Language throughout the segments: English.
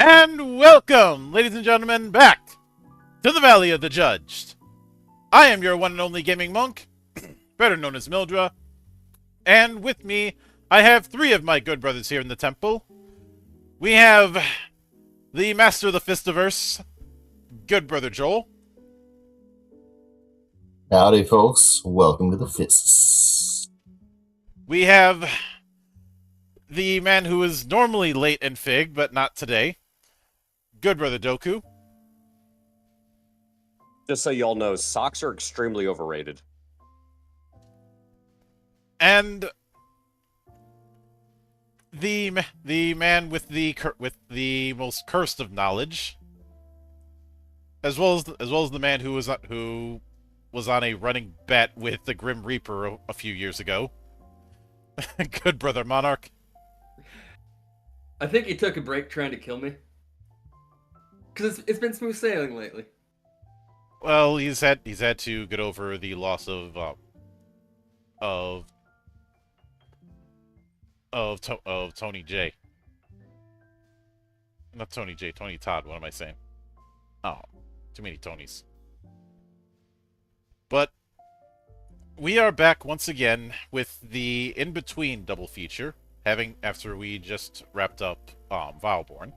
And welcome, ladies and gentlemen, back to the Valley of the Judged. I am your one and only gaming monk, better known as Mildra, and with me, I have three of my good brothers here in the temple. We have the Master of the Fistiverse, good brother Joel. Howdy, folks. Welcome to the Fists. We have the man who is normally late in Fig, but not today, good brother Doku. Just so y'all know, socks are extremely overrated. And the man with the most cursed of knowledge, as well as the man who was on a running bet with the Grim Reaper a few years ago. Good brother Monarch. I think he took a break trying to kill me. Because it's been smooth sailing lately. Well, he's had to get over the loss of Tony J. Not Tony J, Tony Todd, what am I saying? Oh, too many Tonys. But we are back once again with the in-between double feature, after we just wrapped up Vileborn.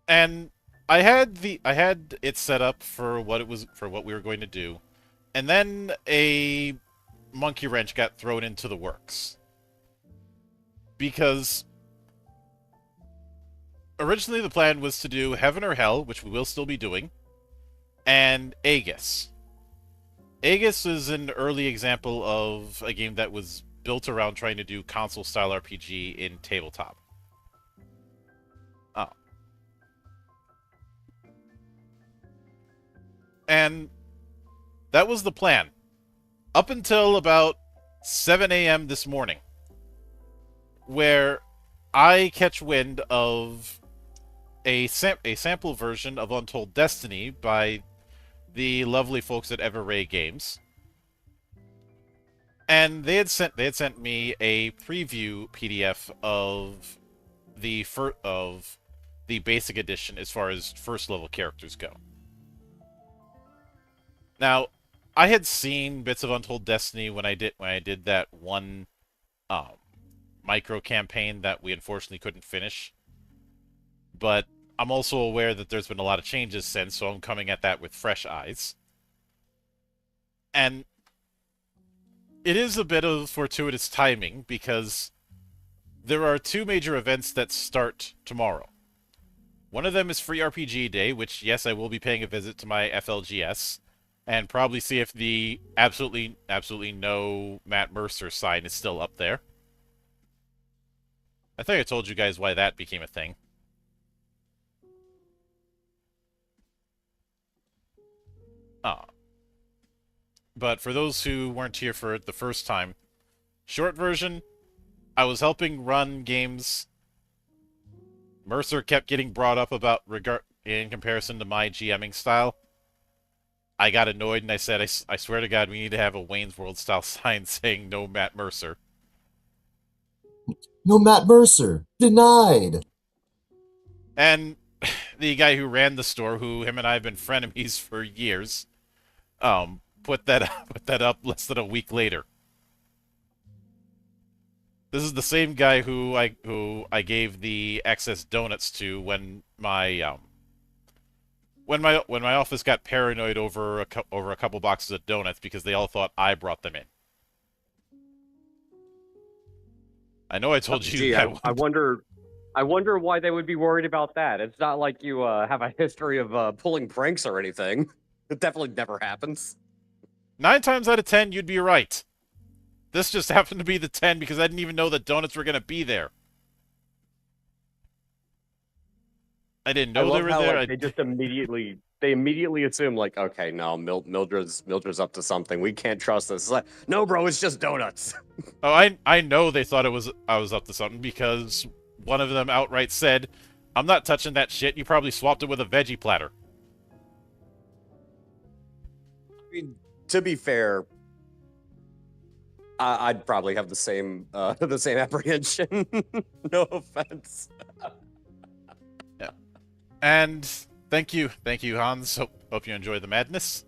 And I had it set up for what we were going to do, and then a monkey wrench got thrown into the works. Because originally the plan was to do Heaven or Hell, which we will still be doing, and Aegis. Aegis is an early example of a game that was built around trying to do console-style RPG in tabletop. And that was the plan. Up until about 7 a.m. this morning, where I catch wind of a sample version of Untold Destiny by the lovely folks at Everray Games. And they had sent me a preview PDF of the basic edition as far as first level characters go. Now, I had seen bits of Untold Destiny when I did that one micro campaign that we unfortunately couldn't finish. But I'm also aware that there's been a lot of changes since, so I'm coming at that with fresh eyes. And it is a bit of fortuitous timing because there are two major events that start tomorrow. One of them is Free RPG Day, which, yes, I will be paying a visit to my FLGS and probably see if the absolutely no Matt Mercer sign is still up there. I think I told you guys why that became a thing. Ah. But for those who weren't here for it the first time, short version, I was helping run games. Mercer kept getting brought up about in comparison to my GMing style. I got annoyed and I said, I swear to God, we need to have a Wayne's World style sign saying no Matt Mercer. No Matt Mercer. Denied. And the guy who ran the store, who him and I have been frenemies for years, put that up less than a week later. This is the same guy who I gave the excess donuts to when my office got paranoid over a couple boxes of donuts because they all thought I brought them in. I know I told you Gee, that. I wonder why they would be worried about that. It's not like you have a history of pulling pranks or anything. It definitely never happens. 9 times out of 10, you'd be right. This just happened to be the 10 because I didn't even know that donuts were going to be there. I didn't know they were there. Like, they immediately assume like, okay, no, Mildred's up to something. We can't trust this. It's like, no, bro, it's just donuts. Oh, I know they thought I was up to something because one of them outright said, "I'm not touching that shit. You probably swapped it with a veggie platter." I mean, to be fair, I'd probably have the same apprehension. No offense. Yeah. And thank you, Hans. Hope you enjoy the madness.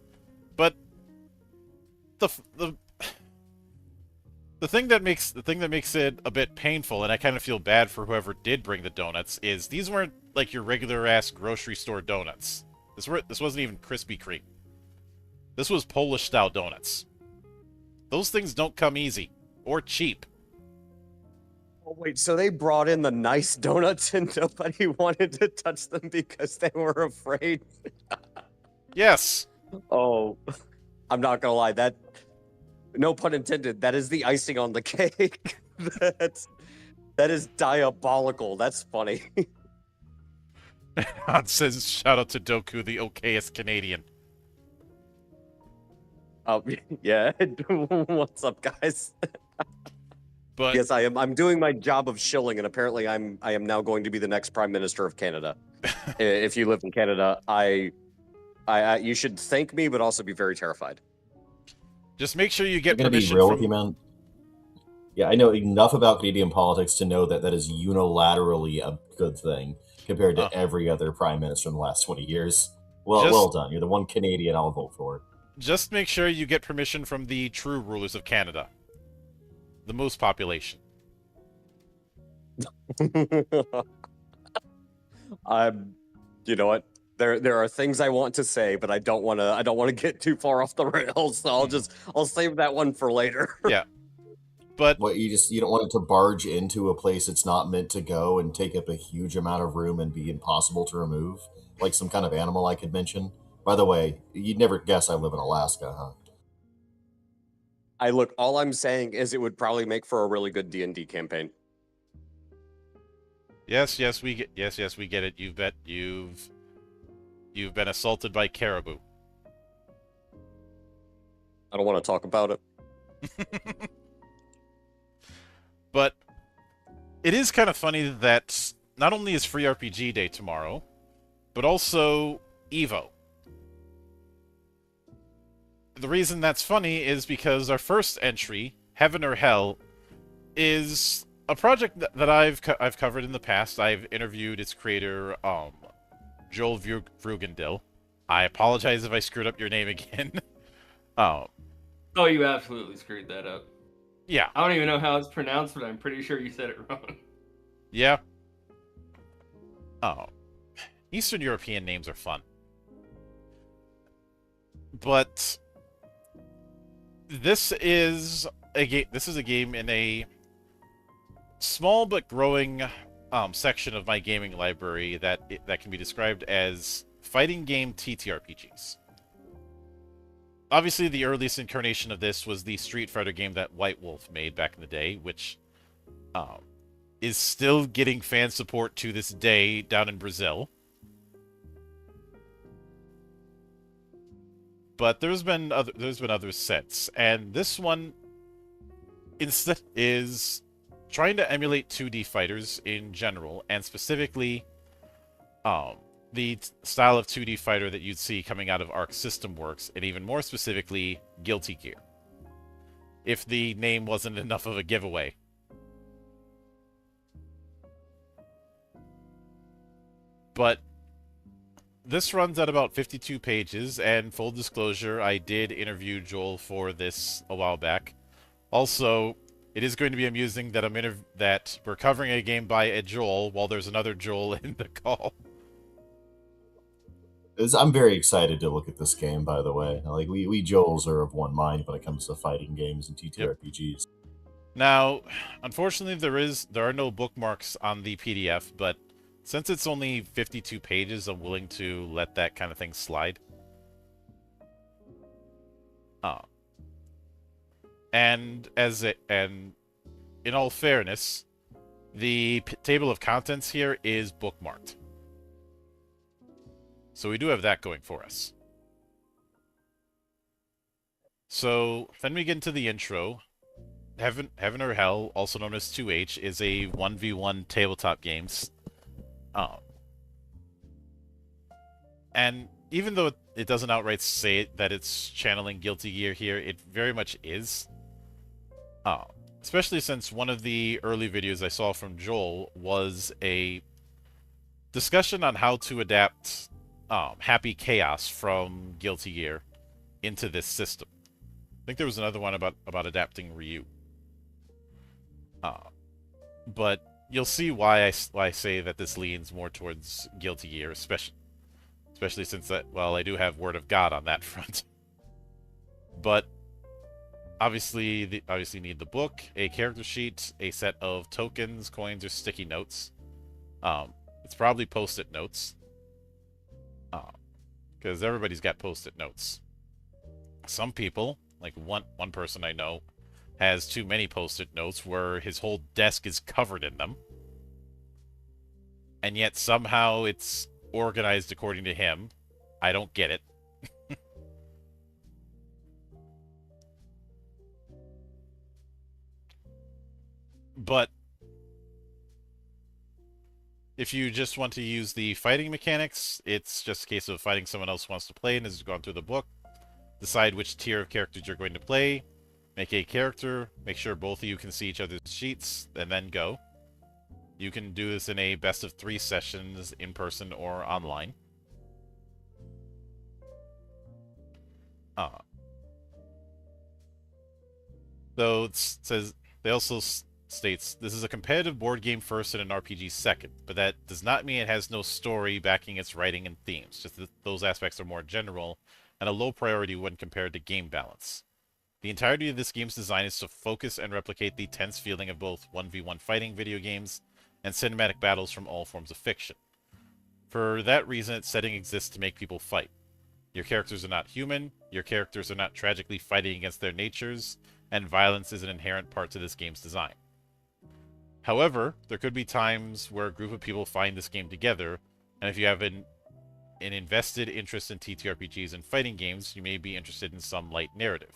But the thing that makes it a bit painful, and I kind of feel bad for whoever did bring the donuts, is these weren't like your regular ass grocery store donuts. This wasn't even Krispy Kreme. This was Polish style donuts. Those things don't come easy or cheap. Oh, wait, so they brought in the nice donuts and nobody wanted to touch them because they were afraid? Yes. Oh, I'm not gonna lie, that, no pun intended, that is the icing on the cake. That is diabolical. That's funny. Hans says, shout out to Doku, the okayest Canadian. Yeah. What's up, guys? But yes, I am. I'm doing my job of shilling, and apparently, I am now going to be the next Prime Minister of Canada. If you live in Canada, you should thank me, but also be very terrified. just make sure you get I'm gonna be permission real from... with you, man. Yeah, I know enough about Canadian politics to know that that is unilaterally a good thing compared to every other prime minister in the last 20 years. Well done. You're the one Canadian I'll vote for. Just make sure you get permission from the true rulers of Canada. The most population. You know what? There are things I want to say, but I don't want to get too far off the rails. So I'll save that one for later. Yeah. But What, you don't want it to barge into a place it's not meant to go and take up a huge amount of room and be impossible to remove, like some kind of animal I could mention. By the way, you'd never guess I live in Alaska, huh? All I'm saying is it would probably make for a really good D&D campaign. yes, we get it. You've been assaulted by caribou. I don't want to talk about it. But it is kind of funny that not only is Free RPG Day tomorrow, but also EVO. The reason that's funny is because our first entry, Heaven or Hell, is a project that I've covered in the past. I've interviewed its creator, Joel Vruggendil. I apologize if I screwed up your name again. Oh, you absolutely screwed that up. Yeah. I don't even know how it's pronounced, but I'm pretty sure you said it wrong. Yeah. Oh. Eastern European names are fun. But this is This is a game in a small but growing section of my gaming library that can be described as fighting game TTRPGs. Obviously, the earliest incarnation of this was the Street Fighter game that White Wolf made back in the day, which is still getting fan support to this day down in Brazil. But there's been other sets, and this one instead is trying to emulate 2D fighters in general, and specifically the style of 2D fighter that you'd see coming out of Arc System Works, and even more specifically, Guilty Gear. If the name wasn't enough of a giveaway. But this runs at about 52 pages, and full disclosure, I did interview Joel for this a while back. Also, it is going to be amusing that that we're covering a game by a Joel while there's another Joel in the call. I'm very excited to look at this game, by the way. Like, we Joels are of one mind when it comes to fighting games and TTRPGs. Yep. Now, unfortunately, there are no bookmarks on the PDF, but since it's only 52 pages, I'm willing to let that kind of thing slide. And in all fairness, the table of contents here is bookmarked. So we do have that going for us. So then we get into the intro. Heaven or Hell, also known as 2H, is a 1v1 tabletop games. And even though it doesn't outright say that it's channeling Guilty Gear here, it very much is. Especially since one of the early videos I saw from Joel was a discussion on how to adapt Happy Chaos from Guilty Gear into this system. I think there was another one about adapting Ryu. But you'll see why I say that this leans more towards Guilty Gear, especially since I do have Word of God on that front. But obviously need the book, a character sheet, a set of tokens, coins, or sticky notes. It's probably post-it notes, because everybody's got post-it notes. Some people, like one person I know, has too many post-it notes where his whole desk is covered in them. And yet somehow it's organized according to him. I don't get it. But if you just want to use the fighting mechanics, it's just a case of fighting someone else who wants to play and has gone through the book. Decide which tier of characters you're going to play. Make a character. Make sure both of you can see each other's sheets, and then go. You can do this in a best of 3 sessions, in person or online. So it says, they also states, this is a competitive board game first and an RPG second, but that does not mean it has no story backing its writing and themes, just that those aspects are more general and a low priority when compared to game balance. The entirety of this game's design is to focus and replicate the tense feeling of both 1v1 fighting video games and cinematic battles from all forms of fiction. For that reason, its setting exists to make people fight. Your characters are not human, your characters are not tragically fighting against their natures, and violence is an inherent part to this game's design. However, there could be times where a group of people find this game together, and if you have an invested interest in TTRPGs and fighting games, you may be interested in some light narrative.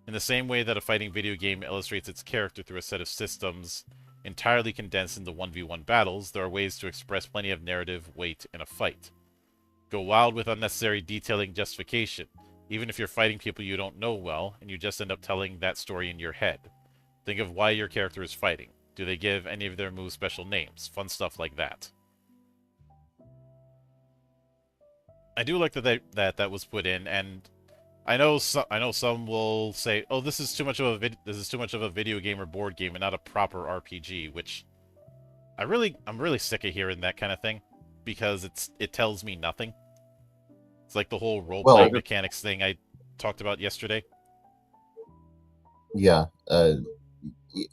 In the same way that a fighting video game illustrates its character through a set of systems entirely condensed into 1v1 battles, there are ways to express plenty of narrative weight in a fight. Go wild with unnecessary detailing justification, even if you're fighting people you don't know well, and you just end up telling that story in your head. Think of why your character is fighting. Do they give any of their moves special names? Fun stuff like that. I do like that was put in, and I know some will say, "Oh, this is too much of a video game or board game and not a proper RPG," which I'm really sick of hearing that kind of thing, because it tells me nothing. It's like the whole role-playing mechanics thing I talked about yesterday. Yeah,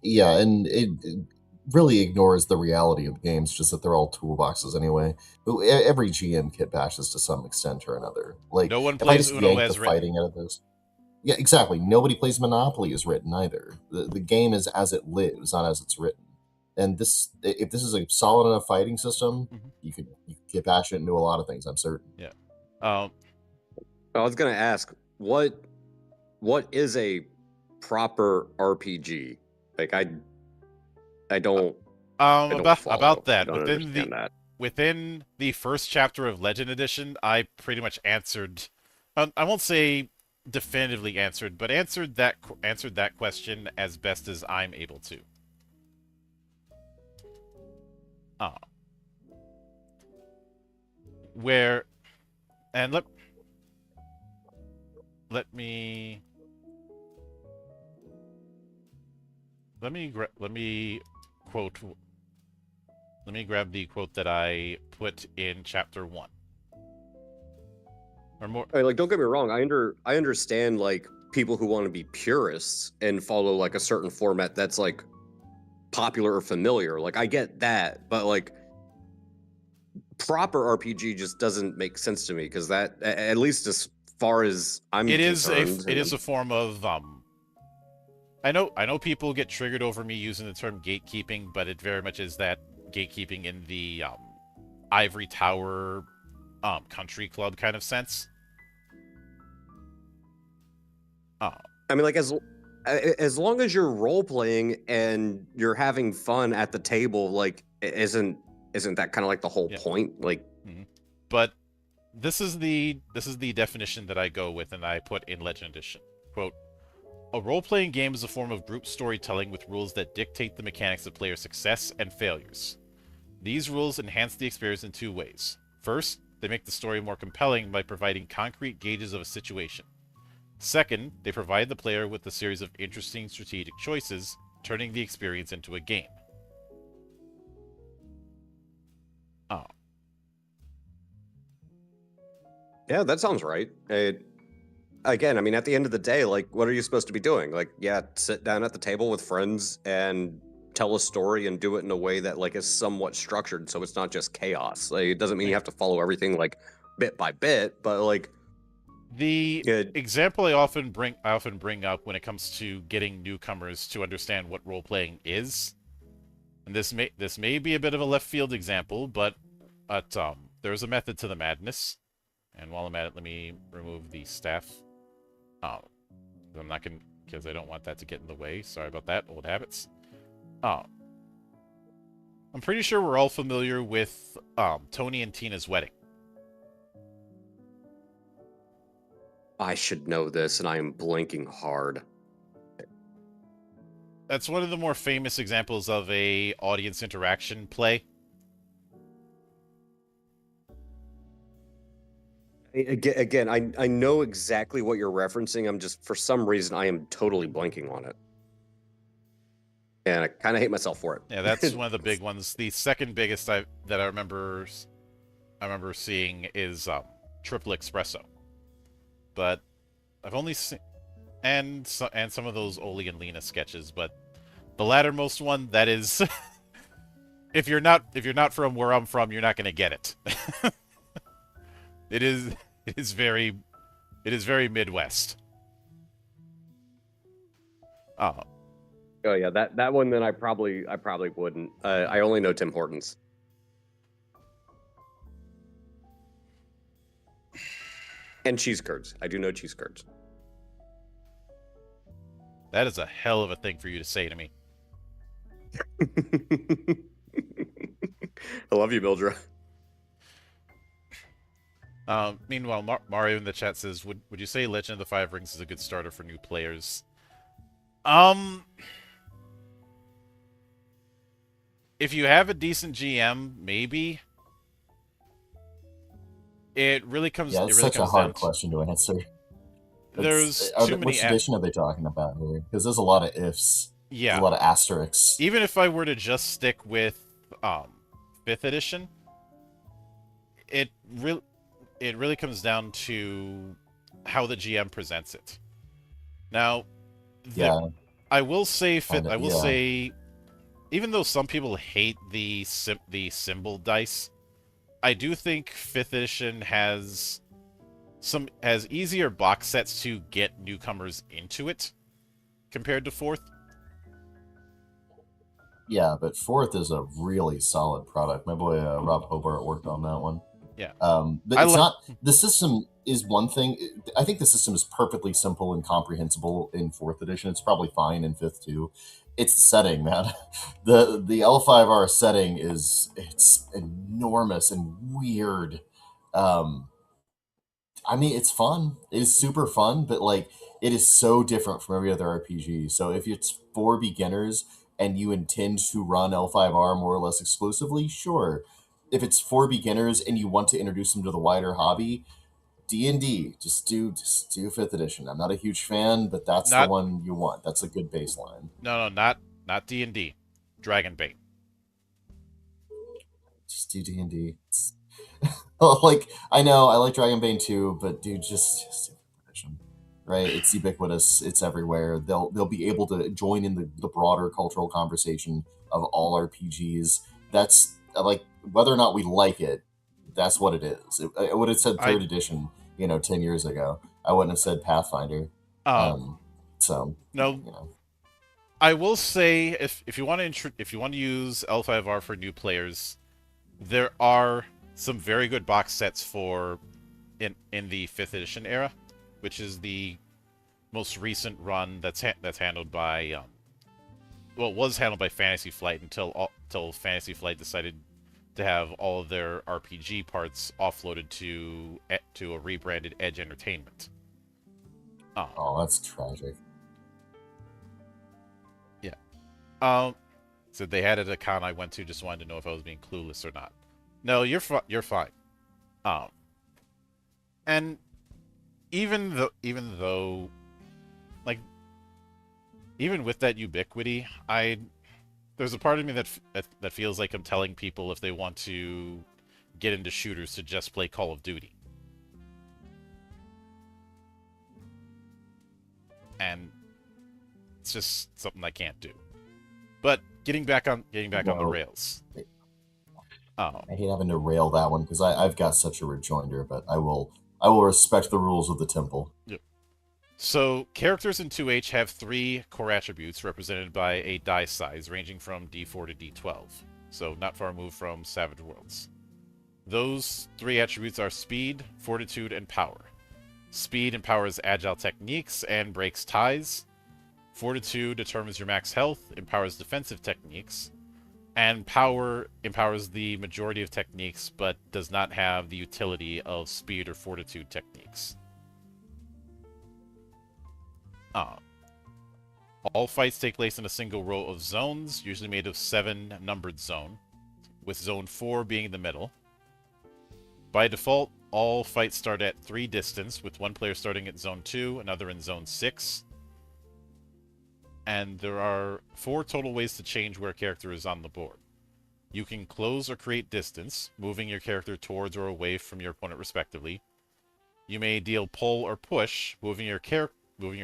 yeah, and it really ignores the reality of games, just that they're all toolboxes anyway. But every GM kit bashes to some extent or another. Like, No one if I plays just Uno yank the as written. fighting out of this, yeah, exactly. Nobody plays Monopoly as written either. The game is as it lives, not as it's written. And this, if this is a solid enough fighting system, Mhm. you could get passionate into a lot of things. I'm certain. Yeah. I was gonna ask what is a proper RPG? Like I don't About follow. I that don't understand that. within the first chapter of Legend Edition, I pretty much answered. I won't say definitively answered, but answered that question as best as I'm able to. Uh, where and let me let me quote let me grab the quote that I put in chapter 1 or more. Like, don't get me wrong. I understand like people who want to be purists and follow like a certain format that's like popular or familiar. Like I get that, but like proper RPG just doesn't make sense to me because that, at least as far as I'm concerned, It is a form of I know people get triggered over me using the term gatekeeping, but it very much is that gatekeeping in the ivory tower country club kind of sense. I mean, like as long as you're role playing and you're having fun at the table, like isn't that kind of like the whole point? Like, but this is the definition that I go with and I put in Legend Edition. Quote, a role-playing game is a form of group storytelling with rules that dictate the mechanics of player success and failures. These rules enhance the experience in two ways. First, they make the story more compelling by providing concrete gauges of a situation. Second, they provide the player with a series of interesting strategic choices, turning the experience into a game. Oh. Yeah, that sounds right. Again, I mean, at the end of the day, like, what are you supposed to be doing? Like, yeah, sit down at the table with friends and tell a story and do it in a way that like is somewhat structured, so it's not just chaos. Like, it doesn't mean you have to follow everything like bit by bit, but like the example I often bring up when it comes to getting newcomers to understand what role playing is, and this may be a bit of a left field example, but there's a method to the madness. And while I'm at it, let me remove the staff. Oh, I'm not gonna, because I don't want that to get in the way. Sorry about that, old habits. Oh, I'm pretty sure we're all familiar with Tony and Tina's wedding. I should know this, and I am blinking hard. That's one of the more famous examples of a audience interaction play. Again, I know exactly what you're referencing. I'm just, for some reason, I am totally blanking on it. And I kind of hate myself for it. Yeah, that's one of the big ones. The second biggest that I remember seeing is Triple Espresso. But I've only seen and some of those Oli and Lena sketches, but the lattermost one, that is if you're not from where I'm from, you're not going to get it. It is very Midwest. Oh yeah, that one. Then I probably wouldn't. I only know Tim Hortons. And cheese curds. I do know cheese curds. That is a hell of a thing for you to say to me. I love you, Mildred. Meanwhile, Mario in the chat says, "Would you say Legend of the Five Rings is a good starter for new players?" If you have a decent GM, maybe. It really comes. Yeah, it's really such a hard question to answer. There's too many. Which edition are they talking about here? Because there's a lot of ifs. Yeah, there's a lot of asterisks. Even if I were to just stick with 5th edition, it really comes down to how the GM presents it. Now, I will say, Kinda, I will yeah. say, even though some people hate the symbol dice, I do think 5th edition has easier box sets to get newcomers into it compared to 4th. Yeah, but fourth is a really solid product. My boy Rob Hobart worked on that one. Yeah. But it's not. The system is one thing. I think the system is perfectly simple and comprehensible in fourth edition. It's probably fine in fifth too. It's the setting, man. The L5R setting it's enormous and weird. Um, I mean, it's fun. It is super fun, but like it is so different from every other RPG. So if it's for beginners and you intend to run L5R more or less exclusively, sure. If it's for beginners and you want to introduce them to the wider hobby, D&D, just do 5th edition. I'm not a huge fan, but that's the Not one you want. That's a good baseline. no, not D&D. Dragonbane. Just do D&D. Like, I know I like Dragonbane too, but dude, just do 5th edition. Right? It's ubiquitous. It's everywhere. They'll be able to join in the broader cultural conversation of all RPGs. That's like whether or not we like it, that's what it is. I would have said third edition, 10 years ago. I wouldn't have said Pathfinder. So no, I will say if you want to use L5R for new players, there are some very good box sets for in the 5th edition era, which is the most recent run that's handled by well, it was handled by Fantasy Flight until Fantasy Flight decided to have all of their RPG parts offloaded to a rebranded Edge Entertainment. Oh, that's tragic. Yeah. So they had it at a con I went to. Just wanted to know if I was being clueless or not. No, you're fine. And even though, like, even with that ubiquity, there's a part of me that feels like I'm telling people if they want to get into shooters to just play Call of Duty. And it's just something I can't do. But getting back on the rails. I hate having to rail that one because I've got such a rejoinder, but I will respect the rules of the temple. Yep. So characters in 2H have 3 core attributes represented by a die size ranging from D4 to D12. So not far removed from Savage Worlds. Those 3 attributes are speed, fortitude, and power. Speed empowers agile techniques and breaks ties. Fortitude determines your max health, empowers defensive techniques. And power empowers the majority of techniques, but does not have the utility of speed or fortitude techniques. All fights take place in a single row of zones, usually made of 7 numbered zones, with zone 4 being in the middle. By default, all fights start at 3 distance, with one player starting at zone 2, another in zone 6. And there are 4 total ways to change where a character is on the board. You can close or create distance, moving your character towards or away from your opponent respectively. You may deal pull or push, moving your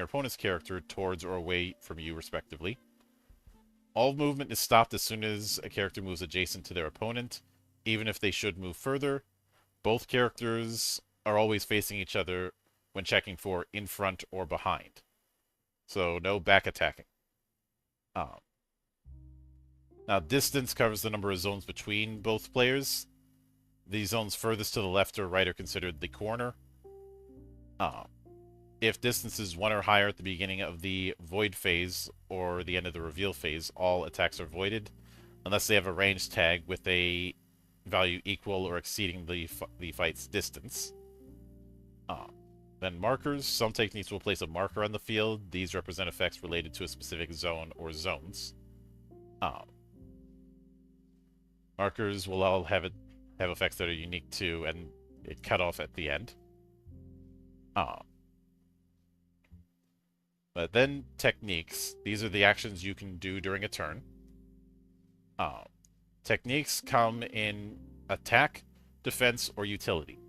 opponent's character towards or away from you respectively. All movement is stopped as soon as a character moves adjacent to their opponent, even if they should move further. Both characters are always facing each other when checking for in front or behind. So no back attacking. Now, distance covers the number of zones between both players. The zones furthest to the left or right are considered the corner. If distance is 1 or higher at the beginning of the void phase or the end of the reveal phase, all attacks are voided, unless they have a range tag with a value equal or exceeding the fight's distance. Then markers. Some techniques will place a marker on the field. These represent effects related to a specific zone or zones. Markers will all have effects that are unique to, and it cut off at the end. But then techniques. These are the actions you can do during a turn. Techniques come in attack, defense, or utility.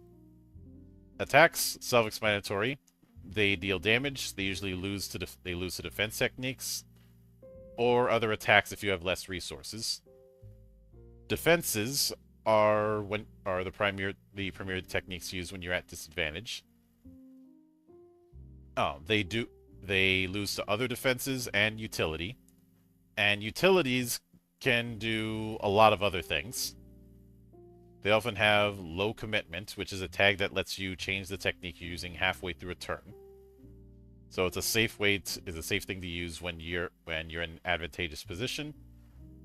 Attacks, self-explanatory. They deal damage. They usually lose to defense techniques. or other attacks if you have less resources. Defenses are the premier techniques used when you're at disadvantage. They lose to other defenses and utility. And utilities can do a lot of other things. They often have low commitment, which is a tag that lets you change the technique you're using halfway through a turn. So it's a safe thing to use when you're in an advantageous position.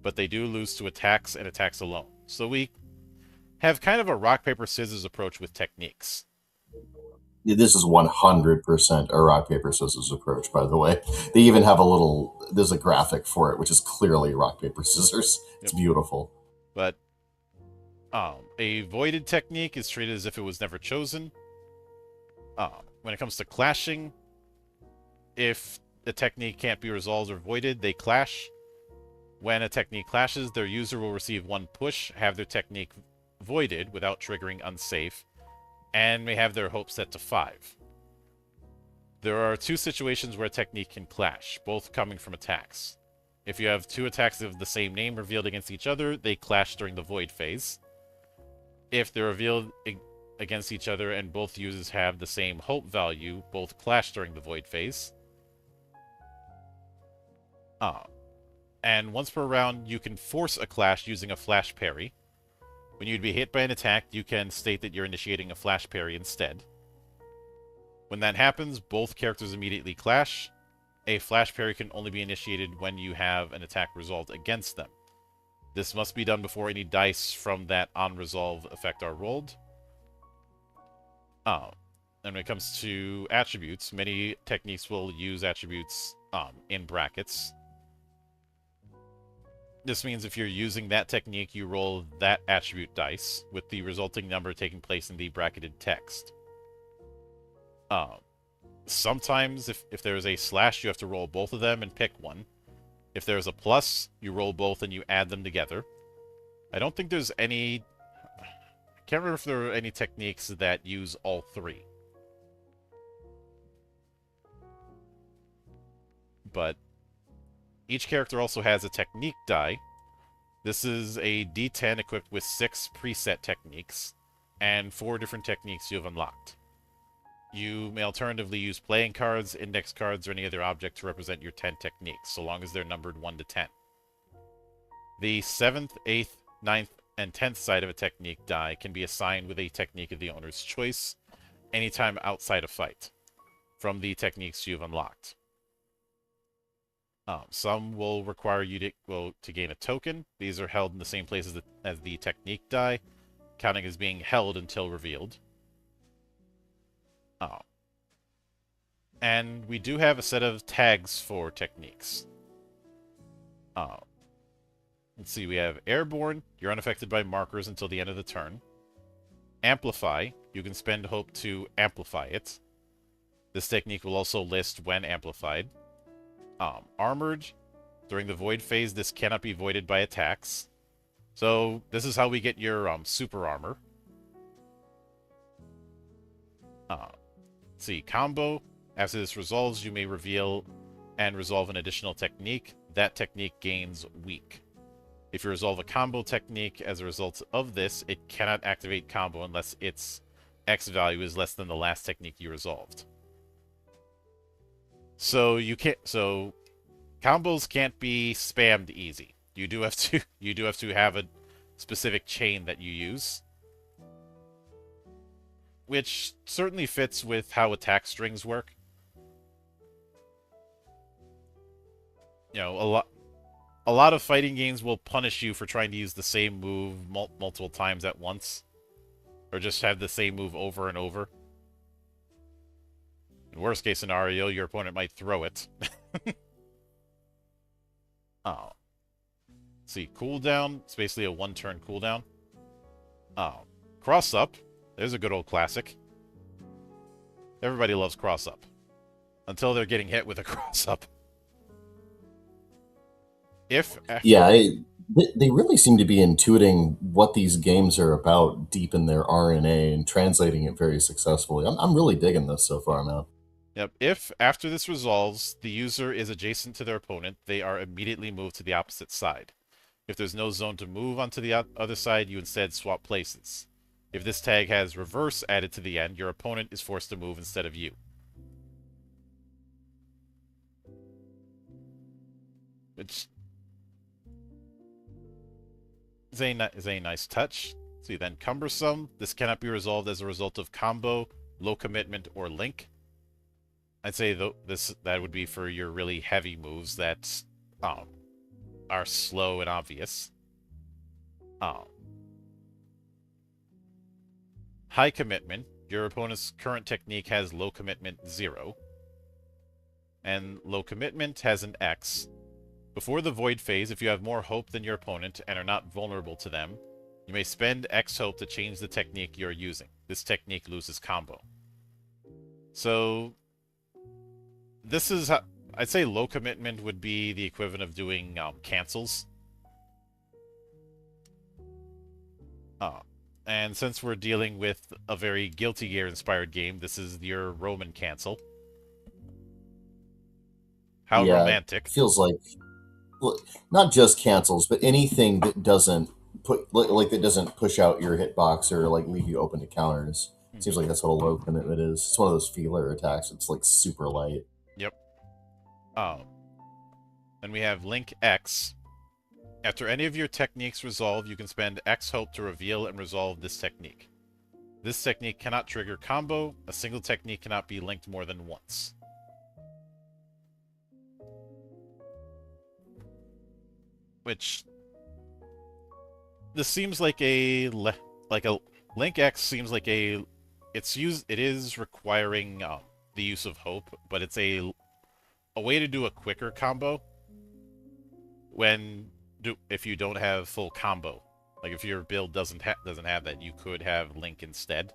But they do lose to attacks and attacks alone. So we have kind of a rock paper scissors approach with techniques. This is 100% a rock paper scissors approach, by the way. They even have there's a graphic for it, which is clearly rock paper scissors. It's beautiful. But a voided technique is treated as if it was never chosen. When it comes to clashing, if the technique can't be resolved or voided, they clash. When a technique clashes, their user will receive 1 push, have their technique voided without triggering unsafe, and may have their hope set to 5. There are 2 situations where a technique can clash, both coming from attacks. If you have 2 attacks of the same name revealed against each other, they clash during the void phase. If they're revealed against each other and both users have the same hope value, both clash during the void phase. And once per round, you can force a clash using a flash parry. When you'd be hit by an attack, you can state that you're initiating a flash parry instead. When that happens, both characters immediately clash. A flash parry can only be initiated when you have an attack resolved against them. This must be done before any dice from that on-resolve effect are rolled. And when it comes to attributes, many techniques will use attributes in brackets. This means if you're using that technique, you roll that attribute dice, with the resulting number taking place in the bracketed text. Sometimes, if there's a slash, you have to roll both of them and pick one. If there's a plus, you roll both and you add them together. I don't think there's any... I can't remember if there are any techniques that use all 3. But each character also has a technique die. This is a D10 equipped with 6 preset techniques, and 4 different techniques you have unlocked. You may alternatively use playing cards, index cards, or any other object to represent your 10 techniques, so long as they're numbered 1 to 10. The 7th, 8th, 9th, and 10th side of a technique die can be assigned with a technique of the owner's choice anytime outside a fight from the techniques you've unlocked. Some will require you to gain a token. These are held in the same place as the technique die, counting as being held until revealed. And we do have a set of tags for techniques. Let's see, we have Airborne. You're unaffected by markers until the end of the turn. Amplify. You can spend hope to amplify it. This technique will also list when amplified. Armored. During the void phase, this cannot be voided by attacks. So this is how we get your super armor. Let's see, combo. After this resolves, you may reveal and resolve an additional technique. That technique gains weak. If you resolve a combo technique as a result of this, it cannot activate combo unless its X value is less than the last technique you resolved. So combos can't be spammed easy. You do have to have a specific chain that you use, which certainly fits with how attack strings work. You know, a lot of fighting games will punish you for trying to use the same move multiple times at once, or just have the same move over and over. In worst case scenario, your opponent might throw it. Let's see, cooldown. It's basically a one-turn cooldown. Cross up. There's a good old classic. Everybody loves cross up. Until they're getting hit with a cross up. They really seem to be intuiting what these games are about deep in their RNA and translating it very successfully. I'm really digging this so far, man. Yep. If, after this resolves, the user is adjacent to their opponent, they are immediately moved to the opposite side. If there's no zone to move onto the other side, you instead swap places. If this tag has reverse added to the end, your opponent is forced to move instead of you. Which is a nice touch. See, then cumbersome. This cannot be resolved as a result of combo, low commitment, or link. I'd say that would be for your really heavy moves that are slow and obvious. High commitment. Your opponent's current technique has low commitment 0. And low commitment has an X. Before the void phase, if you have more hope than your opponent and are not vulnerable to them, you may spend X hope to change the technique you're using. This technique loses combo. So this is, I'd say low commitment would be the equivalent of doing cancels. And since we're dealing with a very Guilty Gear-inspired game, this is your Roman cancel. How romantic. Feels like, not just cancels, but anything that doesn't that doesn't push out your hitbox or like leave you open to counters. Seems like that's what a low commitment is. It's one of those feeler attacks. It's like super light. Yep. Then we have Link X. After any of your techniques resolve, you can spend X hope to reveal and resolve this technique. This technique cannot trigger combo. A single technique cannot be linked more than once. Which this seems like a Link X seems like it is requiring the use of hope, but it's a way to do a quicker combo if you don't have full combo. Like if your build doesn't have that, you could have Link instead.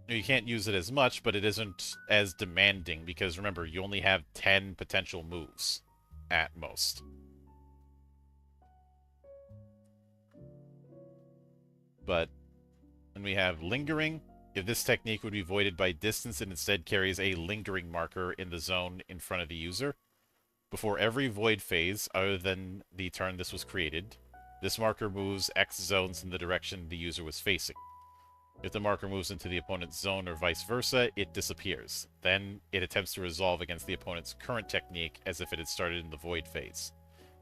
You can't use it as much, but it isn't as demanding because remember, you only have 10 potential moves at most. But then we have Lingering. If this technique would be voided by distance, it instead carries a lingering marker in the zone in front of the user. Before every void phase, other than the turn this was created, this marker moves X zones in the direction the user was facing. If the marker moves into the opponent's zone or vice versa, it disappears. Then it attempts to resolve against the opponent's current technique as if it had started in the void phase.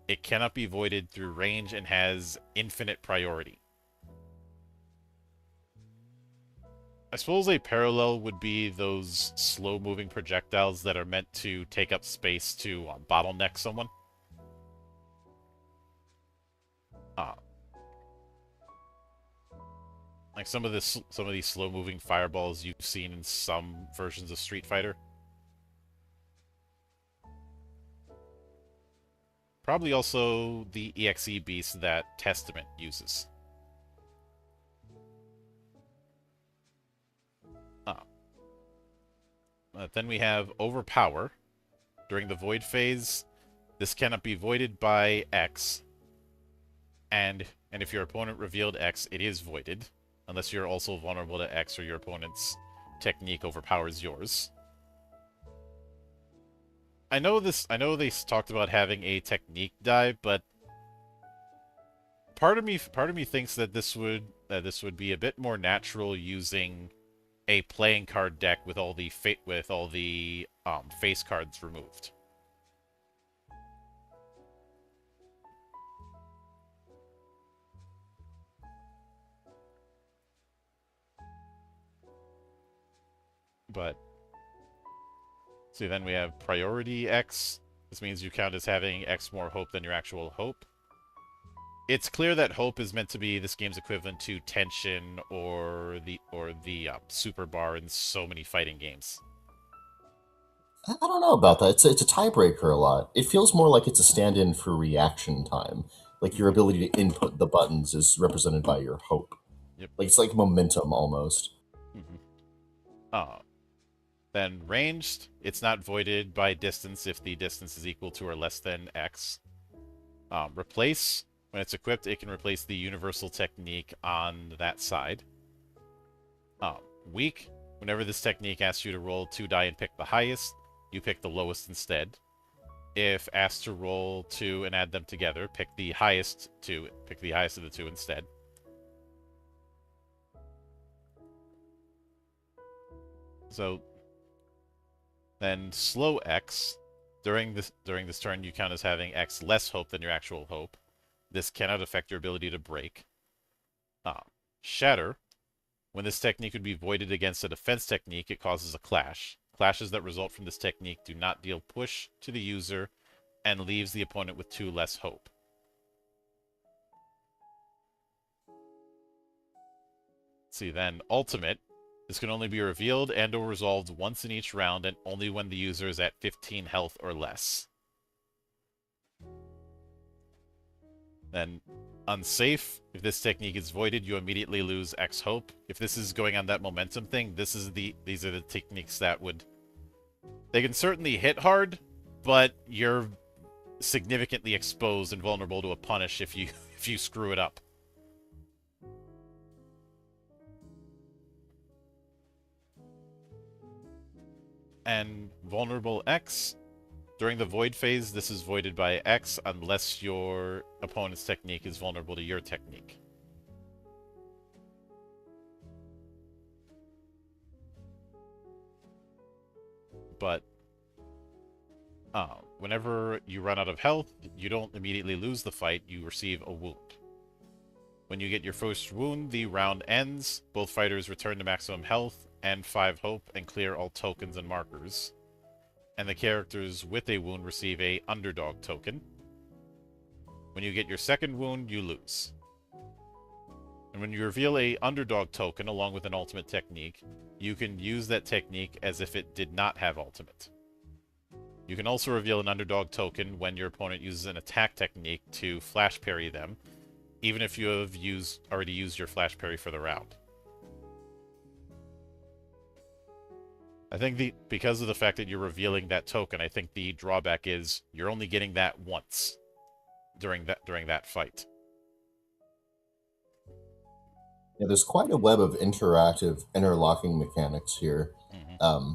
It cannot be voided through range and has infinite priority. I suppose a parallel would be those slow-moving projectiles that are meant to take up space to bottleneck someone. Like some of these slow-moving fireballs you've seen in some versions of Street Fighter. Probably also the EXE beast that Testament uses. Then we have Overpower. During the Void phase, this cannot be voided by X. And if your opponent revealed X, it is voided. Unless you're also vulnerable to X or your opponent's technique overpowers yours. I know they talked about having a technique die, but part of me thinks that this would be a bit more natural using a playing card deck with all the face cards removed. But see, then we have Priority X. This means you count as having X more hope than your actual hope. It's clear that hope is meant to be this game's equivalent to tension or the super bar in so many fighting games. I don't know about that. It's a tiebreaker a lot. It feels more like it's a stand-in for reaction time. Like your ability to input the buttons is represented by your hope. Yep. Like it's like momentum almost. Then ranged, it's not voided by distance if the distance is equal to or less than X. Replace. When it's equipped, it can replace the universal technique on that side. Weak. Whenever this technique asks you to roll 2 die and pick the highest, you pick the lowest instead. If asked to roll 2 and add them together, pick the highest of the 2 instead. So then slow X. During this turn, you count as having X less hope than your actual hope. This cannot affect your ability to break. Shatter. When this technique would be voided against a defense technique, it causes a clash. Clashes that result from this technique do not deal push to the user and leaves the opponent with 2 less hope. Let's see then, ultimate. This can only be revealed and or resolved once in each round and only when the user is at 15 health or less. Then unsafe. If this technique is voided, you immediately lose X hope. If this is going on that momentum thing, these are the techniques that they can certainly hit hard, but you're significantly exposed and vulnerable to a punish if you screw it up. And vulnerable X. During the void phase, this is voided by X unless your opponent's technique is vulnerable to your technique. But whenever you run out of health, you don't immediately lose the fight, you receive a wound. When you get your first wound, the round ends. Both fighters return to maximum health and 5 hope and clear all tokens and markers. And the characters with a wound receive a underdog token. When you get your second wound, you lose. And when you reveal a underdog token along with an ultimate technique, you can use that technique as if it did not have ultimate. You can also reveal an underdog token when your opponent uses an attack technique to flash parry them, even if you have already used your flash parry for the round. I think because of the fact that you're revealing that token, I think the drawback is you're only getting that once during that fight. Yeah, there's quite a web of interactive interlocking mechanics here. Mm-hmm.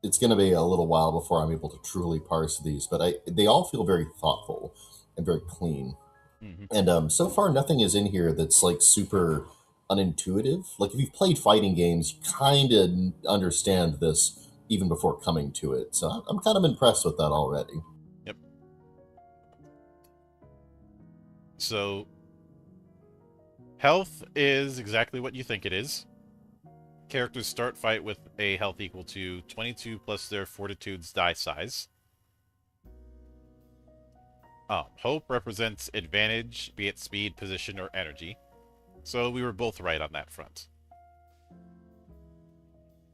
It's going to be a little while before I'm able to truly parse these, but they all feel very thoughtful and very clean. Mm-hmm. And so far, nothing is in here that's like super unintuitive. Like if you've played fighting games, you kind of understand this even before coming to it. So I'm kind of impressed with that already. Yep. So health is exactly what you think it is. Characters start fight with a health equal to 22 plus their fortitude's die size. Hope represents advantage, be it speed, position, or energy. So we were both right on that front.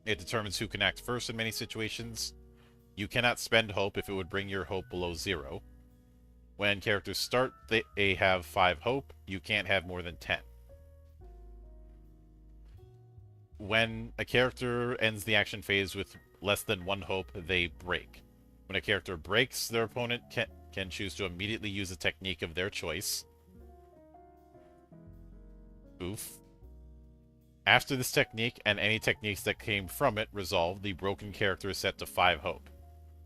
It determines who can act first in many situations. You cannot spend hope if it would bring your hope below 0. When characters start, they have 5 hope. You can't have more than 10. When a character ends the action phase with less than 1 hope, they break. When a character breaks, their opponent can choose to immediately use a technique of their choice. Oof. After this technique, and any techniques that came from it resolve, the broken character is set to 5 hope.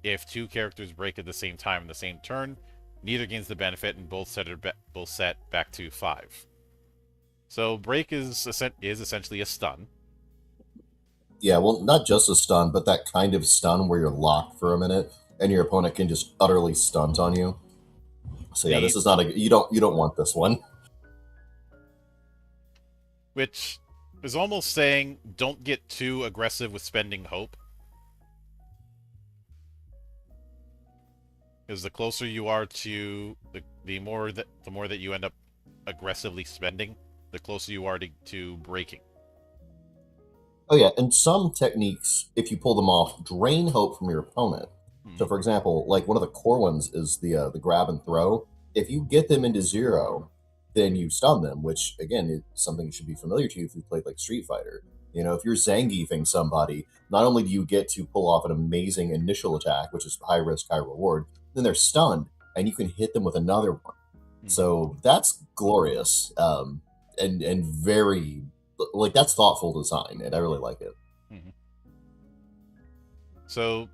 If 2 characters break at the same time in the same turn, neither gains the benefit, and both set back to 5. So break is essentially a stun. Yeah, well, not just a stun, but that kind of stun where you're locked for a minute, and your opponent can just utterly stunt on you. So yeah, this is not you don't want this one. Which is almost saying, don't get too aggressive with spending hope. Because the closer you are to the more that you end up aggressively spending, the closer you are to breaking. Oh yeah, and some techniques, if you pull them off, drain hope from your opponent. Mm-hmm. So for example, like one of the core ones is the grab and throw. If you get them into 0, then you stun them, which again is something that should be familiar to you if you played like Street Fighter. You know, if you're Zangiefing somebody, not only do you get to pull off an amazing initial attack, which is high risk, high reward, then they're stunned, and you can hit them with another one. Mm-hmm. So that's glorious, and very like that's thoughtful design, and I really like it. Mm-hmm. So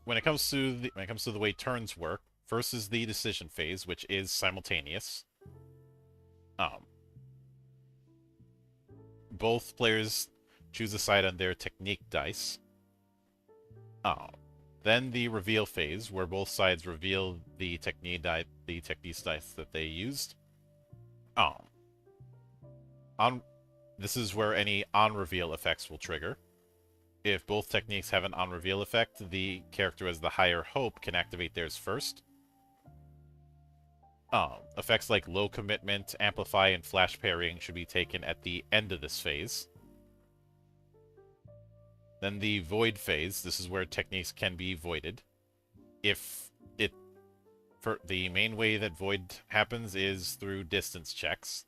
when it comes to the way turns work, first is the decision phase, which is simultaneous. Both players choose a side on their technique dice. Then the reveal phase, where both sides reveal the technique dice that they used. This is where any on-reveal effects will trigger. If both techniques have an on-reveal effect, the character as the higher hope can activate theirs first. Effects like low commitment, amplify, and flash parrying should be taken at the end of this phase. Then the void phase. This is where techniques can be voided. The main way that void happens is through distance checks.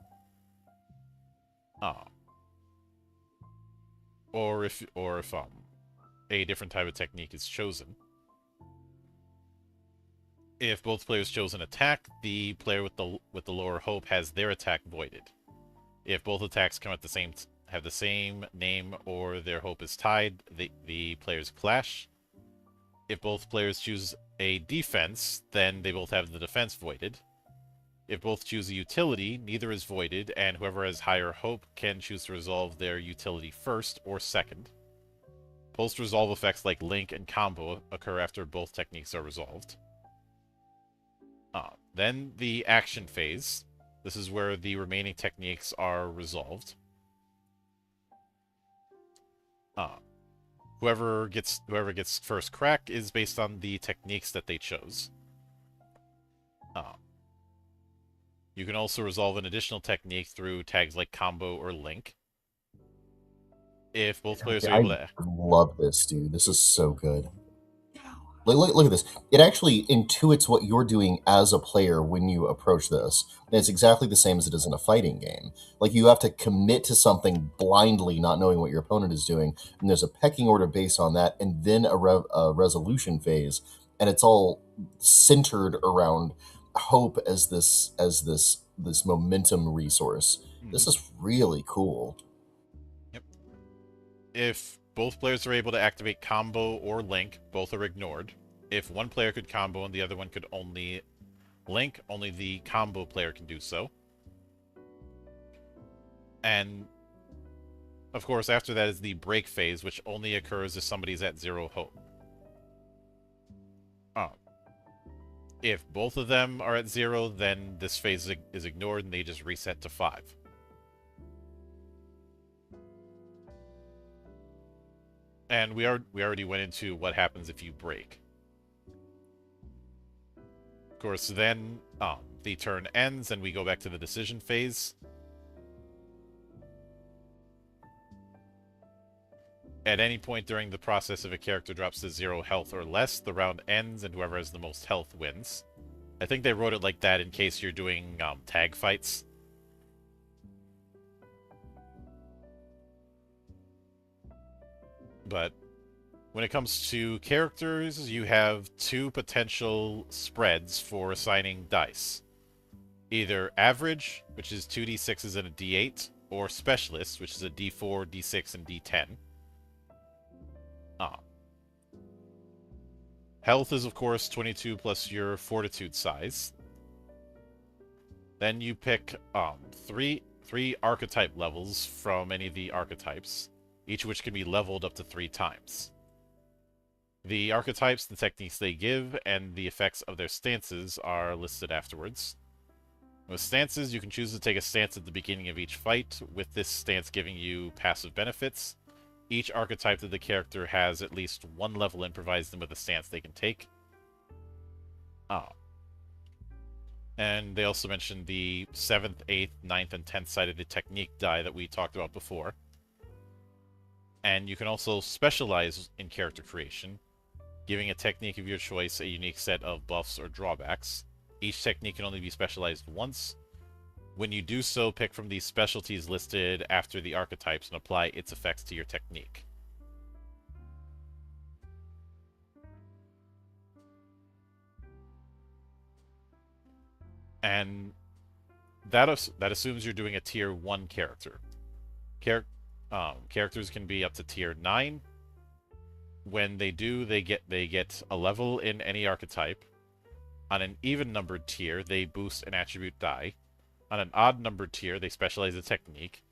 Or if a different type of technique is chosen. If both players chose an attack, the player with the lower hope has their attack voided. If both attacks come at have the same name or their hope is tied, the players clash. If both players choose a defense, then they both have the defense voided. If both choose a utility, neither is voided, and whoever has higher hope can choose to resolve their utility first or second. Post-resolve effects like link and combo occur after both techniques are resolved. Then the action phase. This is where the remaining techniques are resolved. Whoever gets first crack is based on the techniques that they chose. You can also resolve an additional technique through tags like combo or link. If both players are able to... I love this, dude. This is so good. Look at this. It actually intuits what you're doing as a player when you approach this. And it's exactly the same as it is in a fighting game. Like, you have to commit to something blindly, not knowing what your opponent is doing. And there's a pecking order based on that, and then a resolution phase. And it's all centered around hope as this momentum resource. This is really cool. Yep. If both players are able to activate combo or link, both are ignored. If one player could combo and the other one could only link, only the combo player can do so. And, of course, after that is the break phase, which only occurs if somebody's at 0 hope. If both of them are at 0, then this phase is ignored and they just reset to 5. And we already went into what happens if you break. Of course, then the turn ends and we go back to the decision phase. At any point during the process, if a character drops to 0 health or less, the round ends and whoever has the most health wins. I think they wrote it like that in case you're doing tag fights. But when it comes to characters, you have 2 potential spreads for assigning dice. Either average, which is 2d6s and a d8, or specialist, which is a d4, d6, and d10. Health is, of course, 22 plus your fortitude size. Then you pick three archetype levels from any of the archetypes, each of which can be leveled up to 3 times. The archetypes, the techniques they give, and the effects of their stances are listed afterwards. With stances, you can choose to take a stance at the beginning of each fight, with this stance giving you passive benefits. Each archetype that the character has at least 1 level improvised in with a stance they can take. And they also mentioned the 7th, 8th, 9th, and 10th sided technique die that we talked about before. And you can also specialize in character creation, giving a technique of your choice a unique set of buffs or drawbacks. Each technique can only be specialized once. When you do so, pick from the specialties listed after the archetypes and apply its effects to your technique. And that assumes you're doing a tier 1 character. characters can be up to tier 9. When they do, they get a level in any archetype. On an even-numbered tier, they boost an attribute die. On an odd-numbered tier, they specialize a technique.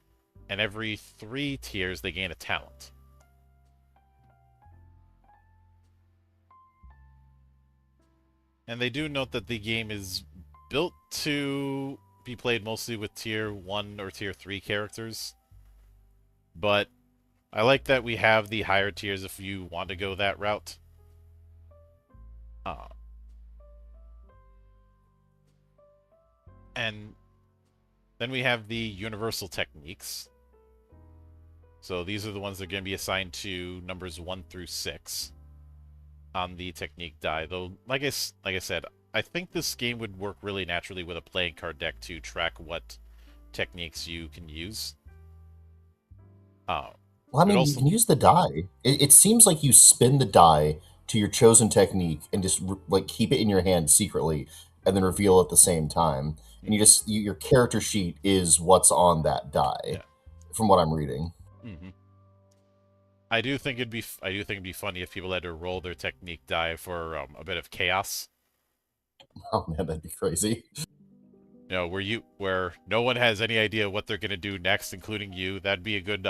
And every 3 tiers, they gain a talent. And they do note that the game is built to be played mostly with tier 1 or tier 3 characters. But I like that we have the higher tiers if you want to go that route. And then we have the universal techniques. So these are the ones that are going to be assigned to numbers 1 through 6 on the technique die. Though, like I said, I think this game would work really naturally with a playing card deck to track what techniques you can use. Well, I mean, you can use the die. It seems like you spin the die to your chosen technique and just like keep it in your hand secretly, and then reveal at the same time. And your character sheet is what's on that die, from what I'm reading. Mm-hmm. I do think it'd be funny if people had to roll their technique die for a bit of chaos. Oh man, that'd be crazy. You know, where no one has any idea what they're gonna do next, including you. That'd be a good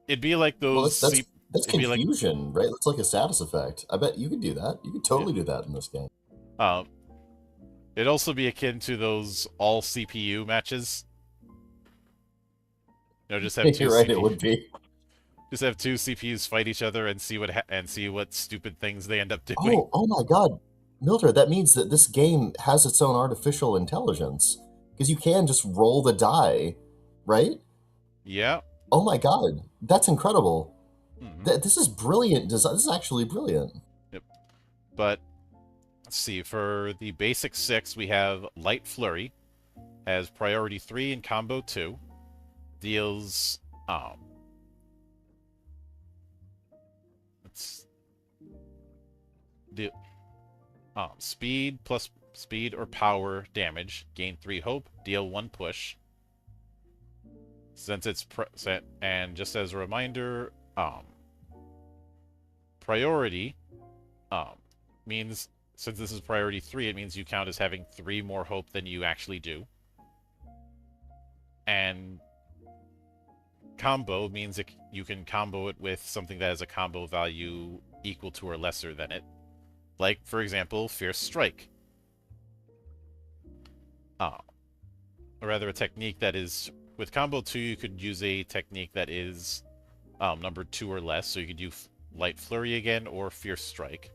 It'd be like those. Well, that's confusion, right? That's like a status effect. I bet you could do that. You could totally do that in this game. It'd also be akin to those all CPU matches. You know, just have 2 You're right, CPUs. it would be. Just have 2 CPUs fight each other and see what stupid things they end up doing. Oh my God, Mildred! That means that this game has its own artificial intelligence because you can just roll the die, right? Yeah. Oh my God, that's incredible. Mm-hmm. This is brilliant. This is actually brilliant. Yep. But let's see. For the basic 6, we have Light Flurry, has priority 3 and combo 2, deals speed plus speed or power damage, gain 3 hope, deal 1 push. Since it's and just as a reminder, priority means, since this is priority 3, it means you count as having 3 more hope than you actually do. And combo means you can combo it with something that has a combo value equal to or lesser than it. Like, for example, Fierce Strike. Or rather, a technique that is... With combo 2, you could use a technique that is numbered 2 or less, so you could use Light Flurry again, or Fierce Strike.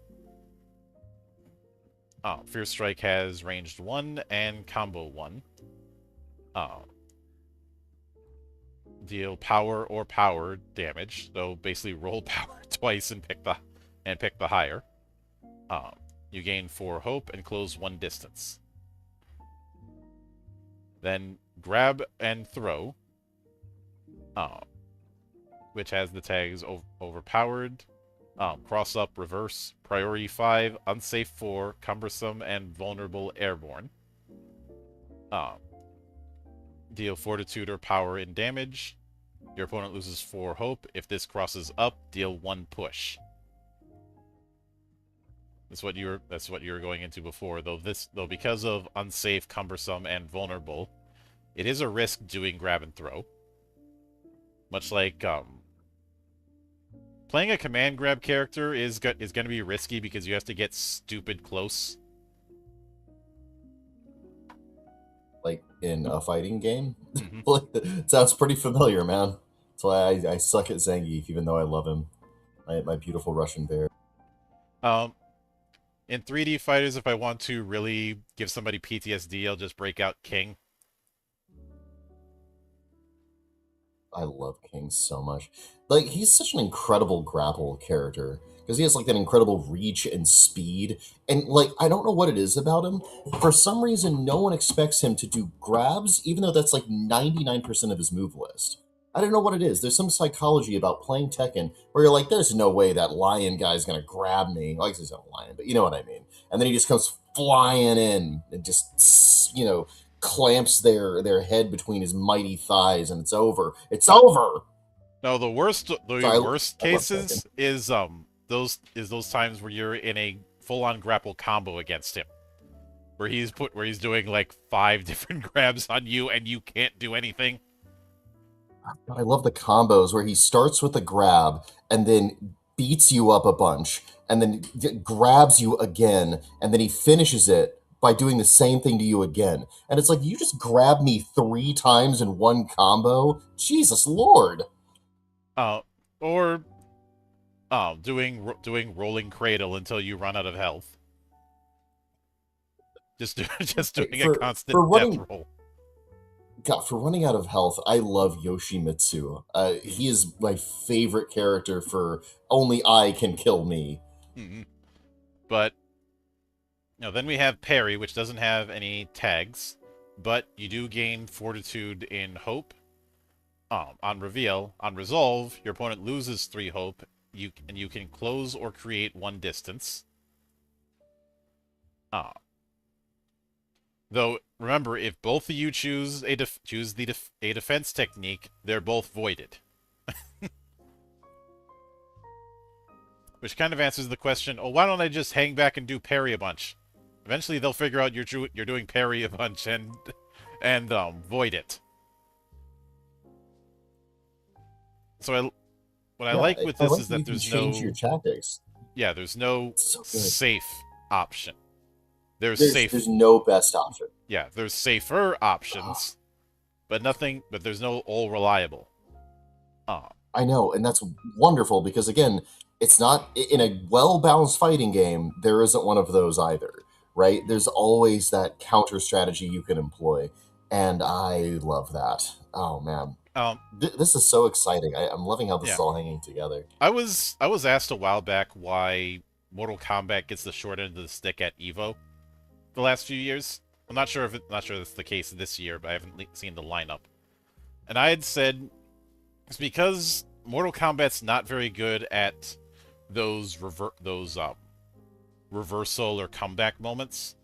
Fierce Strike has ranged 1 and combo 1. Deal power or power damage, so basically roll power twice and pick the higher. You gain 4 hope and close 1 distance. Then grab and throw, which has the tags overpowered, cross up, reverse, priority 5, unsafe 4, cumbersome, and vulnerable airborne. Deal fortitude or power in damage. Your opponent loses 4 hope. If this crosses up, deal 1 push. That's what you were going into before. Though because of unsafe, cumbersome, and vulnerable, it is a risk doing grab and throw. Much like playing a command grab character is going to be risky because you have to get stupid close. Like in a fighting game? It sounds pretty familiar, man. That's why I suck at Zangief, even though I love him. My beautiful Russian bear. In 3D fighters, if I want to really give somebody PTSD, I'll just break out King. I love King so much. Like, he's such an incredible grapple character. Because he has, like, that incredible reach and speed. And, like, I don't know what it is about him. For some reason, no one expects him to do grabs, even though that's, like, 99% of his move list. I don't know what it is. There's some psychology about playing Tekken where you're like, there's no way that lion guy's going to grab me. Like, he's not a lion, but you know what I mean. And then he just comes flying in and just, you know, clamps their head between his mighty thighs, and it's over. It's over. No, the worst I love cases is those times where you're in a full-on grapple combo against him, where he's doing like 5 different grabs on you and you can't do anything. I love the combos where he starts with a grab and then beats you up a bunch and then grabs you again and then he finishes it by doing the same thing to you again. And it's like, you just grabbed me 3 times in one combo? Jesus Lord. Or doing rolling cradle until you run out of health. Just doing a constant death roll. God, for running out of health, I love Yoshimitsu. He is my favorite character for only I can kill me. Mm-hmm. But then we have Parry, which doesn't have any tags, but you do gain Fortitude in Hope. On Reveal, on Resolve, your opponent loses 3 Hope. You can close or create 1 distance. Though remember, if both of you choose a defense technique, they're both voided. Which kind of answers the question, oh, why don't I just hang back and do parry a bunch? Eventually they'll figure out you're doing parry a bunch and void it. So what I like with this is that there's no change your tactics. Yeah, there's no safe option. There's no best option. Yeah, there's safer options, but there's no all reliable. I know, and that's wonderful because again, it's not in a well-balanced fighting game. There isn't one of those either, right? There's always that counter strategy you can employ, and I love that. Oh man, this is so exciting. I'm loving how this is all hanging together. I was asked a while back why Mortal Kombat gets the short end of the stick at EVO the last few years. I'm not sure that's the case this year, but I haven't seen the lineup. And I had said it's because Mortal Kombat's not very good at those reversal or comeback moments.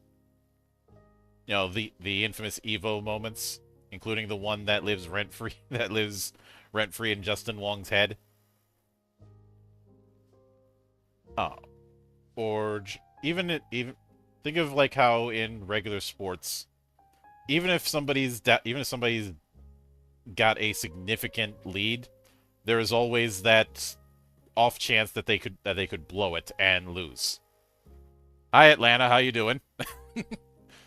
You know, the infamous EVO moments, including the one that lives rent-free in Justin Wong's head. Or even think of like how in regular sports, even if somebody's got a significant lead, there is always that off chance that they could blow it and lose. Hi Atlanta, how you doing?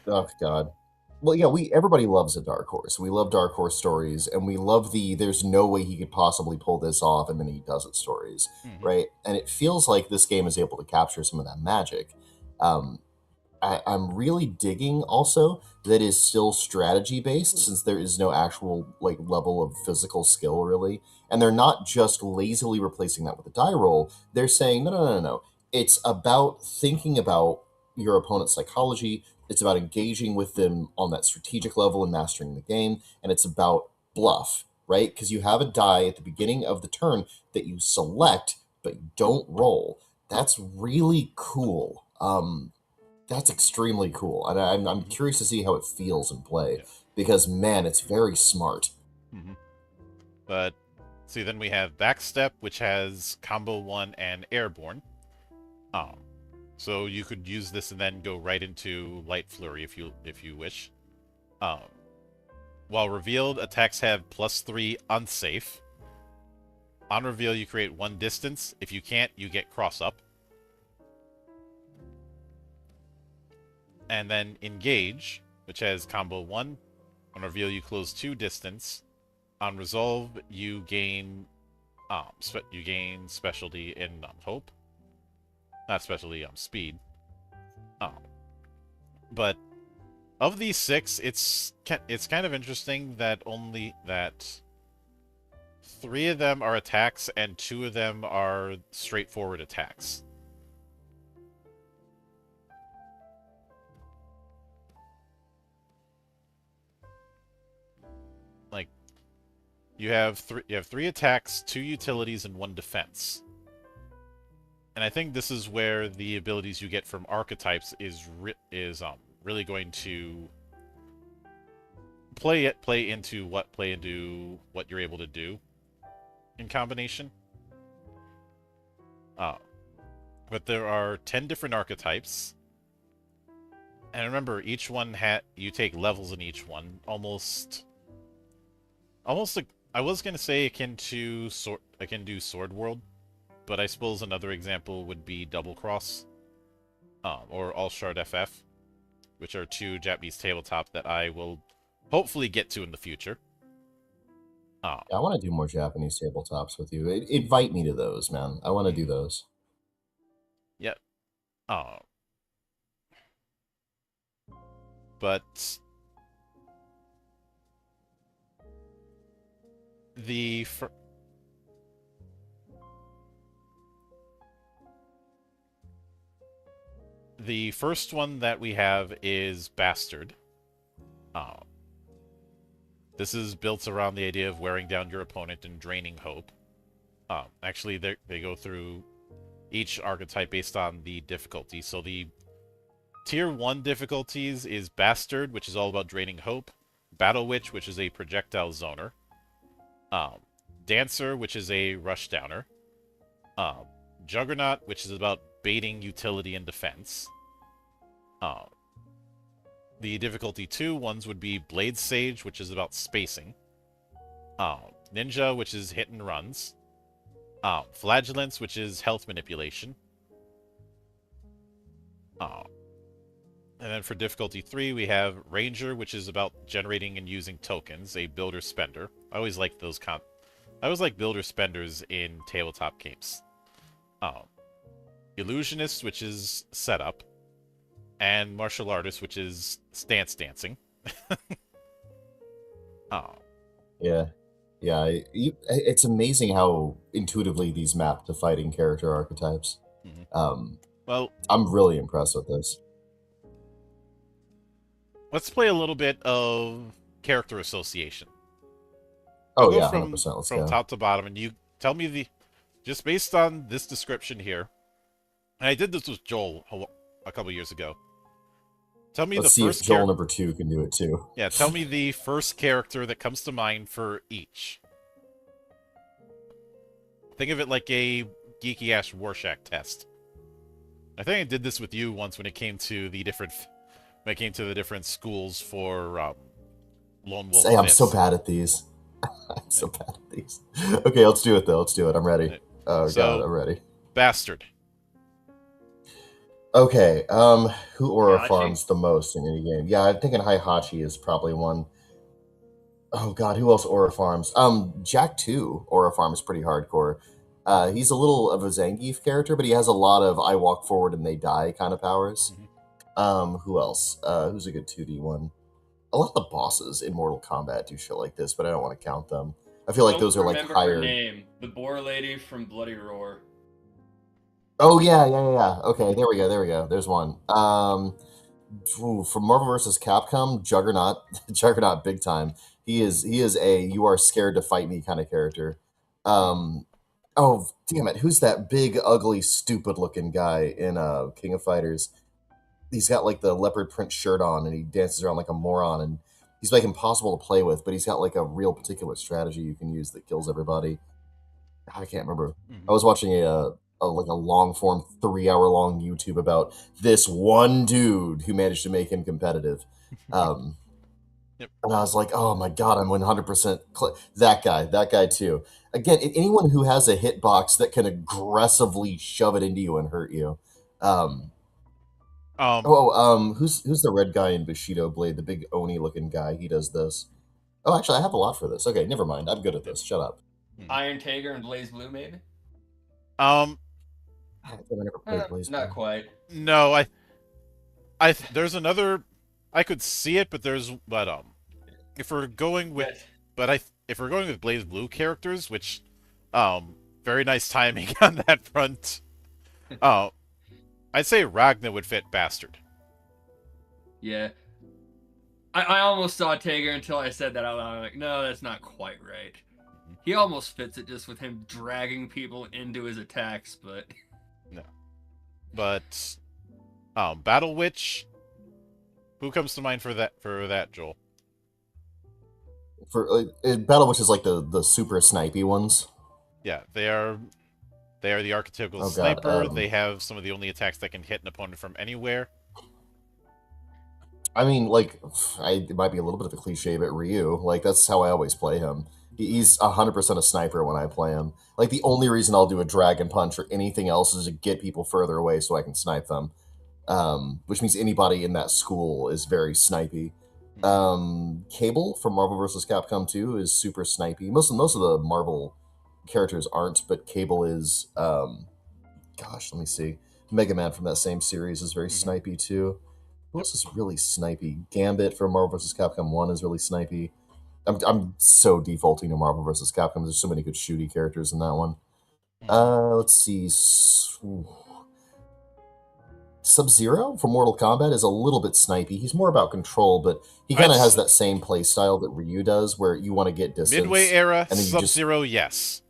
Oh God. Well, yeah, everybody loves a dark horse. We love dark horse stories, and we love there's no way he could possibly pull this off, and then he does it stories, right? And it feels like this game is able to capture some of that magic. I'm really digging also that is still strategy based, since there is no actual like level of physical skill really, and they're not just lazily replacing that with a die roll. They're saying no. It's about thinking about your opponent's psychology. It's about engaging with them on that strategic level and mastering the game, and it's about bluff, right? Because you have a die at the beginning of the turn that you select, but you don't roll. That's really cool. That's extremely cool, and I'm curious to see how it feels in play, because man, it's very smart. But see, then we have Backstep, which has Combo 1 and Airborne. So you could use this and then go right into Light Flurry if you wish. While revealed, attacks have +3 unsafe. On reveal, you create 1 distance. If you can't, you get cross up. And then Engage, which has Combo 1. On reveal, you close 2 distance. On Resolve, you gain specialty in Hope. Not specialty, speed. But of these 6, it's kind of interesting that 3 of them are attacks and 2 of them are straightforward attacks. Like you have 3 attacks, 2 utilities, and 1 defense. And I think this is where the abilities you get from archetypes is really going to play into what you're able to do in combination. But there are 10 different archetypes. And remember, each one you take levels in each one, almost like I was gonna say akin to Sword World, but I suppose another example would be Double Cross, or All Shard FF, which are 2 Japanese tabletop that I will hopefully get to in the future. Yeah, I want to do more Japanese tabletops with you. Invite me to those, man. I want to do those. Yep. But the first one that we have is Bastard. This is built around the idea of wearing down your opponent and draining hope. Actually, they go through each archetype based on the difficulty. So the Tier 1 difficulties is Bastard, which is all about draining hope. Battle Witch, which is a projectile zoner. Dancer, which is a rushdowner. Juggernaut, which is about baiting utility and defense. The difficulty 2 ones would be Blade Sage, which is about spacing. Ninja, which is hit and runs. Flagellance, which is health manipulation. And then for difficulty 3, we have Ranger, which is about generating and using tokens, a builder spender. I always like those I always like builder spenders in tabletop games. Illusionist, which is setup, and martial artist, which is stance dancing. Yeah. It's amazing how intuitively these map to fighting character archetypes. Well, I'm really impressed with this. Let's play a little bit of character association. Oh yeah, 100%. Let's from go. top to bottom, and you tell me just based on this description here. And I did this with Joel a couple years ago. Tell me Let's the see first if Joel number 2 can do it too. Yeah, tell me the first character that comes to mind for each. Think of it like a geeky ass Rorschach test. I think I did this with you once when it came to the different schools for Lone Wolf. Say, I'm so bad at these. I'm so bad at these. Okay, let's do it though. Let's do it. I'm ready. Oh god, I'm ready. Bastard. Okay, who aura farms the most in any game? Yeah, I'm thinking Heihachi is probably one. Oh god, who else aura farms? Jack 2 aura farms pretty hardcore. He's a little of a Zangief character, but he has a lot of I walk forward and they die kind of powers. Who else? Who's a good 2D one? A lot of the bosses in Mortal Kombat do shit like this, but I don't want to count them. I feel like those are like higher. Her name, the boar lady from Bloody Roar. Oh yeah. Okay, there we go. There's one. From Marvel vs. Capcom, Juggernaut, Juggernaut, big time. He is a you are scared to fight me kind of character. Oh damn it! Who's that big, ugly, stupid-looking guy in King of Fighters? He's got like the leopard print shirt on, and he dances around like a moron, and he's like impossible to play with. But he's got like a real particular strategy you can use that kills everybody. I can't remember. I was watching a long form 3-hour long YouTube about this one dude who managed to make him competitive. And I was like, oh my god, I'm 100% that guy too. Again, anyone who has a hitbox that can aggressively shove it into you and hurt you. Who's the red guy in Bushido Blade, the big Oni looking guy? He does this. Oh, actually, I have a lot for this. Okay, never mind. I'm good at this. Shut up. Iron Tiger and Blaze Blue, maybe. I never played Blaze Blue. Not quite. No, there's another. I could see it, but if we're going with, if we're going with Blaze Blue characters, which, very nice timing on that front. I'd say Ragna would fit Bastard. Yeah. I almost saw Tiger until I said that out loud. I'm like, no, that's not quite right. He almost fits it just with him dragging people into his attacks, but no. But Battle Witch. Who comes to mind for that, Joel? for Battle Witch is like the super snipey ones. Yeah, they are the archetypical Oh, God, sniper. They have some of the only attacks that can hit an opponent from anywhere. I mean, like, it might be a little bit of a cliche, but Ryu, like, that's how I always play him. He's 100% a sniper when I play him. Like, the only reason I'll do a dragon punch or anything else is to get people further away so I can snipe them. Which means anybody in that school is very snipey. Cable from Marvel vs. Capcom 2 is super snipey. Most of the Marvel characters aren't, but Cable is. Gosh, let me see. Mega Man from that same series is very snipey too. Who else is really snipey? Gambit from Marvel vs. Capcom 1 is really snipey. I'm so defaulting to Marvel vs. Capcom. There's so many good shooty characters in that one. Let's see. Sub-Zero from Mortal Kombat is a little bit snipey. He's more about control, but he kind of has that same play style that Ryu does, where you want to get distance. Midway era, and then Sub-Zero, yes.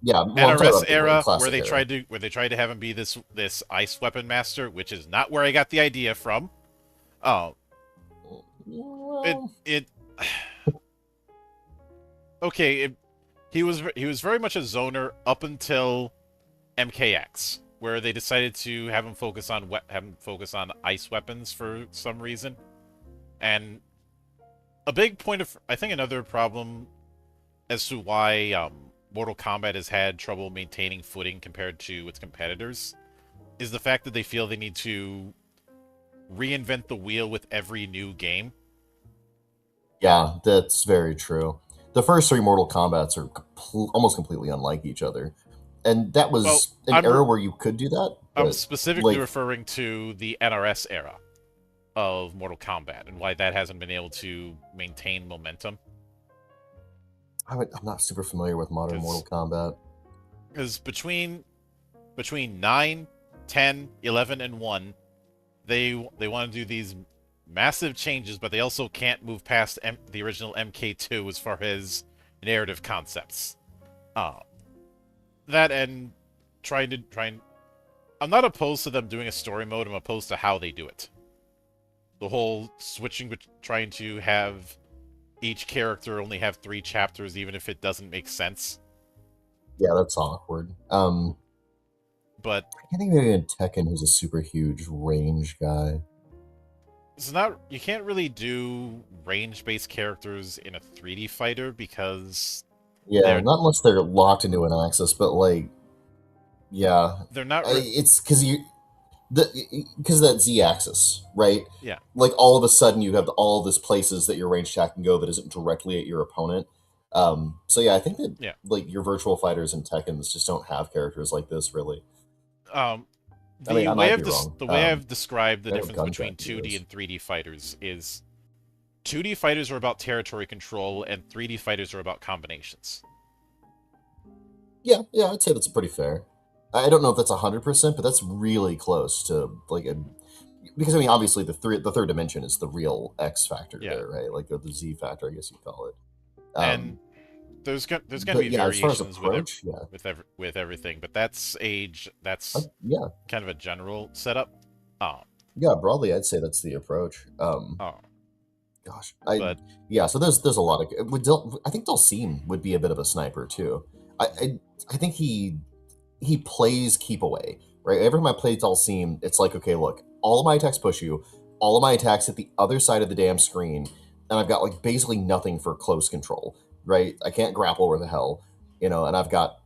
Yeah, well, NRS era, where they tried to have him be this ice weapon master, which is not where I got the idea from. Oh, it okay. He was very much a zoner up until MKX, where they decided to have him focus on ice weapons for some reason, and a big point of I think another problem as to why Mortal Kombat has had trouble maintaining footing compared to its competitors is the fact that they feel they need to reinvent the wheel with every new game. Yeah, that's very true. The first 3 Mortal Kombats are almost completely unlike each other. And that was an era where you could do that. I'm specifically referring to the NRS era of Mortal Kombat and why that hasn't been able to maintain momentum. I'm not super familiar with modern Mortal Kombat. Because between 9, 10, 11, and 1, they want to do these massive changes, but they also can't move past the original MK2 as far as narrative concepts. That and I'm not opposed to them doing a story mode. I'm opposed to how they do it. The whole switching, trying to have each character only have 3 chapters, even if it doesn't make sense. Yeah, that's awkward. But I can't think of anyone in Tekken who's a super huge range guy. It's not. You can't really do range-based characters in a 3D fighter because not unless they're locked into an axis. But like, yeah, they're not. It's because because that Z-axis, right? Yeah. Like all of a sudden you have all this places that your range attack can go that isn't directly at your opponent. So yeah, I think that like your virtual fighters and Tekkens just don't have characters like this really. The way I've described the difference between 2D and 3D fighters is 2D fighters are about territory control and 3D fighters are about combinations. Yeah, I'd say that's pretty fair. I don't know if that's 100%, but that's really close to like because I mean obviously the third dimension is the real X factor there, right? Like the Z factor, I guess you call it. And there's going to be variations with everything, but that's kind of a general setup. Yeah, broadly I'd say that's the approach. Gosh, so there's a lot of. I think Dulcim would be a bit of a sniper too. I think he plays keep away, right? Every time I play Dulcim, it's like, okay, look, all of my attacks push you, all of my attacks hit the other side of the damn screen, and I've got like basically nothing for close control, right? I can't grapple where the hell, and I've got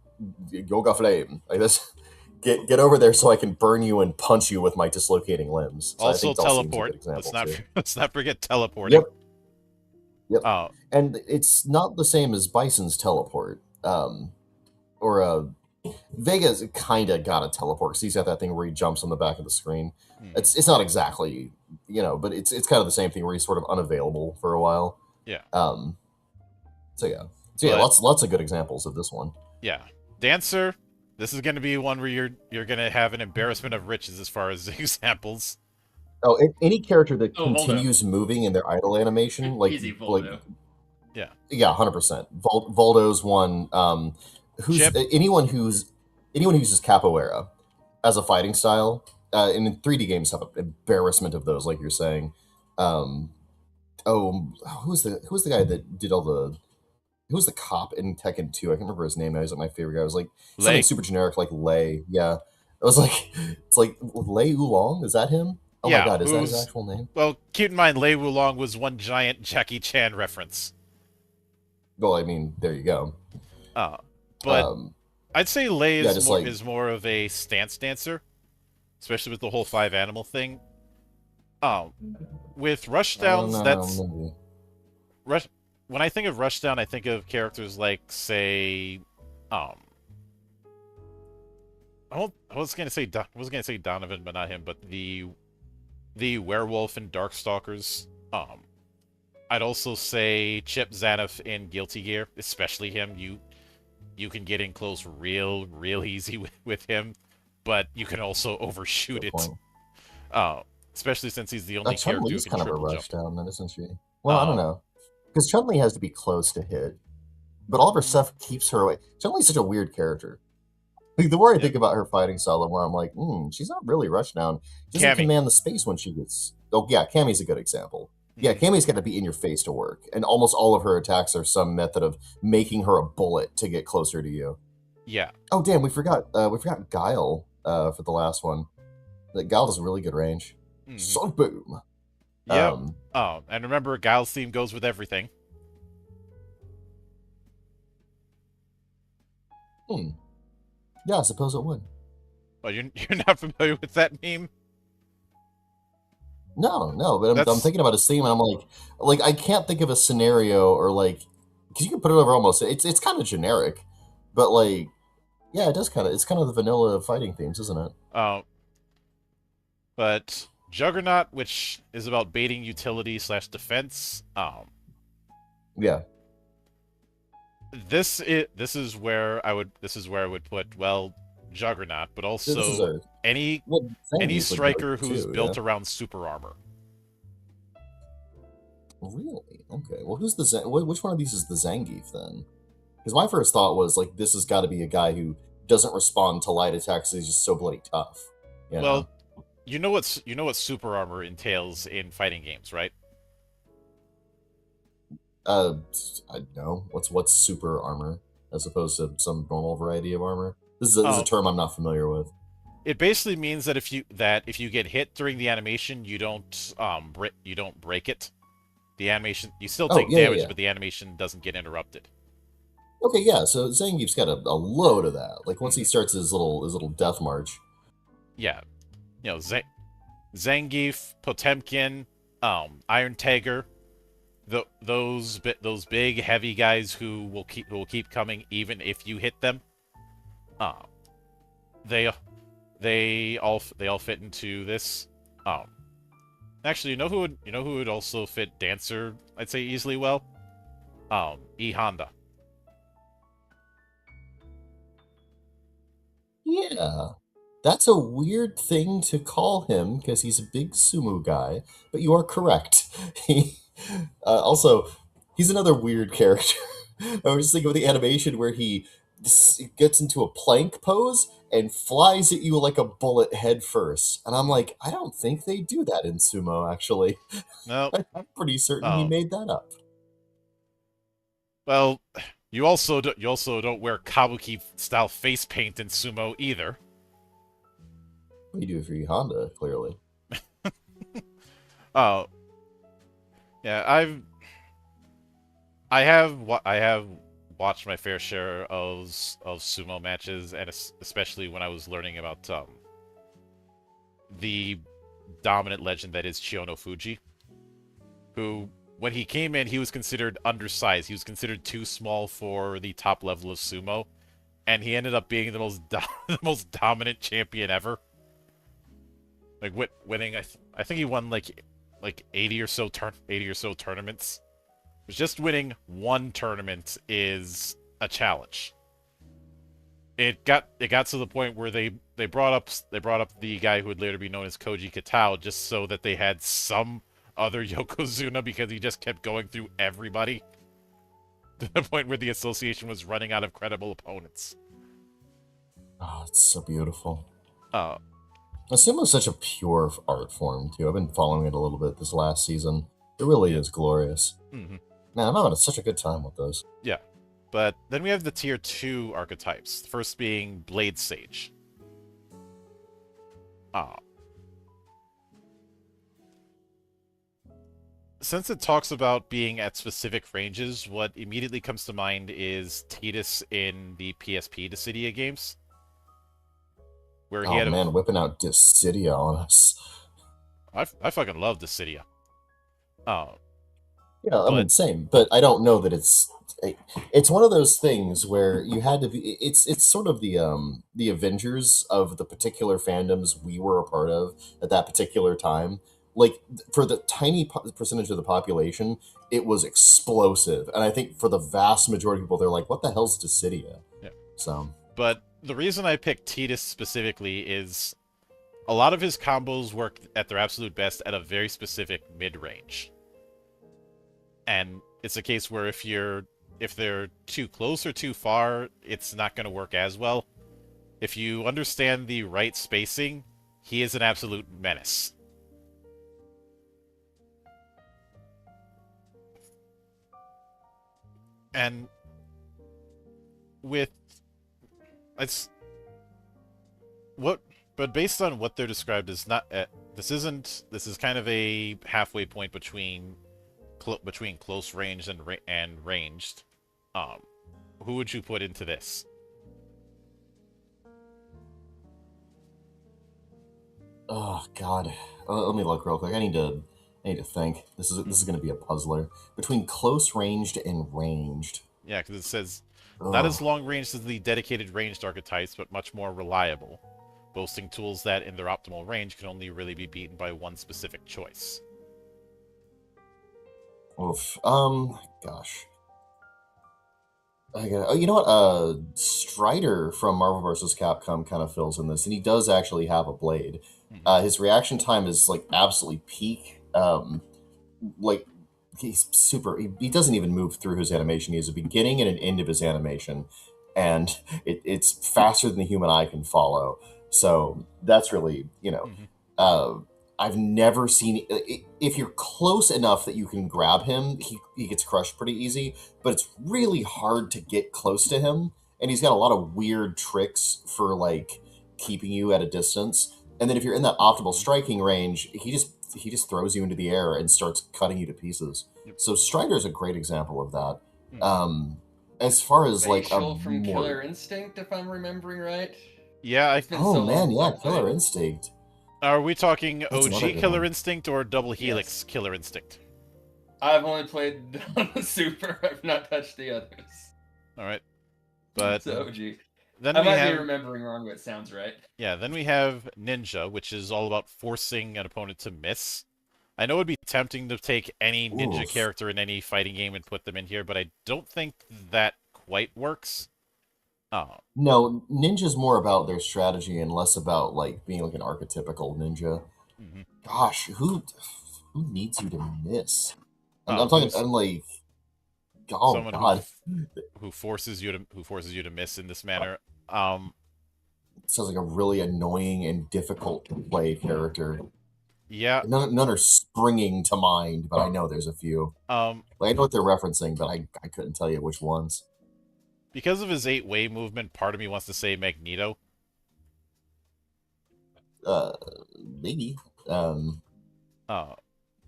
Yoga Flame like this. Get over there so I can burn you and punch you with my dislocating limbs. So also teleport. Let's not forget teleporting. Yep. And it's not the same as Bison's teleport. Vega's kind of got a teleport because he's got that thing where he jumps on the back of the screen. It's not exactly, but it's kind of the same thing where he's sort of unavailable for a while. Yeah. Lots of good examples of this one. Yeah. Dancer. This is going to be one where you're going to have an embarrassment of riches as far as examples. Oh, any character that continues moving in their idle animation, like easy Voldo. Yeah, 100%. Voldo's one. Anyone who uses capoeira as a fighting style, and in 3D games have an embarrassment of those, like you're saying. Oh, who's the guy that did all the? Who was the cop in Tekken 2? I can't remember his name. He was like my favorite guy. It was like something Lei. super generic, like Lei. Yeah, it was like it's like Lei Oolong. Is that him? Oh my Yeah, god, is that his who's... actual name? Well, keep in mind, Lei Wulong was one giant Jackie Chan reference. Well, I mean, there you go. But Um, I'd say Lei yeah, is just more, like is more of a stance dancer, especially with the whole 5 animal thing. Um, with I don't Rushdowns, know, that's... maybe. When I think of Rushdown, I think of characters like, say, I was gonna say Donovan, but not him. But the werewolf in Darkstalkers. I'd also say Chip Zanoff in Guilty Gear, especially him. You can get in close real easy with him, but you can also overshoot Good it. point. Especially since he's the only Chun character who Li's can kind of a triple jump. rushdown, then, isn't she? Well, I don't Um, know, because Chun Li has to be close to hit, but all of her stuff keeps her away. Chun Li's such a weird character. Like, the more I Yep. think about her fighting style, the more I'm like, she's not really rushdown. She doesn't Cammy. command the space when she gets. Oh yeah, Cammy's a good example. Yeah, Mhm. Cammy's got to be in your face to work, and almost all of her attacks are some method of making her a bullet to get closer to you. Yeah. Oh damn, we forgot Guile for the last one. That Guile does really good range. Mhm. So boom. Yep. And remember, Guile's theme goes with everything. Yeah, I suppose it would. Well, you're not familiar with that meme? No, but I'm That's thinking about his theme, and I'm like I can't think of a scenario or like because you can put it over almost. It's kind of generic, but like yeah, it's kind of the vanilla fighting themes, isn't it? but Juggernaut, which is about baiting utility / defense. Yeah, This is where I would put, well, Juggernaut, but this is also any Zangief would striker go who's too, built yeah. around super armor. Really? Okay. Well, which one of these is the Zangief then? Because my first thought was like this has got to be a guy who doesn't respond to light attacks. He's just so bloody tough. You know? Well, you know what super armor entails in fighting games, right? I know what's super armor as opposed to some normal variety of armor. This is a term I'm not familiar with. It basically means that if you get hit during the animation, you don't break it. The animation, you still take damage, but the animation doesn't get interrupted. Okay, yeah. So Zangief's got a load of that. Like once he starts his little death march. Yeah, you know, Zangief, Potemkin, Iron Tiger, those big heavy guys who will keep coming even if you hit them. They all fit into this. Actually, you know who would also fit Dancer, I'd say easily well? E Honda. Yeah. That's a weird thing to call him because he's a big sumo guy, but you are correct. Also, he's another weird character. I was just thinking of the animation where he gets into a plank pose and flies at you like a bullet head first. And I'm like, I don't think they do that in sumo, actually. No. I'm pretty certain he made that up. Well, you also don't wear kabuki style face paint in sumo either. You do it for Honda, clearly. Yeah, I have watched my fair share of sumo matches, and especially when I was learning about the dominant legend that is Chiyono Fuji, who, when he came in, he was considered undersized. He was considered too small for the top level of sumo, and he ended up being the most dominant champion ever. Like winning, I think he won like 80 or so tournaments. Just winning one tournament is a challenge. It got to the point where they brought up the guy who would later be known as Koji Katao, just so that they had some other Yokozuna, because he just kept going through everybody to the point where the association was running out of credible opponents. Oh, it's so beautiful. Uh, Sumo is such a pure art form too. I've been following it a little bit this last season. It really is glorious. Mm-hmm. Man, I'm having such a good time with those. Yeah. But then we have the tier 2 archetypes. The first being Blade Sage. Since it talks about being at specific ranges, what immediately comes to mind is Tidus in the PSP Dissidia games. Where he had whipping out Dissidia on us. I fucking love Dissidia. Yeah, I mean, same. But I don't know that it's one of those things where you had to be. It's sort of the Avengers of the particular fandoms we were a part of at that particular time. Like for the tiny percentage of the population, it was explosive, and I think for the vast majority of people, they're like, "What the hell's Dissidia?" Yeah. So, but the reason I picked Tidus specifically is a lot of his combos work at their absolute best at a very specific mid-range. And it's a case where if they're too close or too far, it's not going to work as well. If you understand the right spacing, he is an absolute menace. And but based on what they're described as, this is kind of a halfway point between close range and ranged. Who would you put into this? Oh God, let me look real quick. I need to think. This is going to be a puzzler between close ranged and ranged. Yeah, because it says not as long ranged as the dedicated ranged archetypes, but much more reliable, boasting tools that, in their optimal range, can only really be beaten by one specific choice. Oof. Gosh. You know what? Strider from Marvel vs. Capcom kind of fills in this, and he does actually have a blade. His reaction time is like absolutely peak. Like he's super. He doesn't even move through his animation. He has a beginning and an end of his animation, and it's faster than the human eye can follow. So that's really, I've never seen if you're close enough that you can grab him, he gets crushed pretty easy, but it's really hard to get close to him, and he's got a lot of weird tricks for like keeping you at a distance. And then if you're in that optimal striking range, he just throws you into the air and starts cutting you to pieces. So Strider is a great example of that. As far as Facial from Killer Instinct, if I'm remembering right. Yeah, Killer Instinct. Are we talking OG Killer Instinct or Double Helix Killer Instinct? I've only played on the Super. I've not touched the others. All right, but it's OG. Then I might be remembering wrong, but it sounds right. Yeah, then we have Ninja, which is all about forcing an opponent to miss. I know it'd be tempting to take any ninja character in any fighting game and put them in here, but I don't think that quite works. No, Ninja's more about their strategy and less about like being like an archetypical ninja. Gosh, who needs you to miss? I'm talking. I'm like, oh God, who forces you to miss in this manner. Sounds like a really annoying and difficult to play character. Yeah, none are springing to mind, but I know there's a few. I know what they're referencing, but I couldn't tell you which ones. Because of his 8-way movement, part of me wants to say Magneto. Maybe. Yeah,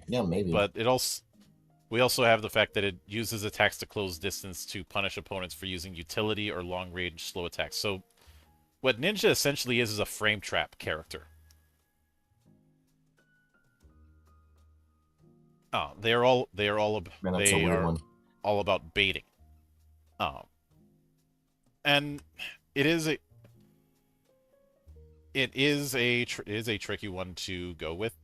maybe. But we also have the fact that it uses attacks to close distance to punish opponents for using utility or long-range slow attacks. So, what Ninja essentially is a frame trap character. They are all about baiting. And it is a tricky one to go with.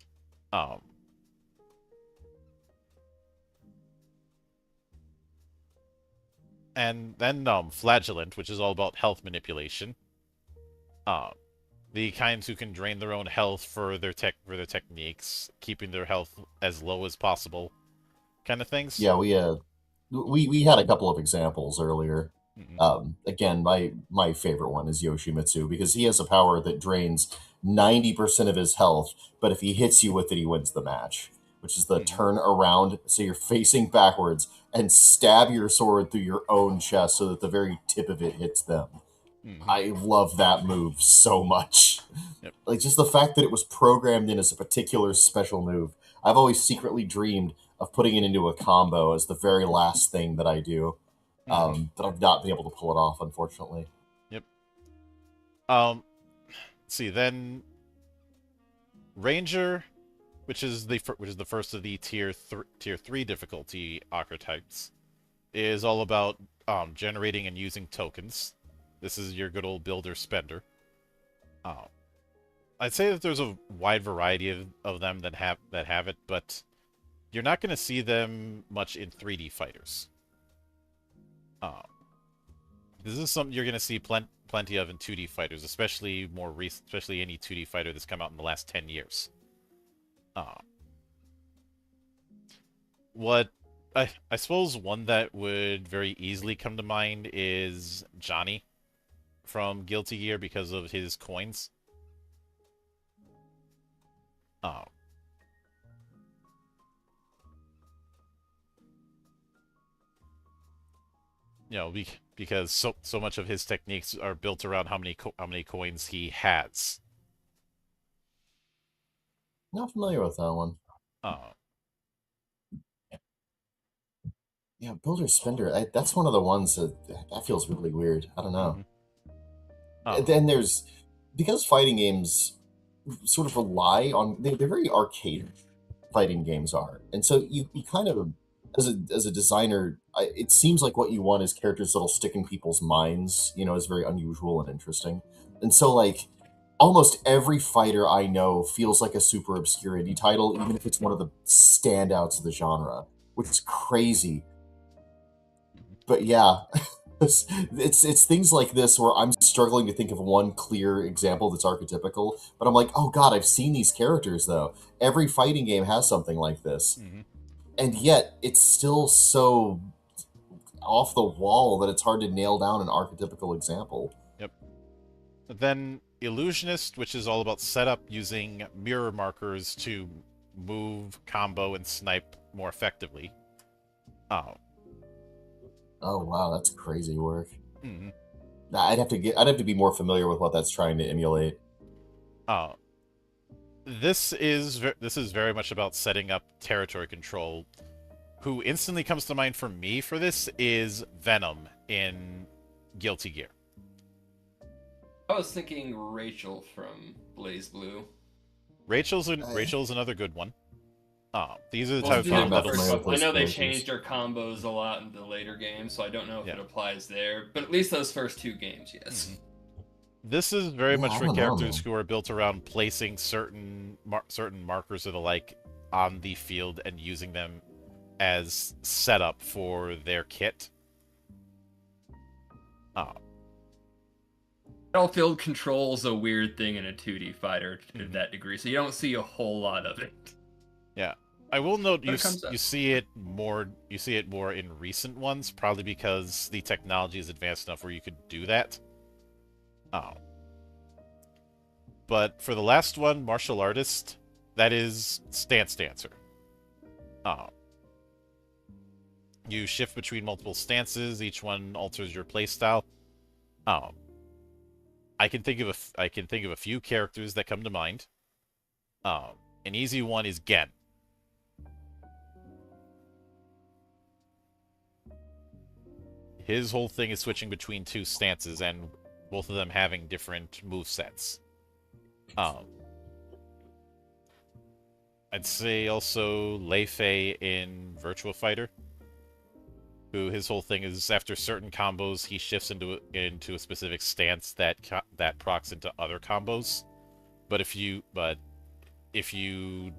And then Flagellant, which is all about health manipulation. The kinds who can drain their own health for their techniques, keeping their health as low as possible, kind of things. Yeah, we had a couple of examples earlier. Again, my favorite one is Yoshimitsu, because he has a power that drains 90% of his health, but if he hits you with it, he wins the match, which is the turn around so you're facing backwards and stab your sword through your own chest so that the very tip of it hits them. I love that move so much. Yep. Like, just the fact that it was programmed in as a particular special move. I've always secretly dreamed of putting it into a combo as the very last thing that I do. But I've not been able to pull it off, unfortunately. Yep. See, then Ranger, which is the first of the tier 3 difficulty archetypes, is all about generating and using tokens. This is your good old builder spender. I'd say that there's a wide variety of them that have it, but you're not going to see them much in 3D fighters. This is something you're going to see plenty of in 2D fighters, especially any 2D fighter that's come out in the last 10 years. What I suppose one that would very easily come to mind is Johnny from Guilty Gear because of his coins. You know, because so much of his techniques are built around how many coins he has. Not familiar with that one. Yeah, builder spender. That's one of the ones that feels really weird. I don't know. Then there's, because fighting games sort of rely on, they're very arcade. Fighting games are, and so you kind of, as a designer, it seems like what you want is characters that'll stick in people's minds. Is very unusual and interesting, and so like almost every fighter I know feels like a super obscure indie title, even if it's one of the standouts of the genre, which is crazy. But yeah, it's things like this where I'm struggling to think of one clear example that's archetypical, but I'm like, oh god, I've seen these characters though. Every fighting game has something like this. And yet it's still so off the wall that it's hard to nail down an archetypical example. Yep. But then Illusionist, which is all about setup using mirror markers to move, combo, and snipe more effectively. Oh wow, that's crazy work. I'd have to be more familiar with what that's trying to emulate. This is very much about setting up territory control. Who instantly comes to mind for me for this is Venom in Guilty Gear. I was thinking Rachel from Blaze Blue. Rachel's another good one. These are the Well, type of you know, that'll... I know they changed their combos a lot in the later games, so I don't know if it applies there. But at least those first 2 games, yes. This is very much for characters who are built around placing certain markers or the like on the field and using them as setup for their kit. Battlefield control's a weird thing in a 2D fighter to that degree, so you don't see a whole lot of it. Yeah, I will note you see it more in recent ones, probably because the technology is advanced enough where you could do that. But for the last one, Martial Artist, that is Stance Dancer. You shift between multiple stances, each one alters your playstyle. I can think of a few characters that come to mind. An easy one is Gen. His whole thing is switching between 2 stances, and both of them having different movesets. I'd say also Lei Fei in Virtua Fighter, who his whole thing is after certain combos he shifts into a specific stance that procs into other combos. But if you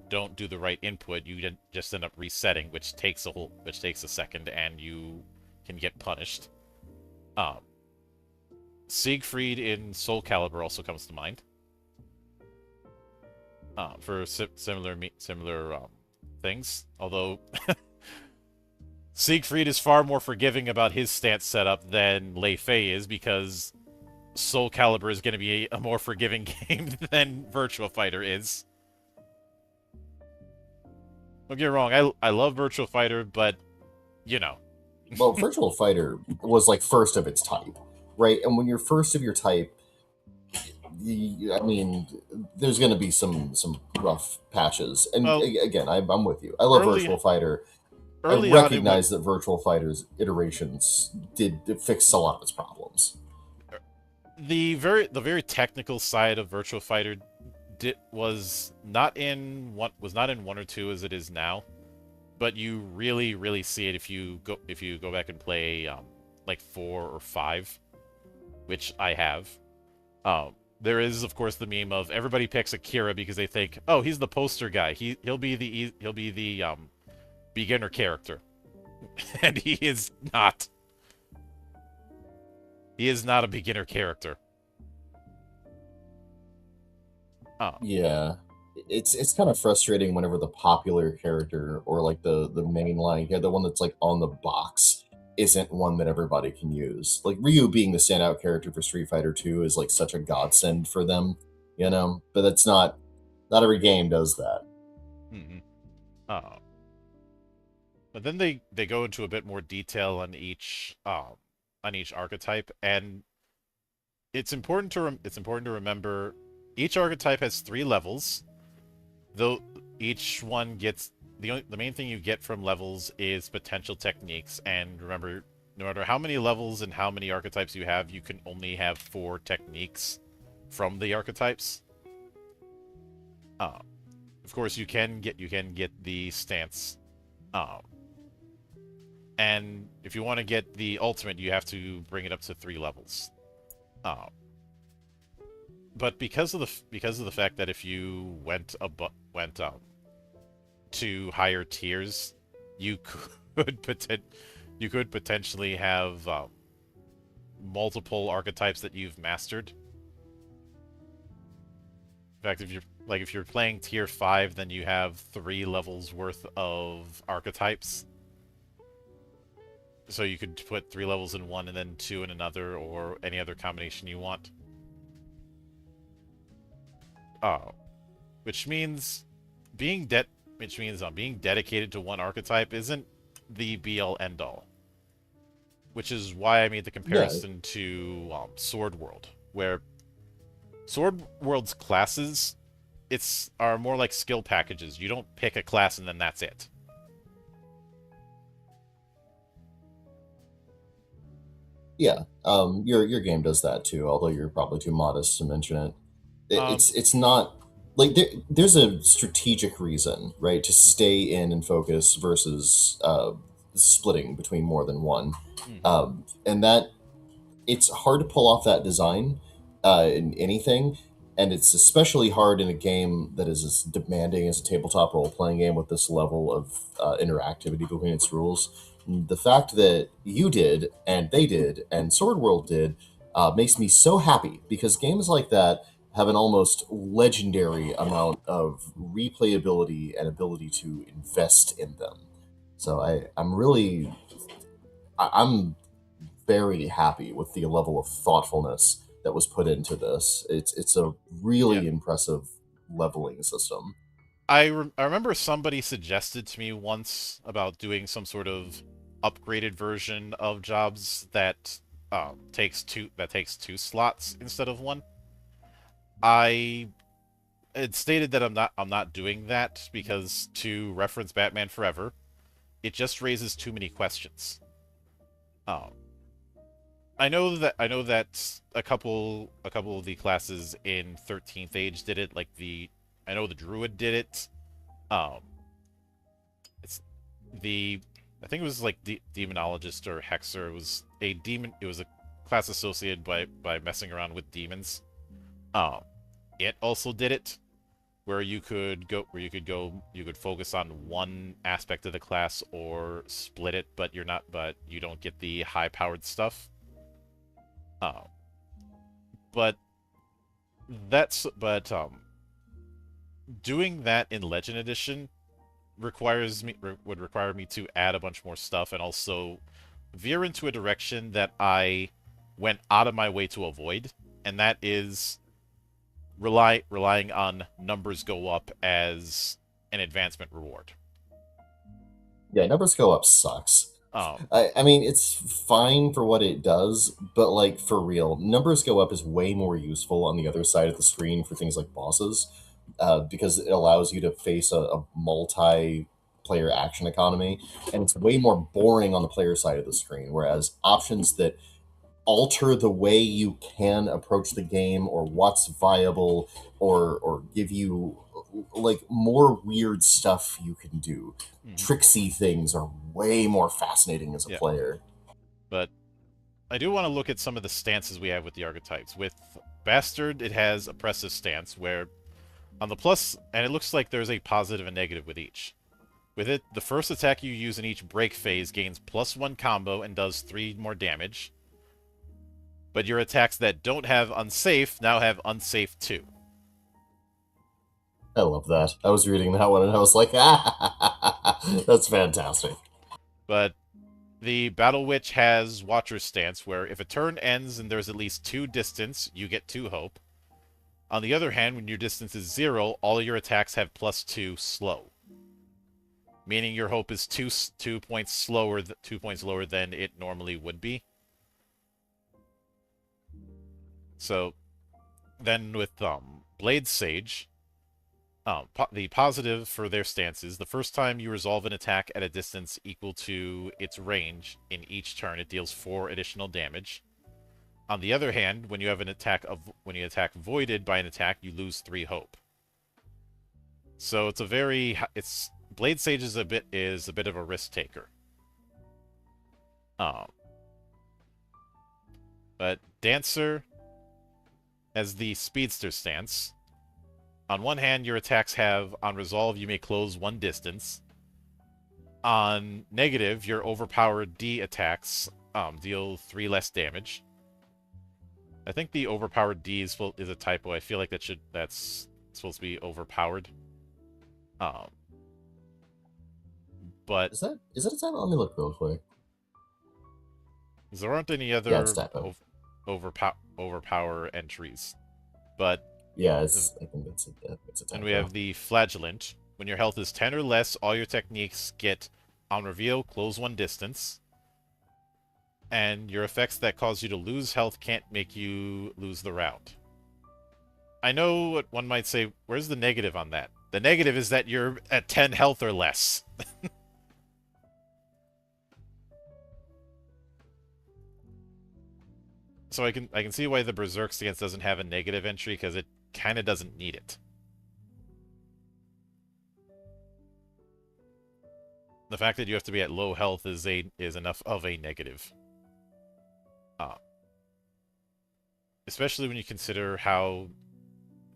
don't do the right input, you just end up resetting, which takes a second, and you can get punished. Siegfried in Soul Calibur also comes to mind. For similar things, although Siegfried is far more forgiving about his stance setup than Lei Fei is, because Soul Calibur is going to be a more forgiving game than Virtua Fighter is. Don't get me wrong, I love Virtual Fighter, but you know. Well, Virtual Fighter was like first of its type, right? And when you're first of your type, I mean, there's going to be some rough patches. And Well, again, I'm with you. I love early Virtual Fighter. I early on it went recognize that Virtual Fighter's iterations did fix a lot of its problems. the very technical side of Virtual Fighter was not in one or two as it is now, but you really see it if you go back and play like 4 or 5, which I have. There is of course the meme of everybody picks Akira because they think, oh, he's the poster guy. He'll be the beginner character, and he is not. He is not a beginner character. Oh. Yeah, it's kind of frustrating whenever the popular character or like the main line, yeah, the one that's like on the box, isn't one that everybody can use. Like Ryu being the standout character for Street Fighter 2 is like such a godsend for them, you know. But that's not every game does that. Mm-hmm. Oh. But then they go into a bit more detail on each archetype, and it's important to remember each archetype has 3 levels, though each one gets the main thing you get from levels is potential techniques. And remember, no matter how many levels and how many archetypes you have, you can only have 4 techniques from the archetypes. Of course, you can get the stance. And if you want to get the ultimate, you have to bring it up to 3 levels. But because of the fact that if you went to higher tiers, you could potentially have multiple archetypes that you've mastered. In fact, if you're playing tier 5, then you have 3 levels worth of archetypes. So you could put 3 levels in one and then 2 in another, or any other combination you want. Which means being dedicated to one archetype isn't the be-all end-all. Which is why I made the comparison to Sword World, where Sword World's classes are more like skill packages. You don't pick a class and then that's it. Yeah, your game does that too, although you're probably too modest to mention it. It's not like there's a strategic reason, right, to stay in and focus versus splitting between more than one, and that it's hard to pull off that design in anything, and it's especially hard in a game that is as demanding as a tabletop role-playing game with this level of interactivity between its rules. The fact that you did, and they did, and Sword World did, makes me so happy, because games like that have an almost legendary amount of replayability and ability to invest in them. So I'm very happy with the level of thoughtfulness that was put into this. It's a really impressive leveling system. I remember somebody suggested to me once about doing some sort of upgraded version of jobs that takes 2 slots instead of 1. I had stated that I'm not doing that because, to reference Batman Forever, it just raises too many questions. I know that a couple of the classes in 13th Age did it. Like I know the Druid did it. I think it was like Demonologist or Hexer. It was a demon. It was a class associated by messing around with demons. It also did it, where you could focus on one aspect of the class or split it, but you don't get the high-powered stuff. But doing that in Legend Edition would require me to add a bunch more stuff, and also veer into a direction that I went out of my way to avoid, and that is relying on numbers go up as an advancement reward. Yeah, numbers go up sucks. Um, I mean, it's fine for what it does, but like for real, numbers go up is way more useful on the other side of the screen for things like bosses, because it allows you to face a multi-player action economy, and it's way more boring on the player side of the screen. Whereas options that alter the way you can approach the game or what's viable or give you like more weird stuff you can do, mhm. tricksy things are way more fascinating as a Yeah, player. but I do want to look at some of the stances we have with the archetypes. With Bastard, it has Oppressive Stance, where on the plus, and it looks like there's a positive and negative with each. With it, the first attack you use in each break phase gains +1 combo and does 3 more damage. But your attacks that don't have Unsafe now have Unsafe 2. I love that. I was reading that one and I was like, ah, that's fantastic. But the Battle Witch has Watcher's Stance, where if a turn ends and there's at least 2 distance, you get 2 hope. On the other hand, when your distance is 0, all your attacks have +2 slow. Meaning your hope is 2 points slower, 2 points lower than it normally would be. So then with Blade Sage, the positive for their stance is the first time you resolve an attack at a distance equal to its range in each turn, it deals 4 additional damage. On the other hand, when you have an attack when you attack voided by an attack, you lose 3 hope. So it's Blade Sage is a bit of a risk taker. But Dancer has the Speedster stance. On one hand, your attacks have, on resolve, you may close 1 distance. On negative, your overpowered D attacks deal 3 less damage. I think the overpowered D is a typo. I feel like that's supposed to be overpowered. But Is that a typo? Let me look real quick. there aren't any other Yeah, it's typo. overpower entries. But Yeah, I think it's a typo. and we have the Flagellant. When your health is 10 or less, all your techniques get, on reveal, close 1 distance. And your effects that cause you to lose health can't make you lose the round. I know what one might say, where's the negative on that? The negative is that you're at 10 health or less. So I can see why the Berserk stance doesn't have a negative entry, because it kind of doesn't need it. The fact that you have to be at low health is enough of a negative. Especially when you consider how,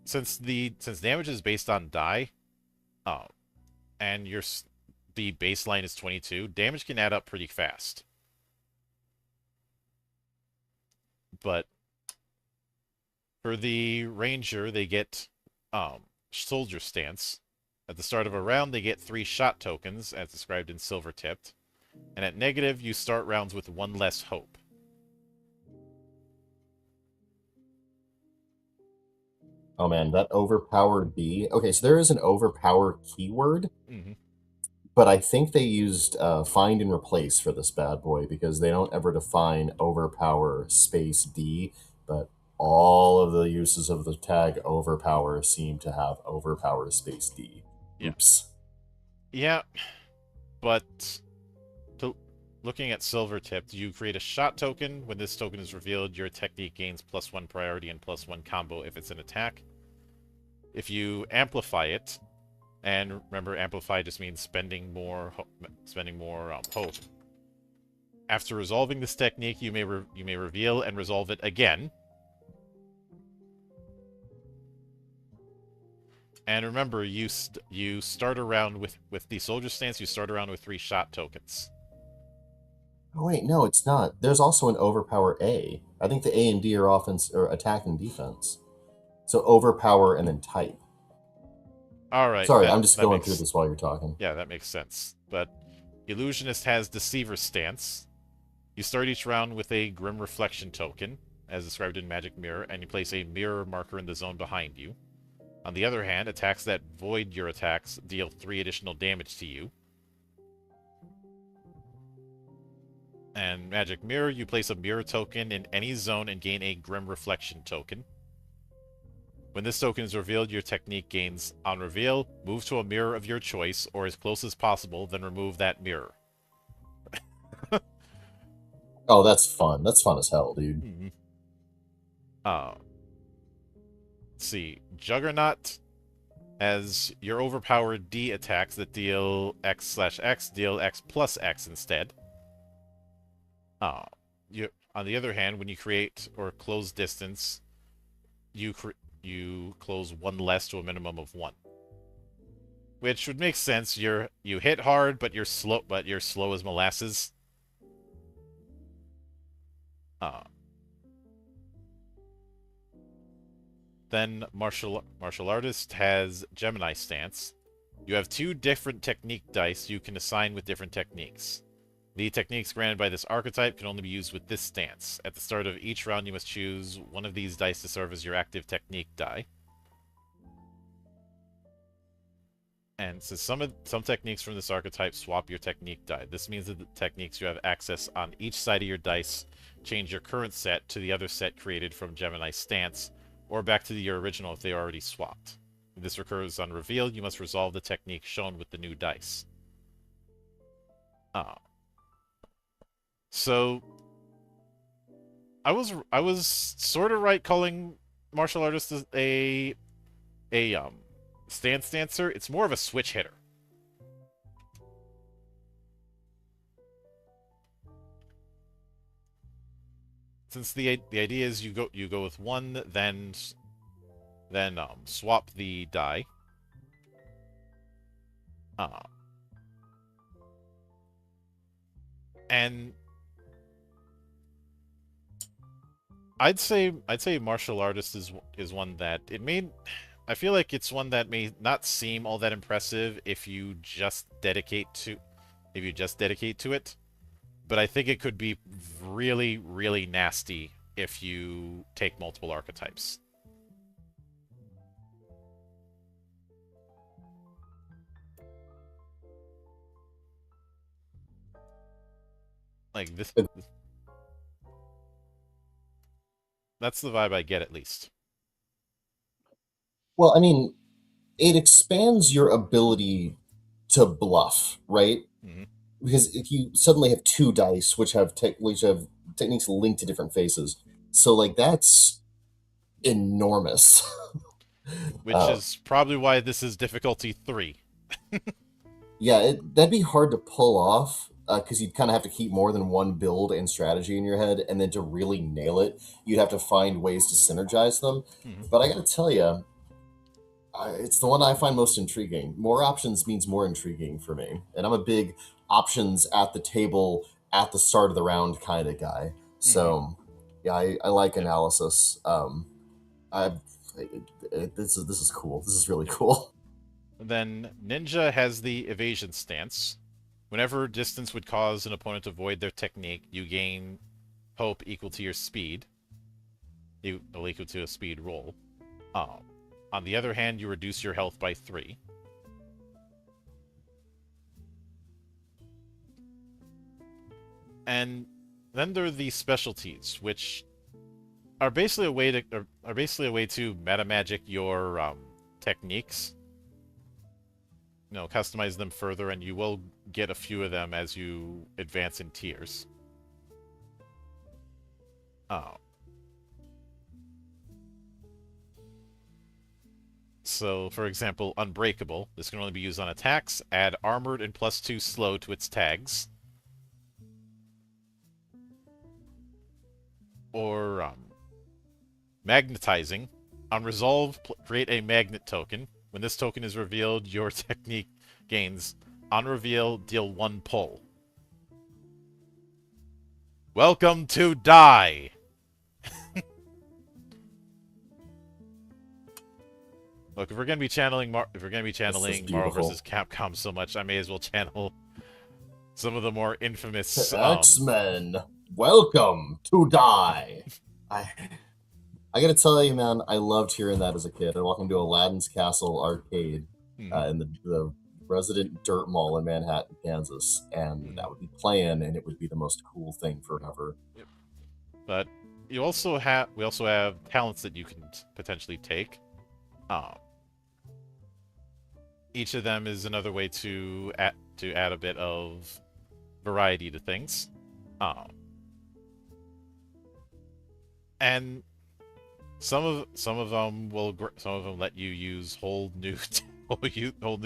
since damage is based on die, and the baseline is 22, damage can add up pretty fast. But for the Ranger, they get Soldier Stance. At the start of a round, they get 3 shot tokens, as described in Silver Tipped. And at negative, you start rounds with 1 less hope. Oh man, that overpowered B. Okay, so there is an overpower keyword, but I think they used find and replace for this bad boy, because they don't ever define overpower space D, but all of the uses of the tag overpower seem to have overpower space D. Yeah. Oops. Yeah, but looking at Silver Tipped, you create a shot token. When this token is revealed, your technique gains +1 priority and +1 combo if it's an attack. If you amplify it, and remember, amplify just means spending more hope. After resolving this technique, you may reveal and resolve it again. And remember, you start around with the Soldier Stance. You start around with 3 shot tokens. Oh wait, no, it's not. There's also an overpower A. I think the A and D are offense or attack and defense. So overpower and then type. All right. Sorry, I'm just going through this while you're talking. Yeah, that makes sense. But Illusionist has Deceiver Stance. You start each round with a Grim Reflection token, as described in Magic Mirror, and you place a mirror marker in the zone behind you. On the other hand, attacks that void your attacks deal 3 additional damage to you. And Magic Mirror, you place a mirror token in any zone and gain a Grim Reflection token. When this token is revealed, your technique gains on reveal, move to a mirror of your choice, or as close as possible, then remove that mirror. Oh, that's fun. That's fun as hell, dude. Mm-hmm. Let's see. Juggernaut has your overpowered D attacks that deal X/X, deal X plus X instead. On the other hand, when you create or close distance, you close one less to a minimum of 1. Which would make sense. You hit hard, but you're slow as molasses. Then martial artist has Gemini stance. You have 2 different technique dice you can assign with different techniques. The techniques granted by this archetype can only be used with this stance. At the start of each round, you must choose one of these dice to serve as your active technique die. And so some techniques from this archetype swap your technique die. This means that the techniques you have access on each side of your dice change your current set to the other set created from Gemini's stance, or back to your original if they are already swapped. If this occurs on reveal, you must resolve the technique shown with the new dice. So I was sort of right calling martial artist a stance dancer. It's more of a switch hitter. Since the idea is you go with 1, then swap the die. And I'd say martial artist is one that I feel like it's one that may not seem all that impressive if you just dedicate to it, but I think it could be really, really nasty if you take multiple archetypes. Like this. That's the vibe I get, at least. Well, I mean, it expands your ability to bluff, right? Mm-hmm. Because if you suddenly have 2 dice which have techniques linked to different faces, so like that's enormous. Which is probably why this is difficulty 3. Yeah, that'd be hard to pull off, because you'd kind of have to keep more than one build and strategy in your head, and then to really nail it, you'd have to find ways to synergize them. Mm-hmm. But I gotta tell you, it's the one I find most intriguing. More options means more intriguing for me, and I'm a big options at the table at the start of the round kind of guy. So, yeah, I like analysis. This is cool. This is really cool. Then Ninja has the evasion stance. Whenever distance would cause an opponent to avoid their technique, you gain hope equal to your speed. Equal to a speed roll. On the other hand, you reduce your health by 3. And then there are the specialties, which are basically a way to meta magic your techniques. Customize them further, and you will get a few of them as you advance in tiers. So, for example, Unbreakable. This can only be used on attacks. Add Armored and +2 Slow to its tags. Or, Magnetizing. On Resolve, create a Magnet token. When this token is revealed, your technique gains, on reveal, deal 1 pull. Welcome to Die! Look, if we're gonna be channeling Marvel vs. Capcom so much, I may as well channel some of the more infamous X-Men. Welcome to Die. I gotta tell you, man, I loved hearing that as a kid. I walked into Aladdin's Castle arcade in the resident dirt mall in Manhattan, Kansas, and that would be playing, and it would be the most cool thing forever. Yep. But we also have talents that you can potentially take. Each of them is another way to add a bit of variety to things. And some of them let you use whole new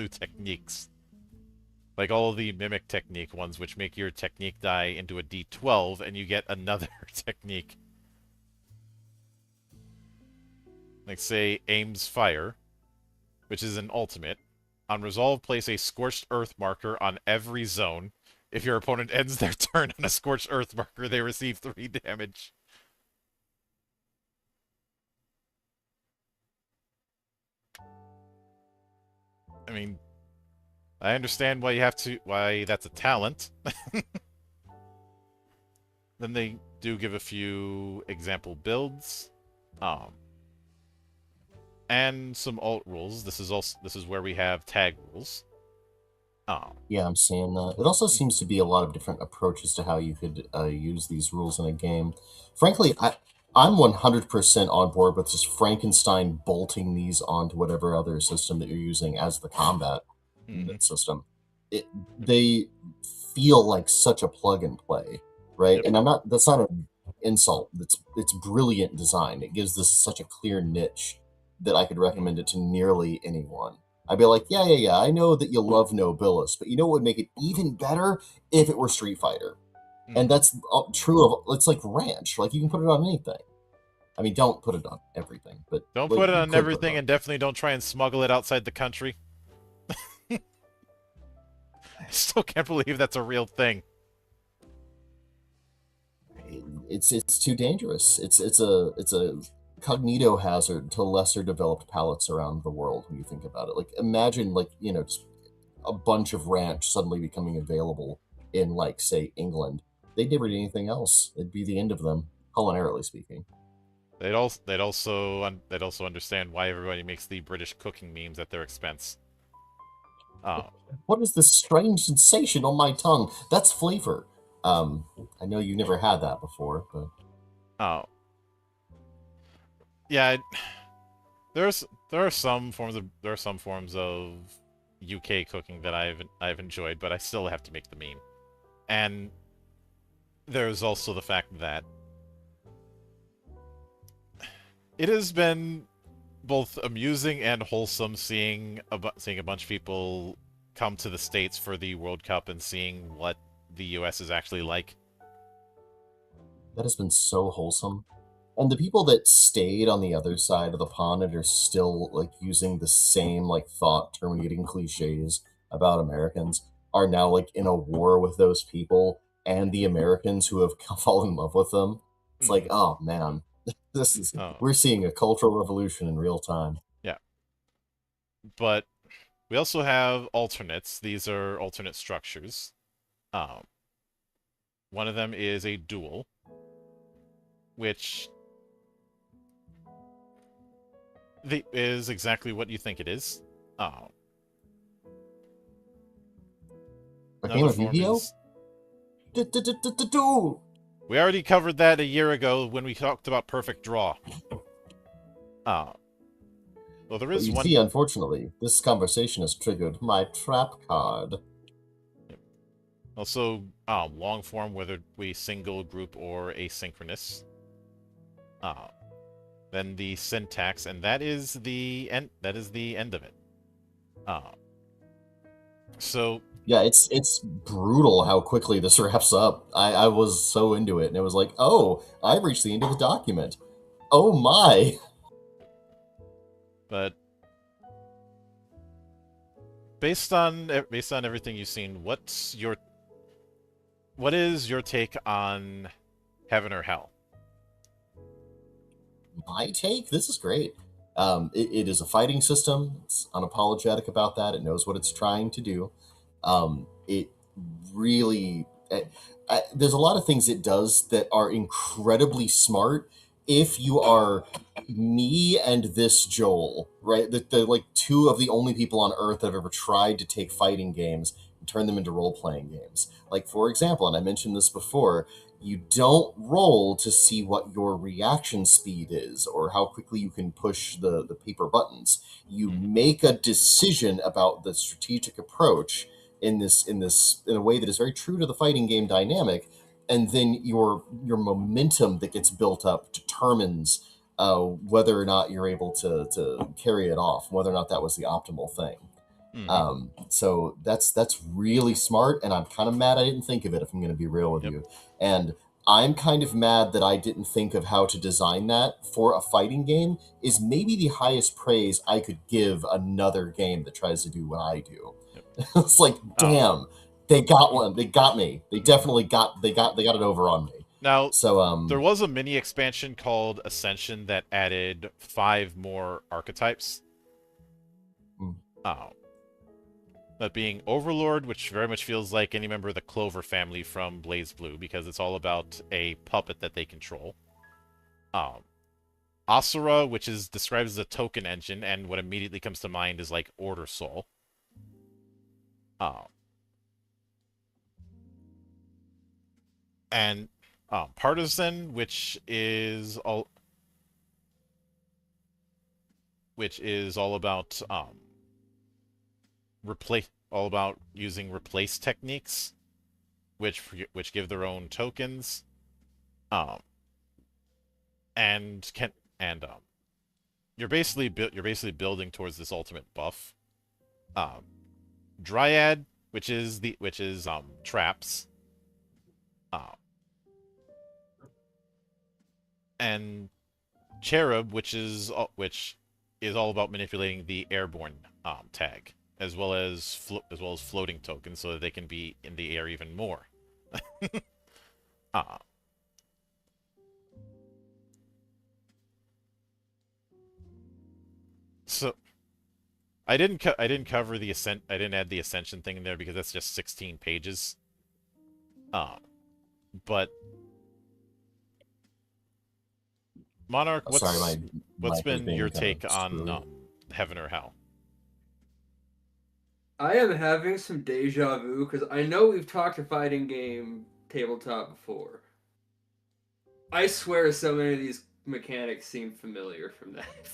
techniques, like all of the mimic technique ones, which make your technique die into a D12, and you get another technique. Like say Aim's Fire, which is an ultimate. On resolve, place a Scorched Earth marker on every zone. If your opponent ends their turn on a Scorched Earth marker, they receive 3 damage. I mean, I understand why that's a talent. Then they do give a few example builds. And some alt rules. This is where we have tag rules. Yeah, I'm seeing that. It also seems to be a lot of different approaches to how you could use these rules in a game. Frankly, I'm 100% on board with just Frankenstein bolting these onto whatever other system that you're using as the combat system. They feel like such a plug and play, right? Yep. And that's not an insult. It's brilliant design. It gives this such a clear niche that I could recommend it to nearly anyone. I'd be like, yeah, I know that you love Nobilis, but you know what would make it even better? If it were Street Fighter. And that's true of, it's like Ranch. Like, you can put it on anything. I mean, don't put it on everything, but... Don't put it on everything, and definitely don't try and smuggle it outside the country. I still can't believe that's a real thing. It's too dangerous. It's a cognito hazard to lesser developed palates around the world when you think about it. Like, imagine, like, just a bunch of Ranch suddenly becoming available in, like, say, England. They'd never do anything else. It'd be the end of them, culinarily speaking. They'd also understand why everybody makes the British cooking memes at their expense. What is this strange sensation on my tongue? That's flavor. I know you never had that before, but... Yeah, there are some forms of UK cooking that I've enjoyed, but I still have to make the meme. And there's also the fact that it has been both amusing and wholesome seeing a bunch of people come to the States for the World Cup and seeing what the US is actually like. That has been so wholesome. And the people that stayed on the other side of the pond and are still, like, using the same, like, thought-terminating cliches about Americans are now, like, in a war with those people and the Americans who have fallen in love with them. It's like, oh, man. We're seeing a cultural revolution in real time. Yeah. But we also have alternates. These are alternate structures. One of them is a duel, which is exactly what you think it is. A game of Yu-Gi-Oh? Duel! We already covered that a year ago when we talked about Perfect Draw. Well, there is one... see, unfortunately, this conversation has triggered my trap card. Also, long form, whether we single, group, or asynchronous. Then the syntax, and that is the end. That is the end of it. So yeah, it's brutal how quickly this wraps up. I was so into it, and it was like, oh, I've reached the end of the document. Oh my! But based on everything you've seen, what is your take on Heaven or Hell? My take? This is great. It is a fighting system. It's unapologetic about that. It knows what it's trying to do. It really... there's a lot of things it does that are incredibly smart, if you are me and this Joel, right? The like two of the only people on Earth that have ever tried to take fighting games and turn them into role-playing games. Like, for example, and I mentioned this before, you don't roll to see what your reaction speed is or how quickly you can push the paper buttons. You make a decision about the strategic approach in a way that is very true to the fighting game dynamic, and then your momentum that gets built up determines whether or not you're able to carry it off, whether or not that was the optimal thing. So that's really smart, and I'm kind of mad I didn't think of it, if I'm going to be real with you. And I'm kind of mad that I didn't think of how to design that for a fighting game is maybe the highest praise I could give another game that tries to do what I do. It's like, damn, they got one. They got me. They definitely got it over on me. Now, so there was a mini expansion called Ascension that added 5 more archetypes. That being Overlord, which very much feels like any member of the Clover family from Blaze Blue, because it's all about a puppet that they control. Asura, which is described as a token engine, and what immediately comes to mind is like Order Soul. And Partisan, which is all about using replace techniques, which give their own tokens, you're basically building towards this ultimate buff. Dryad, which is traps, and Cherub, which is all about manipulating the airborne tag, as well as floating tokens, so that they can be in the air even more. So I didn't cover the I didn't add the Ascension thing in there because that's just 16 pages. But Monarch, what's been your take on Heaven or Hell? I am having some deja vu because I know we've talked a fighting game tabletop before. I swear so many of these mechanics seem familiar from that.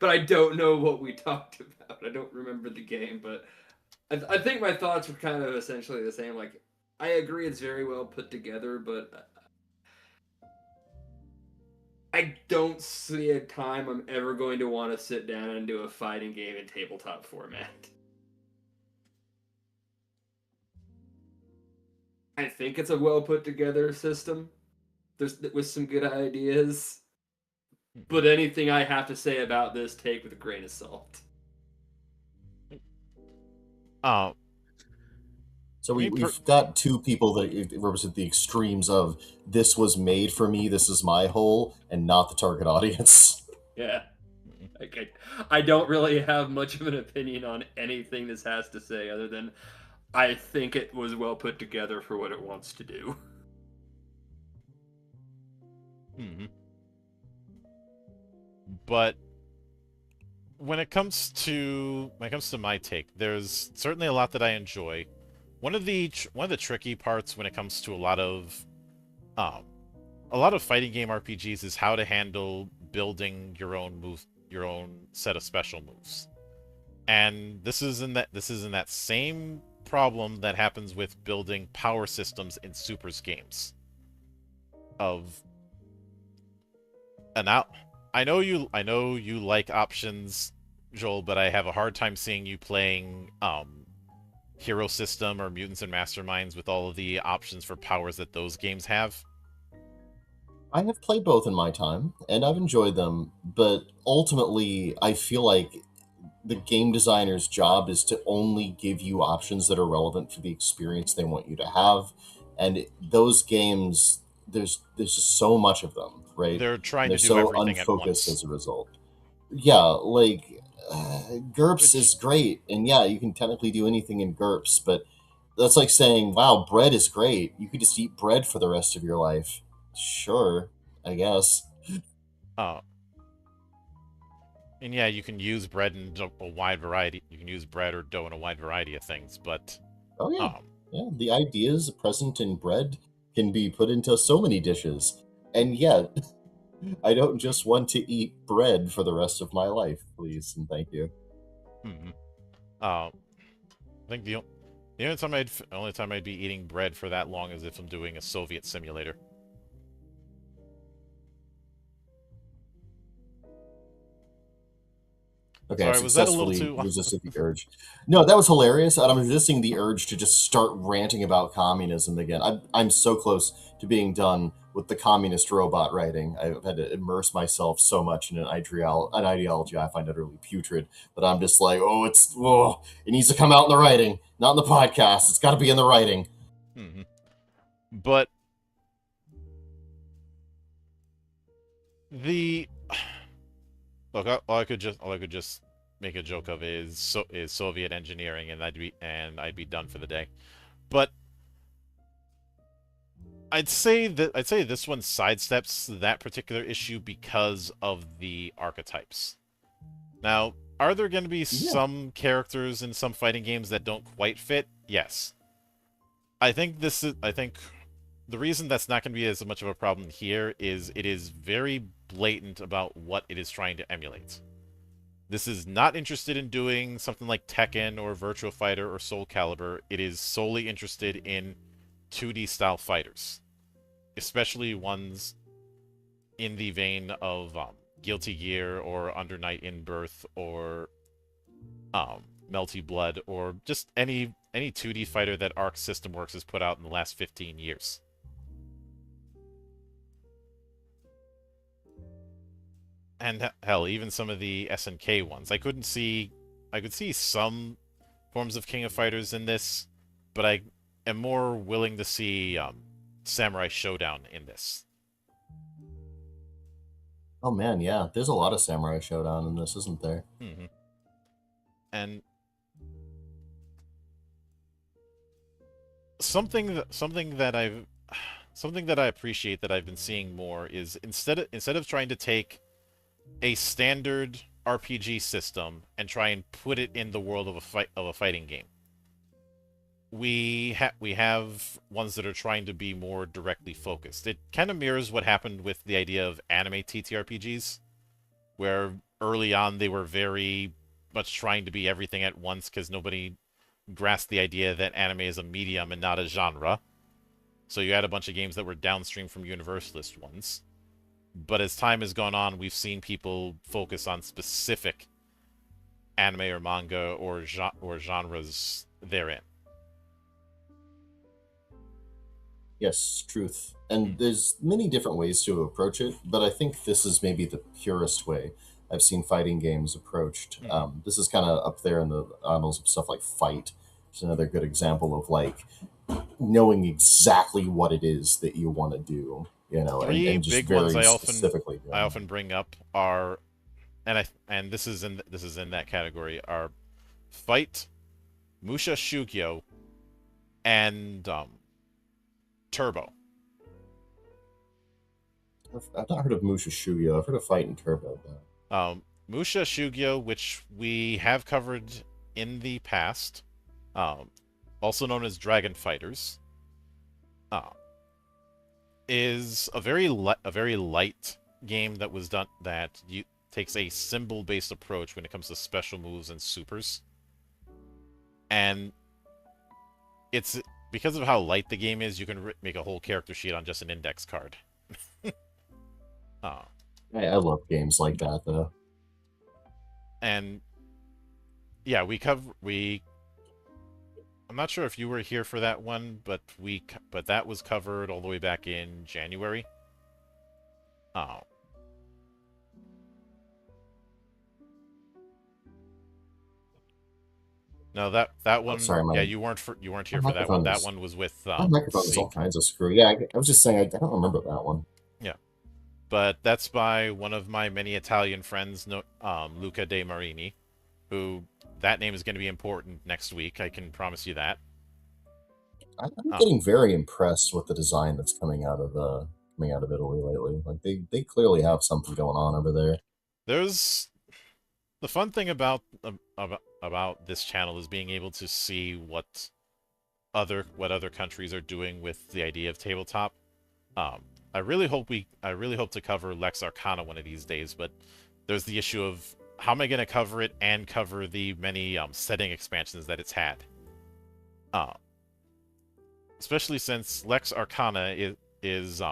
But I don't know what we talked about. I don't remember the game, but I think my thoughts were kind of essentially the same. Like, I agree it's very well put together, but I don't see a time I'm ever going to want to sit down and do a fighting game in tabletop format. I think it's a well put together system. With some good ideas. But anything I have to say about this, take with a grain of salt. So we've got two people that represent the extremes of this was made for me, this is my hole, and not the target audience. Yeah. Okay. I don't really have much of an opinion on anything this has to say other than I think it was well put together for what it wants to do. But when it comes to my take, there's certainly a lot that I enjoy. One of the tricky parts when it comes to a lot of fighting game RPGs is how to handle building your own set of special moves. And this is in that same problem that happens with building power systems in Supers games. I know you like options, Joel, but I have a hard time seeing you playing Hero System or Mutants and Masterminds with all of the options for powers that those games have. I have played both in my time, and I've enjoyed them, but ultimately, I feel like the game designer's job is to only give you options that are relevant for the experience they want you to have, and those games, there's just so much of them, right? They're trying to do so everything unfocused at once. as a result. Yeah, like GURPS is great, and yeah, you can technically do anything in GURPS, but that's like saying, wow, bread is great. You could just eat bread for the rest of your life. Sure. I guess. And yeah, you can use bread in a wide variety. You can use bread or dough in a wide variety of things, but Oh yeah, yeah. The ideas present in bread can be put into so many dishes, and yet I don't just want to eat bread for the rest of my life, please and thank you. hmm I think the only time I'd be eating bread for that long is if I'm doing a Soviet simulator. Okay, I Sorry, was that a little successfully too? resisted the urge. No, that was hilarious, and I'm resisting the urge to just start ranting about communism again. I'm so close to being done with the communist robot writing. I've had to immerse myself so much in an ideology I find utterly putrid that I'm just like, it needs to come out in the writing, not in the podcast. It's got to be in the writing. Mm-hmm. But the look, all I could just make a joke of is Soviet engineering, and I'd be done for the day. But I'd say this one sidesteps that particular issue because of the archetypes. Now, are there going to be some characters in some fighting games that don't quite fit? Yes. I think the reason that's not going to be as much of a problem here is it is very blatant about what it is trying to emulate. This is not interested in doing something like Tekken or Virtua Fighter or Soul Calibur. It is solely interested in 2D style fighters, especially ones in the vein of Guilty Gear or Under Night in Birth or Melty Blood or just any 2D fighter that Arc System Works has put out in the last 15 years. And hell, even some of the SNK ones. I could see some forms of King of Fighters in this, but I am more willing to see Samurai Showdown in this. Oh man, yeah. There's a lot of Samurai Showdown in this, isn't there? Mm-hmm. And something that I appreciate that I've been seeing more is instead of trying to take a standard RPG system and try and put it in the world of a fighting game, we have ones that are trying to be more directly focused. It kind of mirrors what happened with the idea of anime TTRPGs, where early on they were very much trying to be everything at once because nobody grasped the idea that anime is a medium and not a genre. So you had a bunch of games that were downstream from Universalist ones. But as time has gone on, we've seen people focus on specific anime or manga or genres therein. Yes, truth. And there's many different ways to approach it, but I think this is maybe the purest way I've seen fighting games approached. This is kind of up there in the annals of stuff like Fight. It's another good example of like knowing exactly what it is that you want to do, and just big very ones specifically. I often bring up are, and this is in that category, are Fight, Musha Shugyo, and Turbo. I've not heard of Musha Shugyo. I've heard of Fight and Turbo. Musha Shugyo, which we have covered in the past, also known as Dragon Fighters, is a very light game that was done that takes a symbol-based approach when it comes to special moves and supers, and it's because of how light the game is, you can make a whole character sheet on just an index card. I love games like that, though. And yeah, I'm not sure if you were here for that one, but that was covered all the way back in January. No, that one. Sorry, yeah, you weren't here for that one. That one was with. My microphone is all kinds of screw. Yeah, I was just saying I don't remember that one. Yeah, but that's by one of my many Italian friends, Luca De Marini, who that name is going to be important next week. I can promise you that. I'm getting very impressed with the design that's coming out of coming out of Italy lately. Like they clearly have something going on over there. There's the fun thing about this channel is being able to see what other countries are doing with the idea of tabletop. I really hope to cover Lex Arcana one of these days, but there's the issue of how am I going to cover it and cover the many setting expansions that it's had. Especially since Lex Arcana is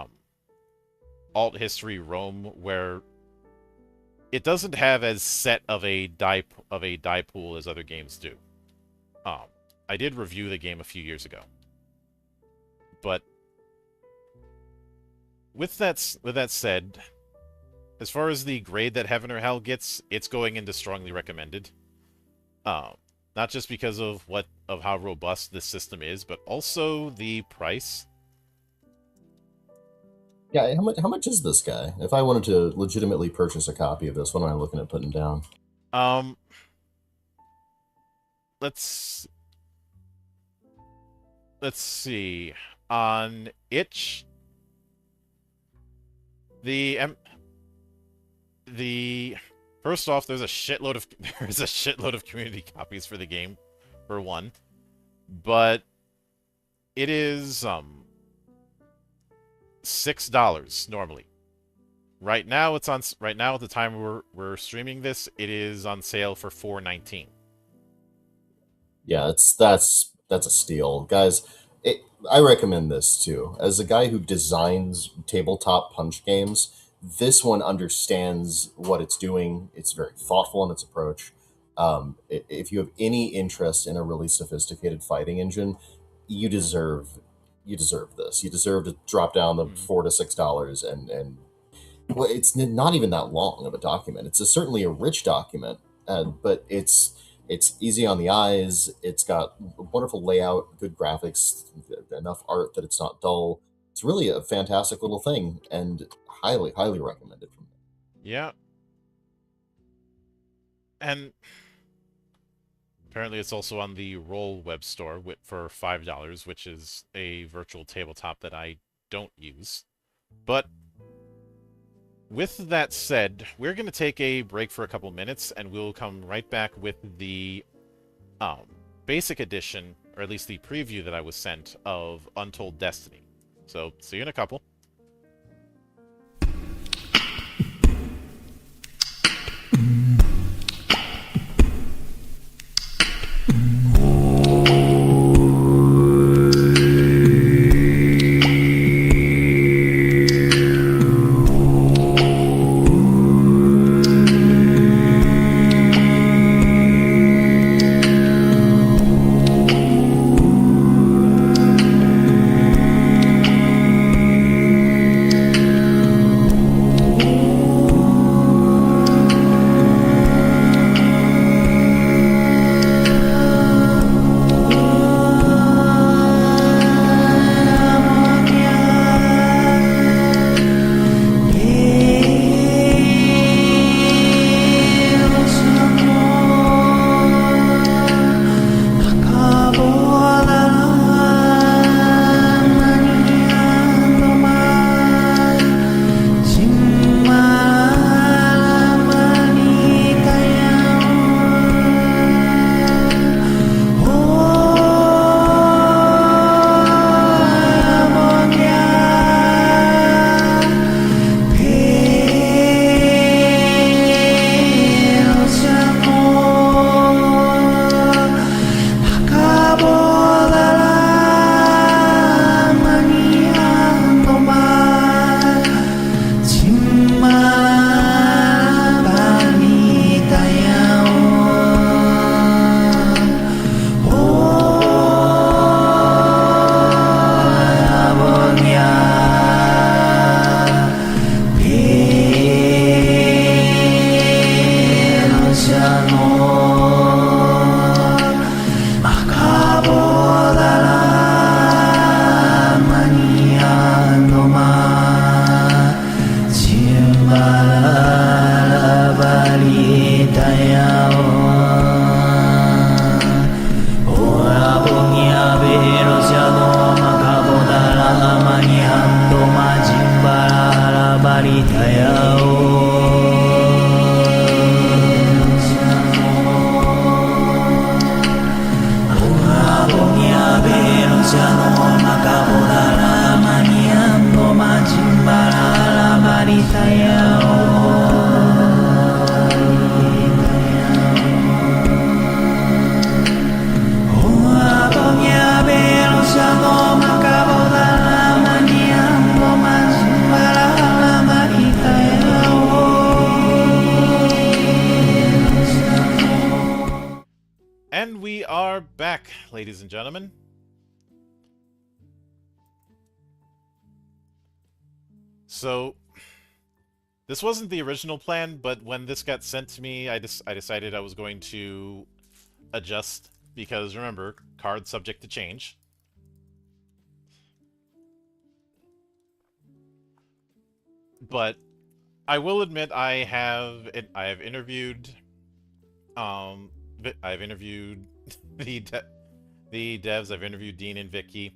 alt history Rome, where it doesn't have as set of a die pool as other games do. I did review the game a few years ago, but with that said, as far as the grade that Heaven or Hell gets, it's going into strongly recommended. Not just because of how robust this system is, but also the price. Yeah, how much is this guy? If I wanted to legitimately purchase a copy of this, what am I looking at putting down? Let's see. On itch, the first off, there's a shitload of community copies for the game, for one, but it is $6 normally. Right now, at the time we're streaming this, it is on sale for $4.19. Yeah, that's a steal, guys. I recommend this too. As a guy who designs tabletop punch games, this one understands what it's doing. It's very thoughtful in its approach. If you have any interest in a really sophisticated fighting engine, you deserve this. You deserve to drop down the $4 to $6 and well, it's not even that long of a document. It's certainly a rich document, but it's easy on the eyes. It's got a wonderful layout, good graphics, enough art that it's not dull. It's really a fantastic little thing, and highly, highly recommended from me. Yeah. And apparently it's also on the Roll web store for $5, which is a virtual tabletop that I don't use. But with that said, we're going to take a break for a couple minutes, and we'll come right back with the basic edition, or at least the preview that I was sent, of Untold Destiny. So, see you in a couple. And we are back, ladies and gentlemen. So, this wasn't the original plan, but when this got sent to me, I decided I was going to adjust, because remember, cards subject to change. But I will admit I've interviewed I've interviewed the devs. I've interviewed Dean and Vicky.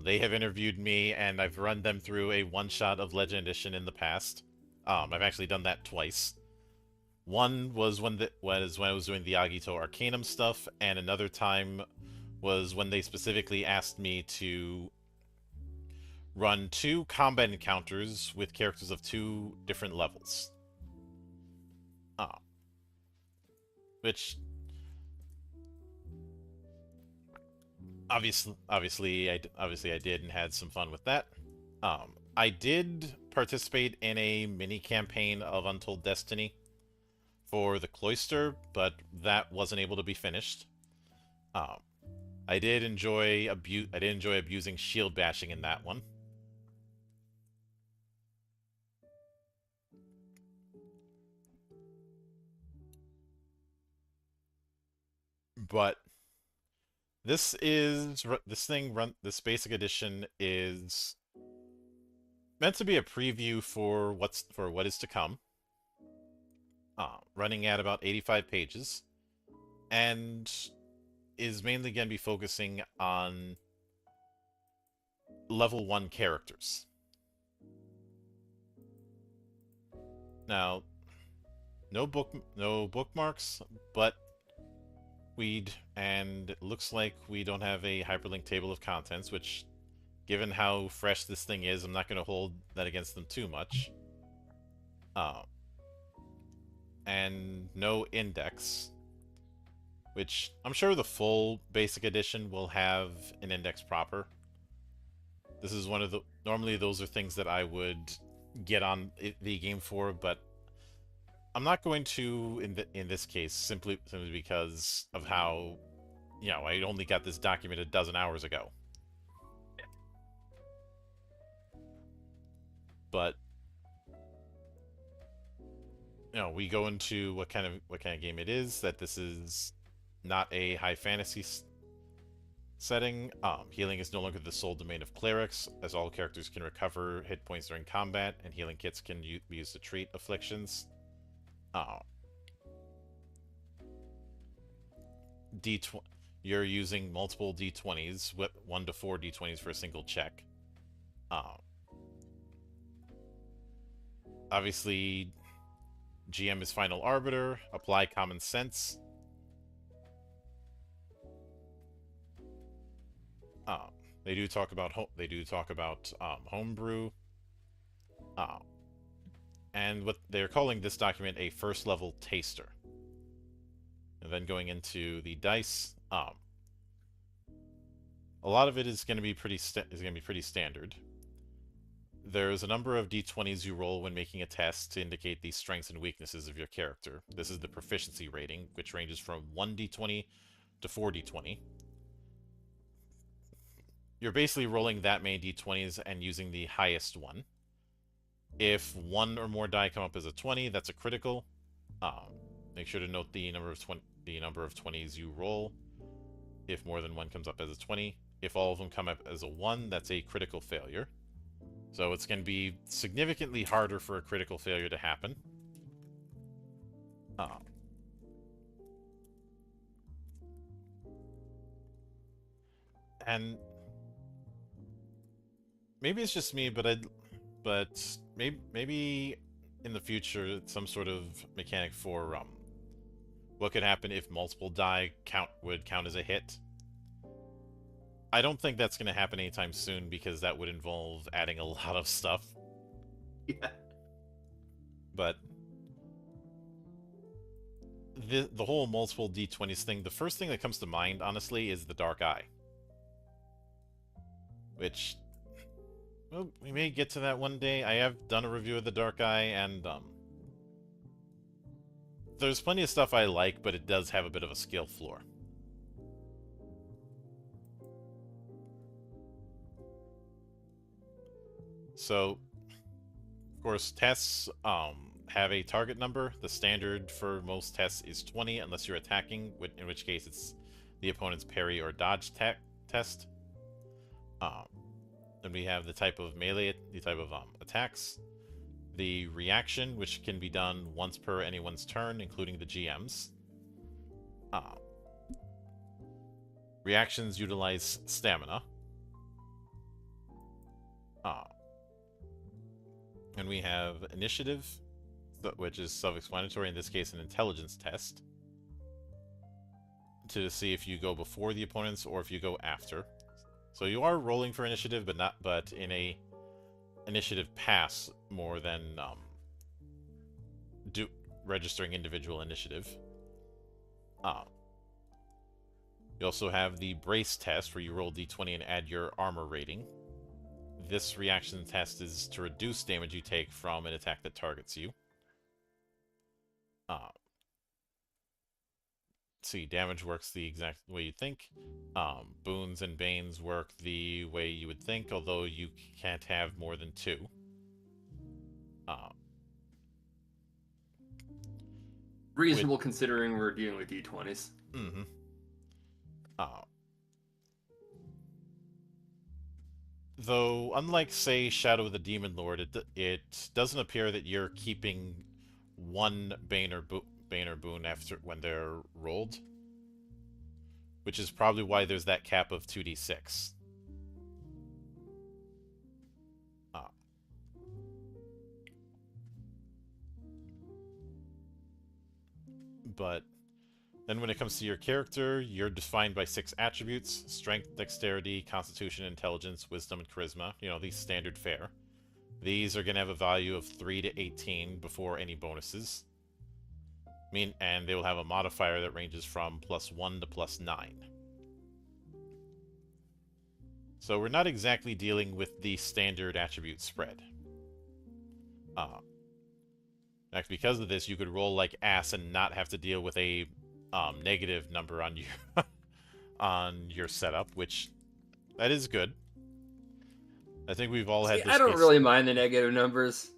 They have interviewed me, and I've run them through a one-shot of Legend Edition in the past. I've actually done that twice. One was when I was doing the Agito Arcanum stuff, and another time was when they specifically asked me to run 2 combat encounters with characters of 2 different levels. Which obviously I did and had some fun with that. I did participate in a mini campaign of Untold Destiny for the Cloister, but that wasn't able to be finished. I did enjoy abusing shield bashing in that one. But this basic edition is meant to be a preview for what is to come. Running at about 85 pages, and is mainly going to be focusing on level 1 characters. Now, no bookmarks, but and it looks like we don't have a hyperlink table of contents, which, given how fresh this thing is, I'm not going to hold that against them too much. And no index, which I'm sure the full basic edition will have an index proper. This is one of the... Normally those are things that I would get on the game for, but I'm not going to in this case, simply because of how, I only got this document a dozen hours ago. But we go into what kind of game it is. That this is not a high fantasy setting. Healing is no longer the sole domain of clerics, as all characters can recover hit points during combat, and healing kits can be used to treat afflictions. You're using multiple D20s, 1 to 4 D20s for a single check. Obviously, GM is final arbiter. Apply common sense. They do talk about homebrew. And what they're calling this document a first level taster. And then going into the dice, a lot of it is going to be pretty standard. There's a number of d20s you roll when making a test to indicate the strengths and weaknesses of your character. This is the proficiency rating, which ranges from 1d20 to 4d20. You're basically rolling that many d20s and using the highest one. If 1 or more die come up as a 20, that's a critical. Make sure to note the number of 20s you roll. If more than 1 comes up as a 20, if all of them come up as a 1, that's a critical failure. So it's going to be significantly harder for a critical failure to happen. And maybe it's just me, but maybe in the future some sort of mechanic for what could happen if multiple die would count as a hit. I don't think that's going to happen anytime soon because that would involve adding a lot of stuff. Yeah. But the whole multiple D20s thing, the first thing that comes to mind, honestly, is the Dark Eye. Which, well, we may get to that one day. I have done a review of the Dark Eye, and there's plenty of stuff I like, but it does have a bit of a skill floor. So, of course, tests have a target number. The standard for most tests is 20, unless you're attacking, in which case it's the opponent's parry or dodge test. Then we have the type of melee, the type of attacks. The reaction, which can be done once per anyone's turn, including the GM's. Reactions utilize stamina. And we have initiative, which is self-explanatory, in this case an intelligence test, to see if you go before the opponents or if you go after. So you are rolling for initiative, but in a initiative pass more than registering individual initiative. You also have the brace test, where you roll d20 and add your armor rating. This reaction test is to reduce damage you take from an attack that targets you. See, damage works the exact way you think. Boons and banes work the way you would think, although you can't have more than 2. Reasonable considering we're dealing with D20s. Mm-hmm. Though, unlike, say, Shadow of the Demon Lord, it doesn't appear that you're keeping one bane or boon after when they're rolled, which is probably why there's that cap of 2d6. But then when it comes to your character, you're defined by 6 attributes: strength, dexterity, constitution, intelligence, wisdom, and charisma. You know, these standard fare. These are going to have a value of 3 to 18 before any bonuses. And they will have a modifier that ranges from +1 to +9. So we're not exactly dealing with the standard attribute spread. Next, because of this, you could roll like ass and not have to deal with a negative number on your on your setup, which that is good. I think we've all had this. I don't really mind the negative numbers.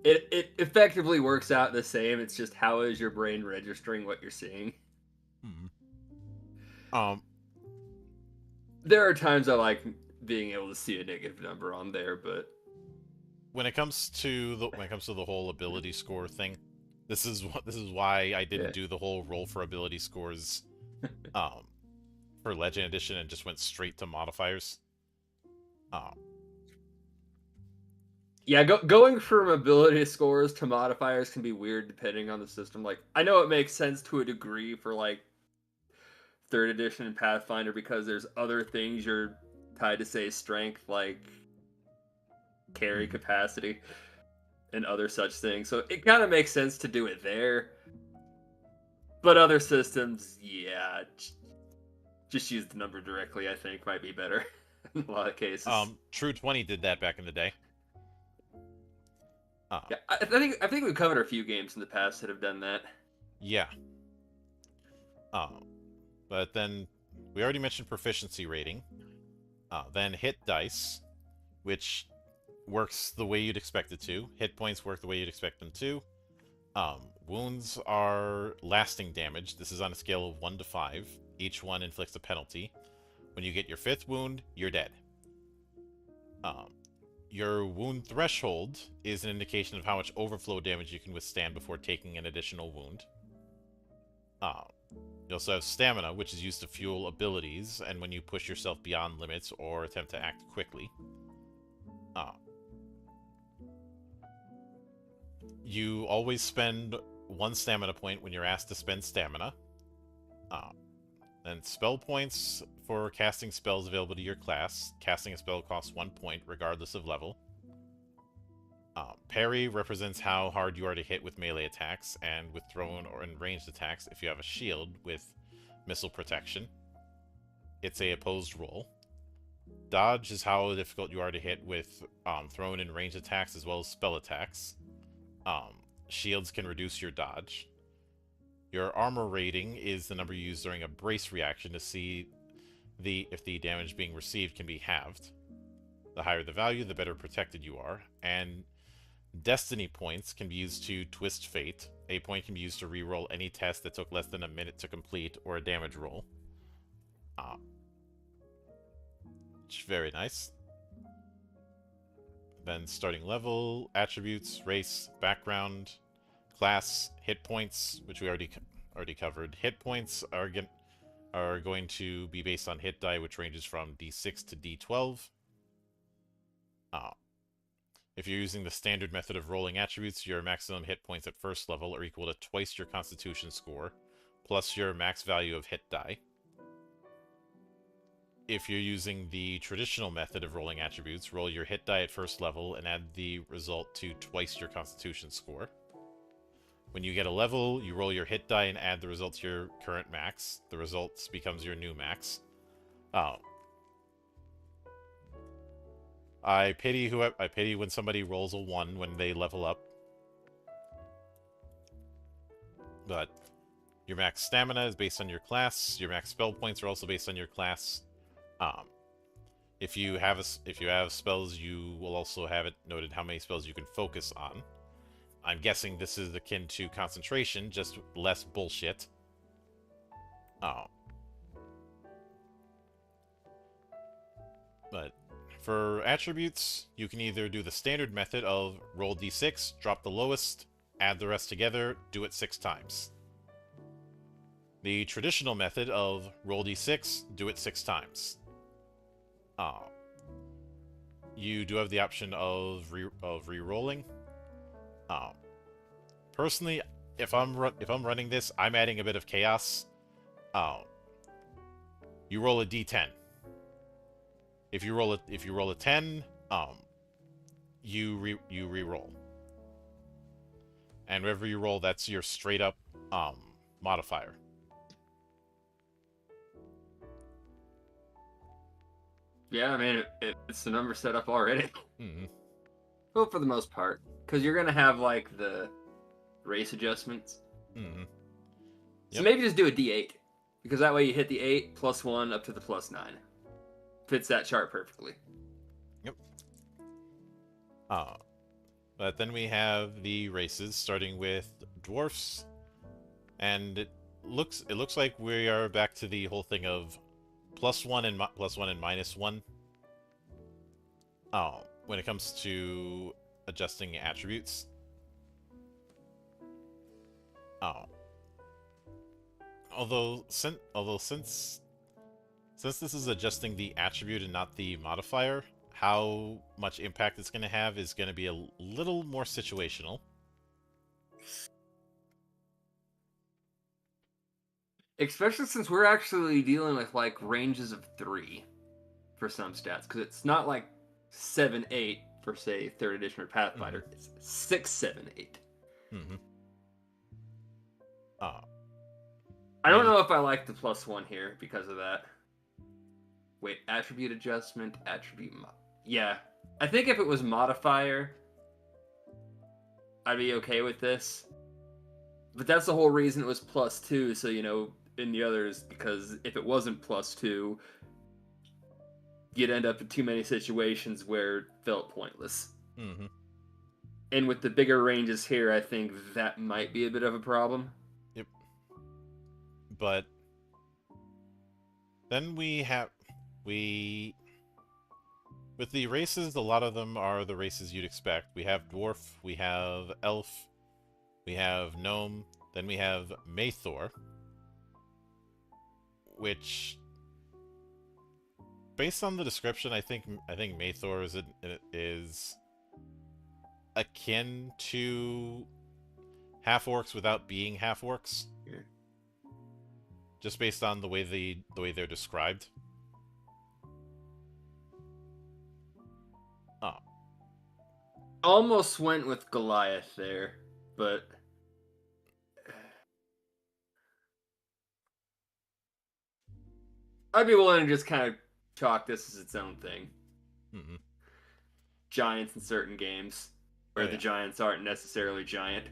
It effectively works out the same. It's just how is your brain registering what you're seeing? There are times I like being able to see a negative number on there, but when it comes to the whole ability score thing, this is why I didn't do the whole roll for ability scores for Legend Edition and just went straight to modifiers. Yeah, going from ability scores to modifiers can be weird depending on the system. Like, I know it makes sense to a degree for like 3rd edition and Pathfinder because there's other things you're tied to, say, strength, like carry capacity and other such things. So it kind of makes sense to do it there. But other systems, yeah, just use the number directly, I think, might be better in a lot of cases. True 20 did that back in the day. Yeah, I think we've covered a few games in the past that have done that. Yeah. But then we already mentioned proficiency rating. Then hit dice, which works the way you'd expect it to. Hit points work the way you'd expect them to. Wounds are lasting damage. This is on a scale of 1 to 5. Each one inflicts a penalty. When you get your 5th wound, you're dead. Your wound threshold is an indication of how much overflow damage you can withstand before taking an additional wound. You also have stamina, which is used to fuel abilities, and when you push yourself beyond limits or attempt to act quickly. You always spend 1 stamina point when you're asked to spend stamina. And spell points for casting spells available to your class. Casting a spell costs 1 point, regardless of level. Parry represents how hard you are to hit with melee attacks, and with thrown or in ranged attacks if you have a shield with missile protection. It's a opposed roll. Dodge is how difficult you are to hit with thrown and ranged attacks as well as spell attacks. Shields can reduce your dodge. Your armor rating is the number you use during a brace reaction to see if the damage being received can be halved. The higher the value, the better protected you are. And destiny points can be used to twist fate. A point can be used to reroll any test that took less than a minute to complete, or a damage roll. Which is very nice. Then starting level, attributes, race, background, class, hit points, which we already covered. Hit points are going to be based on hit die, which ranges from D6 to D12. If you're using the standard method of rolling attributes, your maximum hit points at first level are equal to twice your Constitution score, plus your max value of hit die. If you're using the traditional method of rolling attributes, roll your hit die at first level and add the result to twice your Constitution score. When you get a level, you roll your hit die and add the result to your current max. The result becomes your new max. I pity when somebody rolls a 1 when they level up. But your max stamina is based on your class. Your max spell points are also based on your class. If you have spells, you will also have it noted how many spells you can focus on. I'm guessing this is akin to concentration, just less bullshit. But for attributes, you can either do the standard method of roll d6, drop the lowest, add the rest together, do it 6 times. The traditional method of roll d6, do it 6 times. You do have the option of re-rolling. Personally, if I'm running this, I'm adding a bit of chaos. You roll a d10. If you roll a 10, you re-roll. And wherever you roll, that's your straight up modifier. Yeah, I mean, it's the number set up already. Mm-hmm. Well, for the most part. Because you're going to have, like, the race adjustments. Mm-hmm. So maybe just do a D8. Because that way you hit the 8 plus 1 up to the plus 9. Fits that chart perfectly. Yep. But then we have the races, starting with dwarfs. And it looks like we are back to the whole thing of +1 and -1. When it comes to adjusting attributes. Although since this is adjusting the attribute and not the modifier, how much impact it's going to have is going to be a little more situational. Especially since we're actually dealing with, like, ranges of 3 for some stats. Because it's not like 7, 8 for, say, 3rd edition or Pathfinder. Mm-hmm. It's 6, 7, 8. Mm-hmm. I don't know if I like the +1 here because of that. Wait, attribute adjustment, yeah. I think if it was modifier, I'd be okay with this. But that's the whole reason it was +2, so, you know, in the others, because if it wasn't +2, you'd end up in too many situations where it felt pointless. Mm-hmm. And with the bigger ranges here, I think that might be a bit of a problem. Yep. But then with the races, a lot of them are the races you'd expect. We have dwarf, we have elf, we have gnome, then we have Mathor, which, based on the description, I think Mathor is akin to half-orcs without being half-orcs. just based on the way they're described. Oh. Almost went with Goliath there, but I'd be willing to just kind of chalk this as its own thing. Mm-hmm. Giants in certain games, where the giants aren't necessarily giant.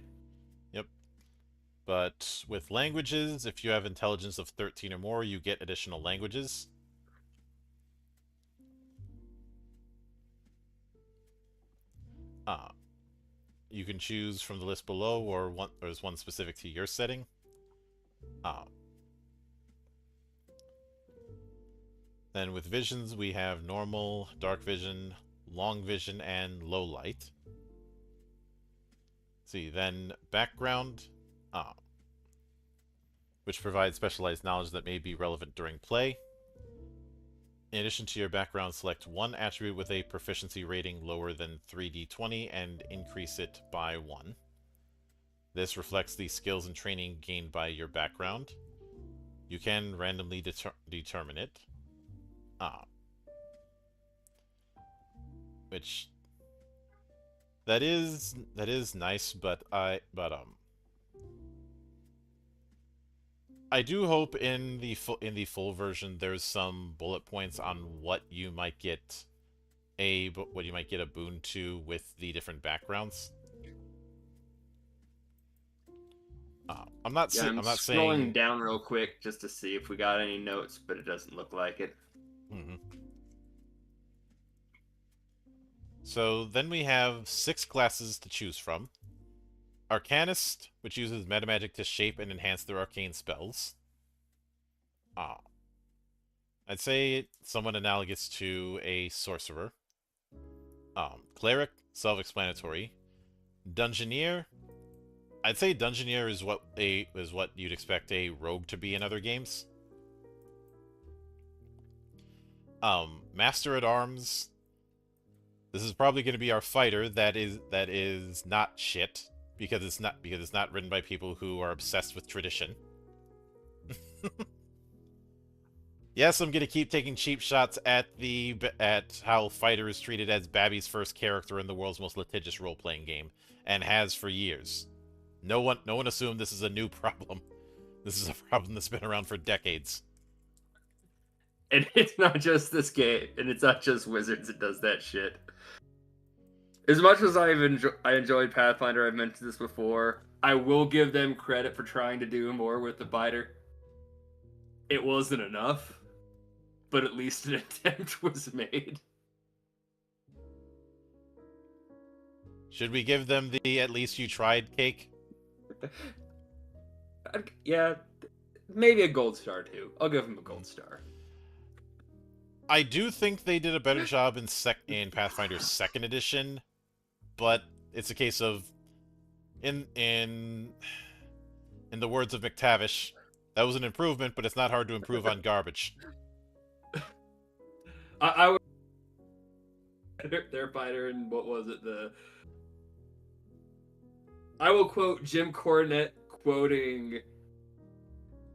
Yep. But with languages, if you have intelligence of 13 or more, you get additional languages. You can choose from the list below, or there's one specific to your setting. Then with visions, we have normal, dark vision, long vision, and low light. See, then background, which provides specialized knowledge that may be relevant during play. In addition to your background, select one attribute with a proficiency rating lower than 3d20 and increase it by 1. This reflects the skills and training gained by your background. You can randomly determine it. Which that is nice, but I do hope in the full version there's some bullet points on what you might get a boon to with the different backgrounds. I'm not scrolling down real quick just to see if we got any notes, but it doesn't look like it. Mm-hmm. So then we have 6 classes to choose from. Arcanist, which uses metamagic to shape and enhance their arcane spells. I'd say someone analogous to a sorcerer. Cleric, self-explanatory. Dungeoneer, I'd say Dungeoneer is what you'd expect a rogue to be in other games. Master at Arms. This is probably going to be our fighter that is not shit because it's not written by people who are obsessed with tradition. Yes, I'm going to keep taking cheap shots at how fighter is treated as Babby's first character in the world's most litigious role-playing game, and has for years. No one assumed this is a new problem. This is a problem that's been around for decades. And it's not just this game, and it's not just Wizards that does that shit. As much as I enjoyed Pathfinder, I've mentioned this before, I will give them credit for trying to do more with the fighter. It wasn't enough, but at least an attempt was made. Should we give them the "at least you tried" cake? Yeah, maybe a gold star too. I'll give them a gold star. I do think they did a better job in Pathfinder 2nd edition, but it's a case of, in the words of McTavish, that was an improvement, but it's not hard to improve on garbage. I would their fighter, and what was it? I will quote Jim Cornette quoting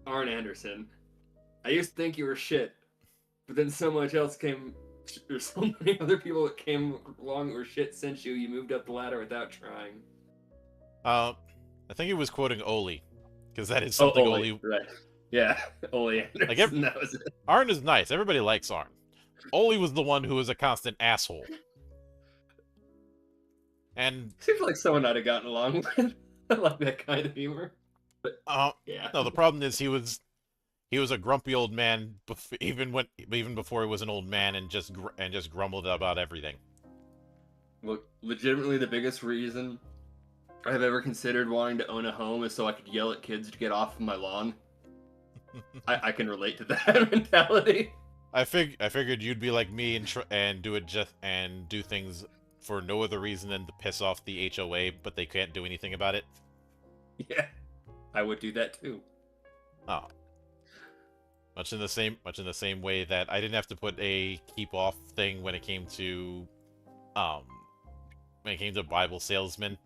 Arn Anderson. I used to think you were shit, but then so much else came. There's so many other people that came along that were shit since you. You moved up the ladder without trying. I think he was quoting Oli, because that is something Oli. Right. Yeah, Oli Anderson. That was it. Arn is nice. Everybody likes Arn. Oli was the one who was a constant asshole. And seems like someone I'd have gotten along with. I like that kind of humor. But yeah. No, the problem is he was a grumpy old man even before he was an old man, and just grumbled about everything. Look, legitimately the biggest reason I've ever considered wanting to own a home is so I could yell at kids to get off of my lawn. I can relate to that mentality. I figured you'd be like me and do things for no other reason than to piss off the HOA, but they can't do anything about it. Yeah, I would do that too. Oh, much in the same way that I didn't have to put a keep off thing when it came to Bible salesmen,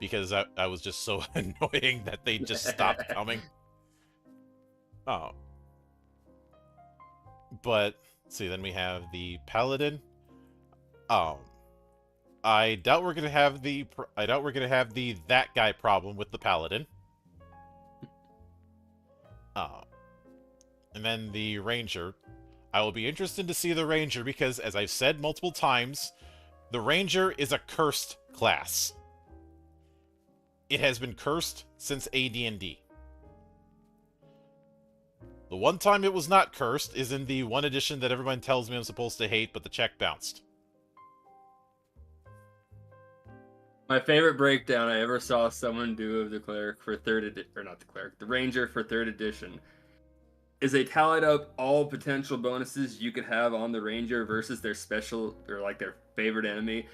because I was just so annoying that they just stopped coming. Oh. But, see, then we have the Paladin. Oh. I doubt we're gonna have the that guy problem with the Paladin. And then the Ranger. I will be interested to see the Ranger because, as I've said multiple times, the Ranger is a cursed class. It has been cursed since AD&D. The one time it was not cursed is in the one edition that everyone tells me I'm supposed to hate, but the check bounced. My favorite breakdown I ever saw someone do of the cleric for the Ranger for 3rd edition is they tallied up all potential bonuses you could have on the Ranger versus their special or like their favorite enemy.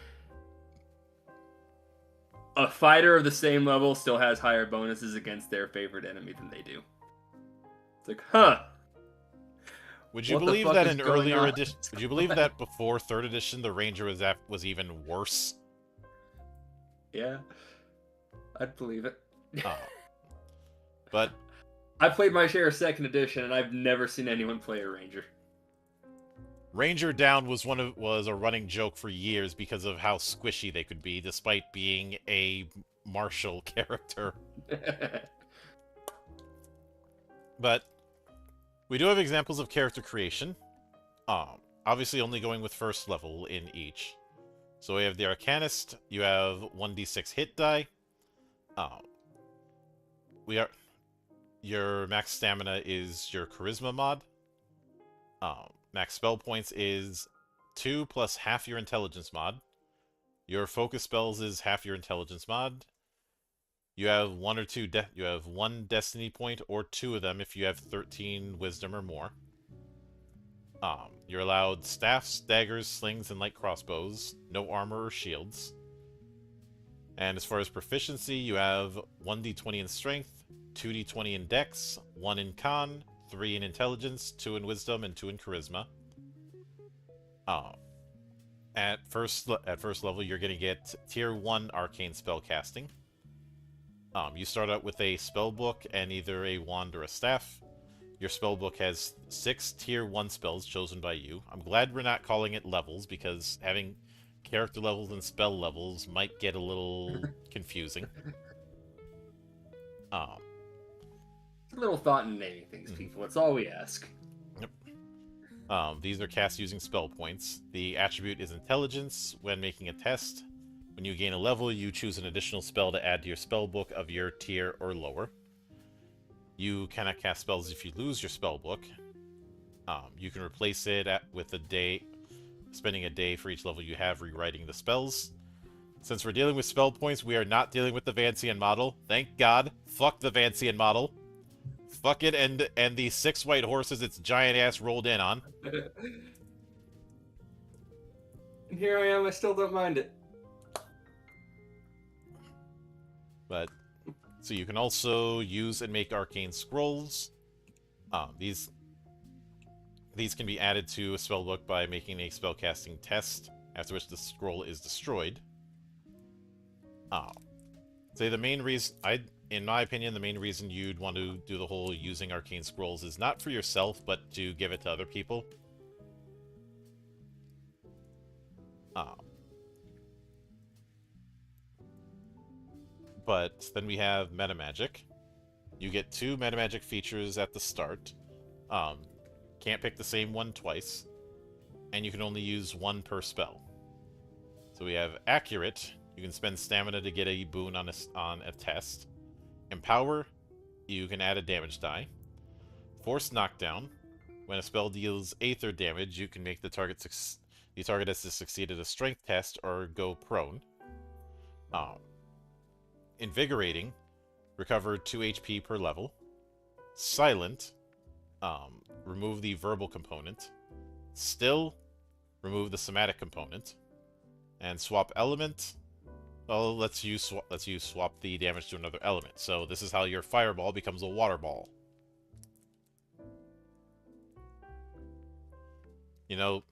A fighter of the same level still has higher bonuses against their favorite enemy than they do. It's like, huh. Would you believe that in earlier editions? Would you believe that before 3rd edition the Ranger was even worse? Yeah, I'd believe it. But I played my share of 2nd edition, and I've never seen anyone play a Ranger. Ranger down was a running joke for years because of how squishy they could be, despite being a martial character. But we do have examples of character creation. Obviously, only going with 1st level in each. So we have the Arcanist. You have 1d6 hit die. Your max stamina is your charisma mod. Max spell points is 2 plus half your intelligence mod. Your focus spells is half your intelligence mod. You have one destiny point or 2 of them if you have 13 wisdom or more. You're allowed staffs, daggers, slings, and light crossbows. No armor or shields. And as far as proficiency, you have 1d20 in strength, 2d20 in dex, 1 in con, 3 in intelligence, 2 in wisdom, and 2 in charisma. At first level, you're going to get tier 1 arcane spell casting. You start out with a spell book and either a wand or a staff. Your spellbook has 6 tier 1 spells chosen by you. I'm glad we're not calling it levels, because having character levels and spell levels might get a little confusing. A little thought in naming things, people. That's all we ask. Yep. These are cast using spell points. The attribute is intelligence. When making a test, when you gain a level, you choose an additional spell to add to your spellbook of your tier or lower. You cannot cast spells if you lose your spellbook. You can replace it with spending a day for each level you have rewriting the spells. Since we're dealing with spell points, we are not dealing with the Vancian model. Thank God. Fuck the Vancian model. Fuck it and the 6 white horses its giant ass rolled in on. And here I am, I still don't mind it. But so you can also use and make arcane scrolls. These can be added to a spellbook by making a spellcasting test, after which the scroll is destroyed. Say the main reason in my opinion, the main reason you'd want to do the whole using arcane scrolls is not for yourself, but to give it to other people. But then we have metamagic. You get 2 metamagic features at the start. Can't pick the same one twice. And you can only use 1 per spell. So we have accurate. You can spend stamina to get a boon on a test. Empower. You can add a damage die. Force knockdown. When a spell deals aether damage, you can make the target has to succeed at a strength test or go prone. Invigorating. Recover 2 HP per level. Silent. Remove the verbal component. Still. Remove the somatic component. And swap element. Well, let's use swap the damage to another element. So this is how your fireball becomes a water ball. You know,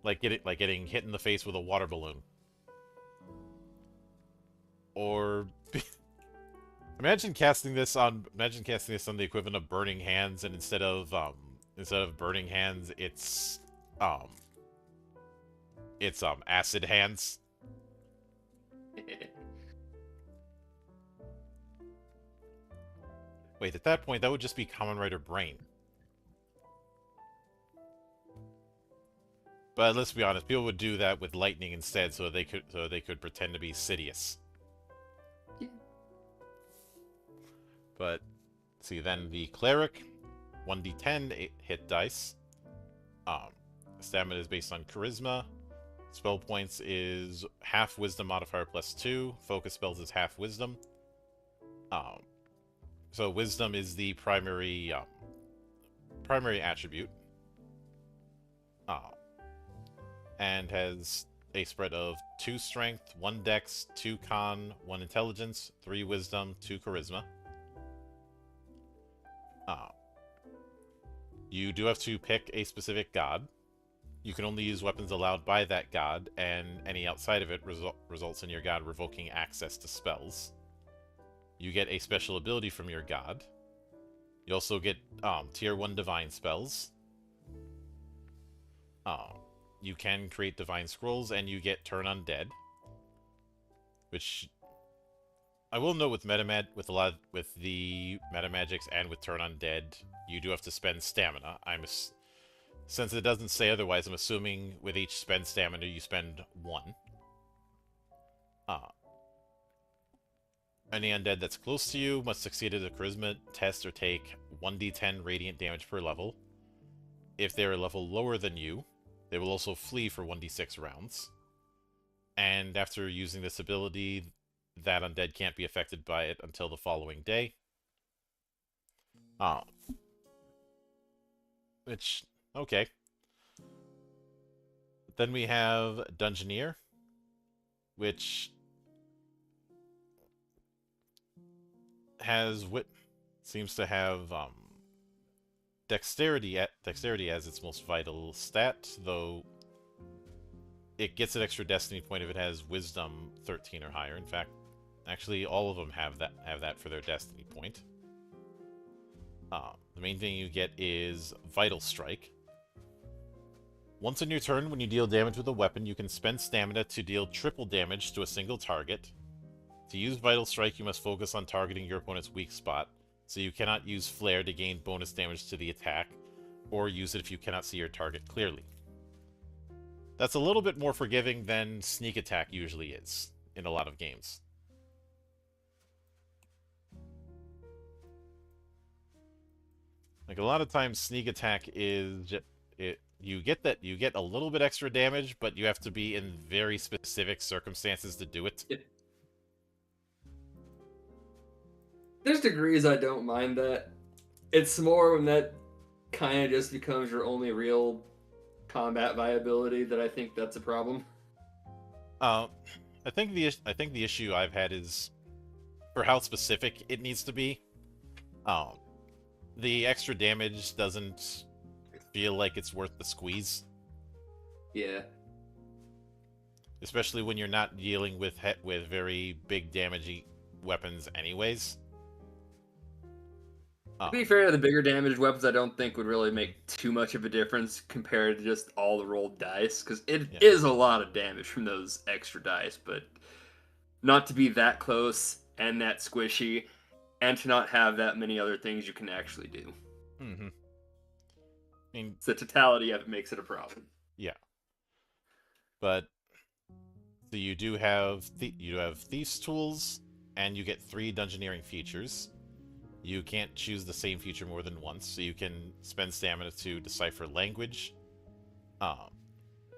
like getting hit in the face with a water balloon. Or Imagine casting this on the equivalent of Burning Hands, and instead of Burning Hands, it's Acid Hands. Wait, at that point, that would just be Common Rider Brain. But let's be honest, people would do that with Lightning instead, so they could pretend to be Sidious. Yeah. But see, then the Cleric, 1d10 hit dice. Stamina is based on Charisma. Spell points is half Wisdom modifier plus 2. Focus spells is half Wisdom. So Wisdom is the primary attribute. And has a spread of 2 Strength, 1 Dex, 2 Con, 1 Intelligence, 3 Wisdom, 2 Charisma. You do have to pick a specific god. You can only use weapons allowed by that god, and any outside of it results in your god revoking access to spells. You get a special ability from your god. You also get tier 1 divine spells. You can create divine scrolls, and you get turn undead, which I will note with the meta magics and with turn undead, you do have to spend stamina. Since it doesn't say otherwise, I'm assuming with each spend stamina you spend 1. Any undead that's close to you must succeed at a charisma test or take 1d10 radiant damage per level. If they're a level lower than you, they will also flee for 1d6 rounds. And after using this ability, that undead can't be affected by it until the following day. Okay. Then we have Dungeoneer, which seems to have dexterity as its most vital stat, though it gets an extra destiny point if it has Wisdom 13 or higher. In fact, actually all of them have that for their destiny point. The main thing you get is Vital Strike. Once in your turn, when you deal damage with a weapon, you can spend stamina to deal triple damage to a single target. To use Vital Strike, you must focus on targeting your opponent's weak spot, so you cannot use Flare to gain bonus damage to the attack, or use it if you cannot see your target clearly. That's a little bit more forgiving than Sneak Attack usually is in a lot of games. Like, a lot of times Sneak Attack is you get a little bit extra damage, but you have to be in very specific circumstances to do it. There's degrees I don't mind that. It's more when that kind of just becomes your only real combat viability that I think that's a problem. I think the issue I've had is for how specific it needs to be. The extra damage doesn't feel like it's worth the squeeze. Yeah. Especially when you're not dealing with very big damagey weapons anyways. To be fair, the bigger damaged weapons I don't think would really make too much of a difference compared to just all the rolled dice, because it is a lot of damage from those extra dice, but not to be that close and that squishy, and to not have that many other things you can actually do. Mm-hmm. I mean, it's the totality of it makes it a problem. Yeah. But so you do have Thief's Tools, and you get 3 Dungeoneering features. You can't choose the same feature more than once, so you can spend stamina to decipher language,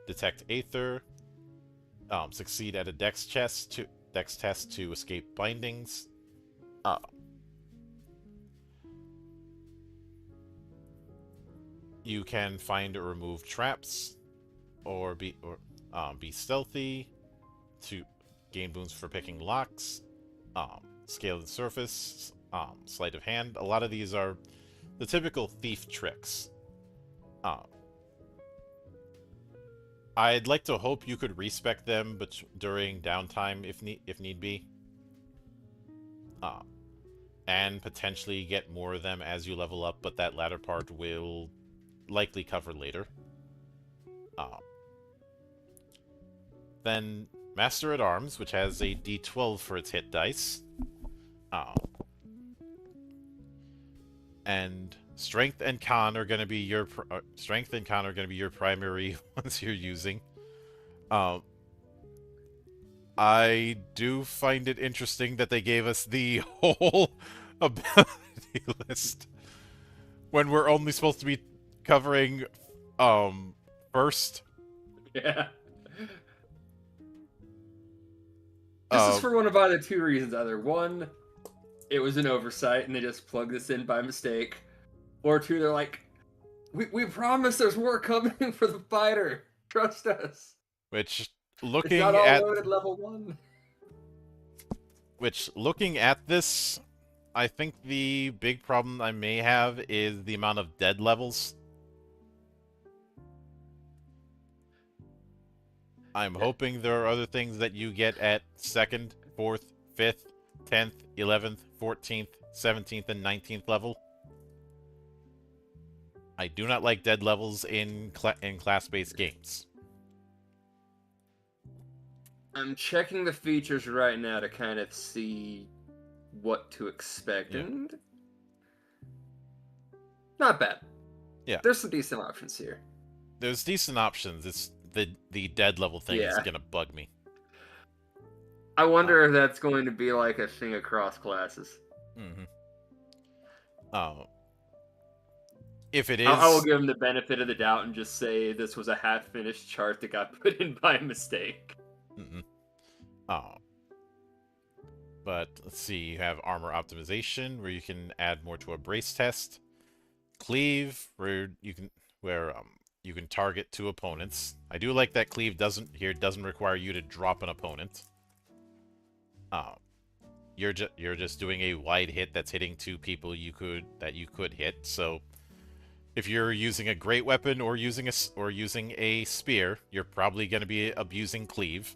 detect Aether, succeed at a Dex test to escape bindings. You can find or remove traps, or be stealthy to gain boons for picking locks, scale the surface, sleight of hand. A lot of these are the typical thief tricks. I'd like to hope you could respec them, but during downtime if need be. and potentially get more of them as you level up, but that latter part will likely cover later. Then Master at Arms, which has a D12 for its hit dice. And Strength and Con are going to be your primary ones you're using. I do find it interesting that they gave us the whole ability list when we're only supposed to be covering first. Yeah. This is for one of either two reasons. Either one, it was an oversight and they just plugged this in by mistake. Or two, they're like, we promise there's more coming for the fighter. Trust us. Which, it's not all at loaded level 1. Which, looking at this, I think the big problem I may have is the amount of dead levels. I'm hoping there are other things that you get at 2nd, 4th, 5th, 10th, 11th, 14th, 17th, and 19th level. I do not like dead levels in class-based games. I'm checking the features right now to kind of see what to expect, and not bad. Yeah, there's some decent options here. There's decent options. It's the dead level thing is gonna bug me. I wonder if that's going to be like a thing across classes. If it is, I will give him the benefit of the doubt and just say this was a half-finished chart that got put in by mistake. But let's see, you have armor optimization, where you can add more to a brace test. Cleave, where you can target 2 opponents. I do like that cleave doesn't require you to drop an opponent. You're just doing a wide hit that's hitting 2 people you could hit. So if you're using a great weapon or using a spear, you're probably going to be abusing cleave.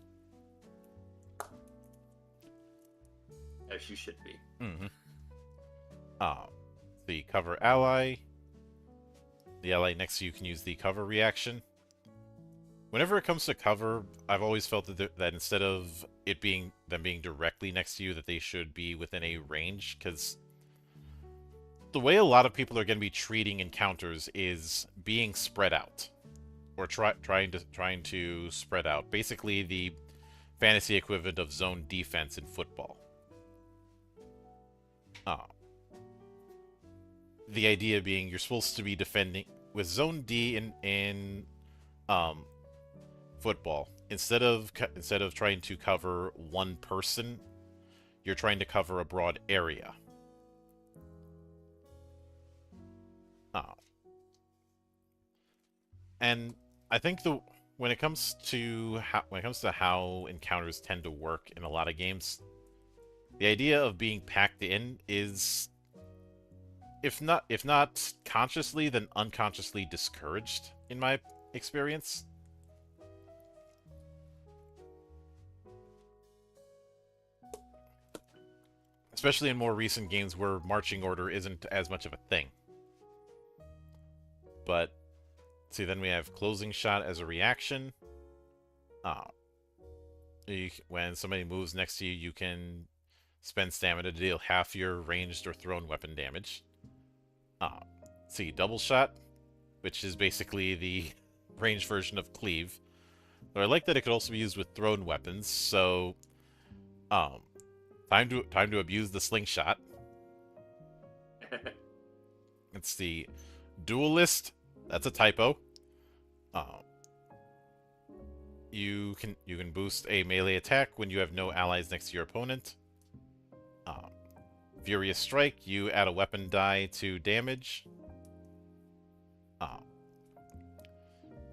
As you should be. The cover ally. The ally next to you can use the cover reaction. Whenever it comes to cover, I've always felt that instead of them being directly next to you, that they should be within a range, because the way a lot of people are going to be treating encounters is being spread out, or trying to spread out. Basically, the fantasy equivalent of zone defense in football. The idea being you're supposed to be defending with zone D in football. Instead of trying to cover one person, you're trying to cover a broad area. And I think when it comes to how encounters tend to work in a lot of games, the idea of being packed in is, if not consciously, then unconsciously discouraged, in my experience. Especially in more recent games where marching order isn't as much of a thing. But, see, then we have closing shot as a reaction. When somebody moves next to you, you can spend stamina to deal half your ranged or thrown weapon damage. See, double shot, which is basically the ranged version of cleave. But I like that it could also be used with thrown weapons, so time to abuse the slingshot. It's the duelist. That's a typo. You can boost a melee attack when you have no allies next to your opponent. Furious Strike, you add a weapon die to damage.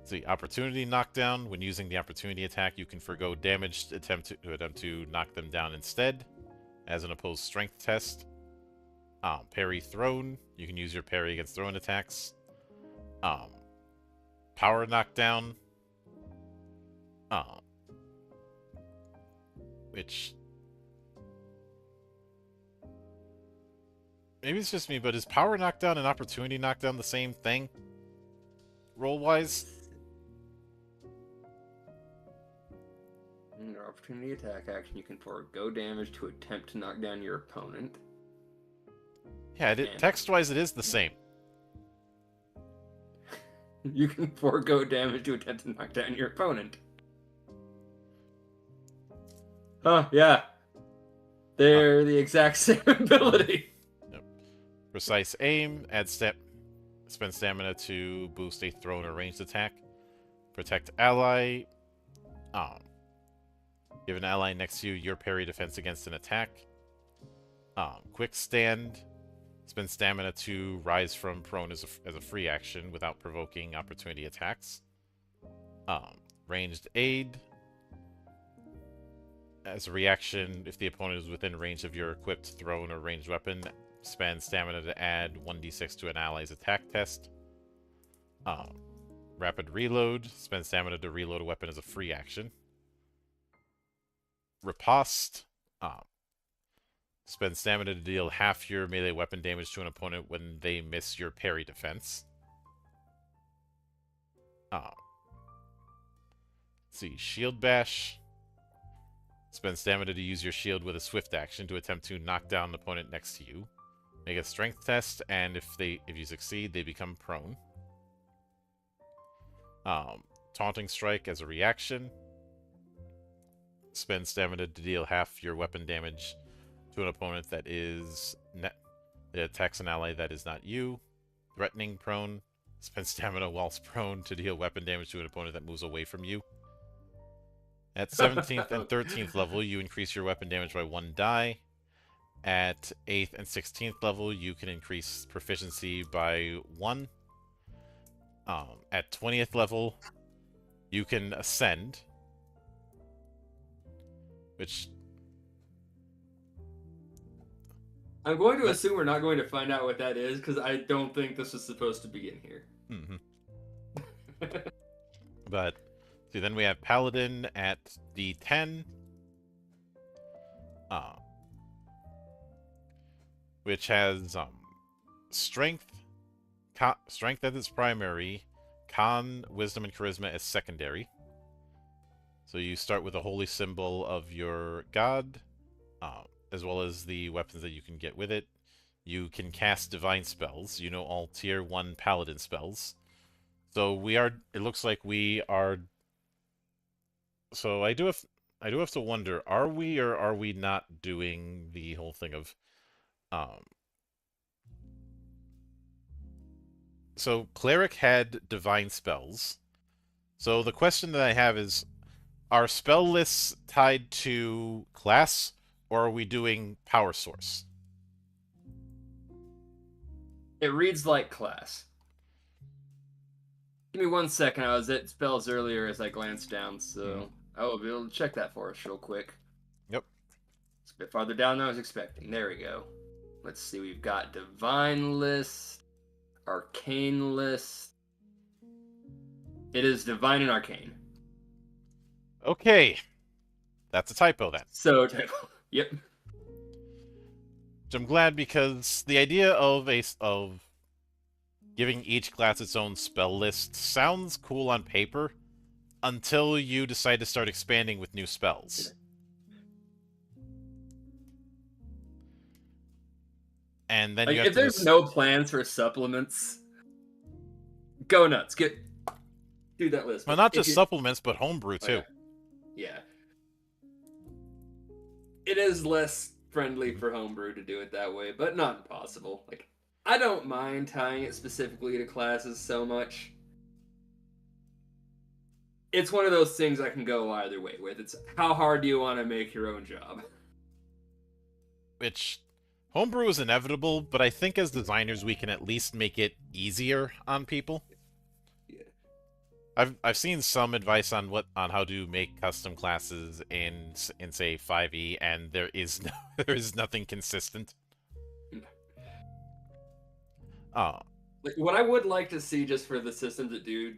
See, Opportunity Knockdown, when using the opportunity attack, you can forgo damage to attempt to knock them down instead, as an opposed strength test. Parry Thrown, you can use your parry against thrown attacks. Power Knockdown, which maybe it's just me, but is power knockdown and opportunity knockdown the same thing? Roll-wise? In your opportunity attack action, you can forego damage to attempt to knock down your opponent. Yeah, text-wise it is the same. You can forego damage to attempt to knock down your opponent. Huh, yeah. They're the exact same ability. Yep. Precise aim, spend stamina to boost a thrown or ranged attack. Protect ally. Give an ally next to you your parry defense against an attack. Quick stand. Spend stamina to rise from prone as a free action without provoking opportunity attacks. Ranged aid. As a reaction, if the opponent is within range of your equipped thrown or ranged weapon, spend stamina to add 1d6 to an ally's attack test. Rapid reload. Spend stamina to reload a weapon as a free action. Riposte. Spend stamina to deal half your melee weapon damage to an opponent when they miss your parry defense. Let's see. Shield bash. Spend stamina to use your shield with a swift action to attempt to knock down an opponent next to you. Make a strength test, and if you succeed, they become prone. Taunting strike as a reaction. Spend stamina to deal half your weapon damage to an opponent that attacks an ally that is not you. Threatening prone. Spend stamina whilst prone to deal weapon damage to an opponent that moves away from you. At 17th and 13th level, you increase your weapon damage by 1 die. At 8th and 16th level, you can increase proficiency by 1. At 20th level, you can ascend. Which... I'm going to assume we're not going to find out what that is, because I don't think this is supposed to be in here. Mm-hmm. But... see, then we have Paladin at D10. Which has strength as its primary, con, wisdom, and charisma as secondary. So you start with a holy symbol of your god, as well as the weapons that you can get with it. You can cast divine spells. You know all tier 1 paladin spells. So it looks like we are... so I do have to wonder, are we or are we not doing the whole thing of so cleric had divine spells. So the question that I have is, are spell lists tied to class, or are we doing power source? It reads like class. Give me 1 second. I was at spells earlier as I glanced down, so I will be able to check that for us real quick. Yep. It's a bit farther down than I was expecting. There we go. Let's see. We've got divine list, arcane list. It is divine and arcane. Okay. That's a typo then. So typo. Yep. Which I'm glad, because the idea of giving each class its own spell list sounds cool on paper until you decide to start expanding with new spells. And then if there's no plans for supplements, go nuts. Do that list. Well, not just supplements, but homebrew too. Yeah. It is less friendly for homebrew to do it that way, but not impossible. Like, I don't mind tying it specifically to classes so much. It's one of those things I can go either way with. It's how hard do you want to make your own job? Which, homebrew is inevitable, but I think as designers we can at least make it easier on people. Yeah. I've seen some advice on how to make custom classes in say 5e, and there is nothing consistent. Like, what I would like to see, just for the systems that do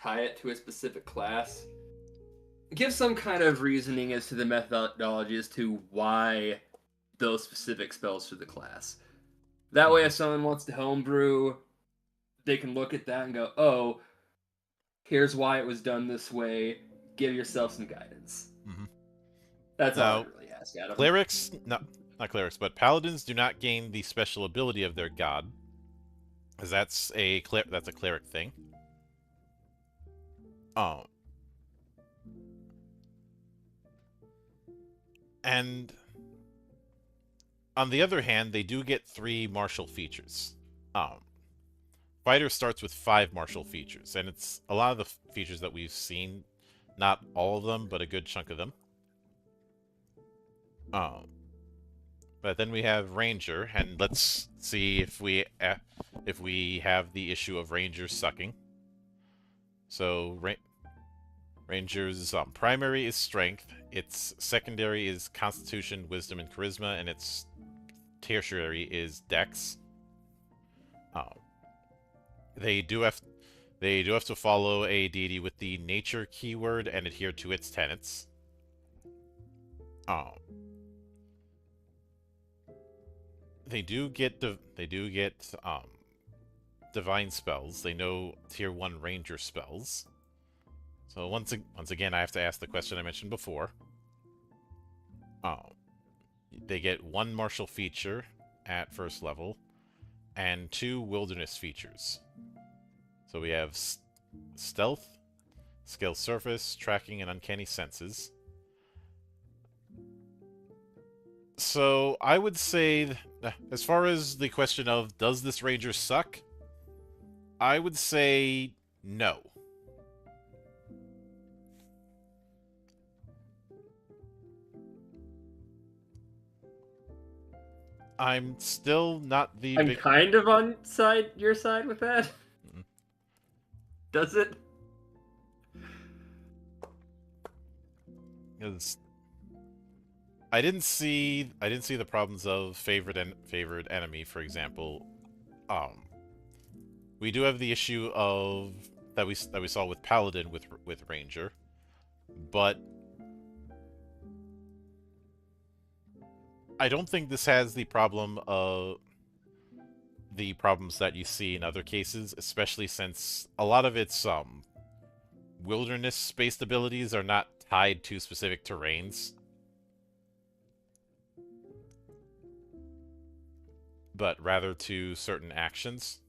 tie it to a specific class, give some kind of reasoning as to the methodology as to why those specific spells for the class. That way, if someone wants to homebrew, they can look at that and go, "Oh, here's why it was done this way. Give yourself some guidance." That's all I really ask, Adam. Clerics, not clerics, but paladins do not gain the special ability of their god, because that's a cleric thing. And on the other hand, they do get 3 martial features. Fighter starts with 5 martial features, and it's a lot of the features that we've seen, not all of them, but a good chunk of them. But then we have Ranger, and let's see if we have the issue of Rangers sucking. So Ranger's primary is Strength, its secondary is Constitution, Wisdom, and Charisma, and its tertiary is Dex. They do have to follow a deity with the nature keyword and adhere to its tenets. They do get divine spells. They know tier 1 ranger spells. So once again, I have to ask the question I mentioned before. They get 1 martial feature at first level and 2 wilderness features. So we have Stealth, Scale Surface, Tracking, and Uncanny Senses. So I would say, as far as the question of does this ranger suck, I would say no. I'm still not the I'm kind of on your side with that. Does it? Because I didn't see the problems of favored enemy, for example. We do have the issue of that we saw with Paladin with Ranger, but I don't think this has the problem of the problems that you see in other cases, especially since a lot of its wilderness-based abilities are not tied to specific terrains, but rather to certain actions.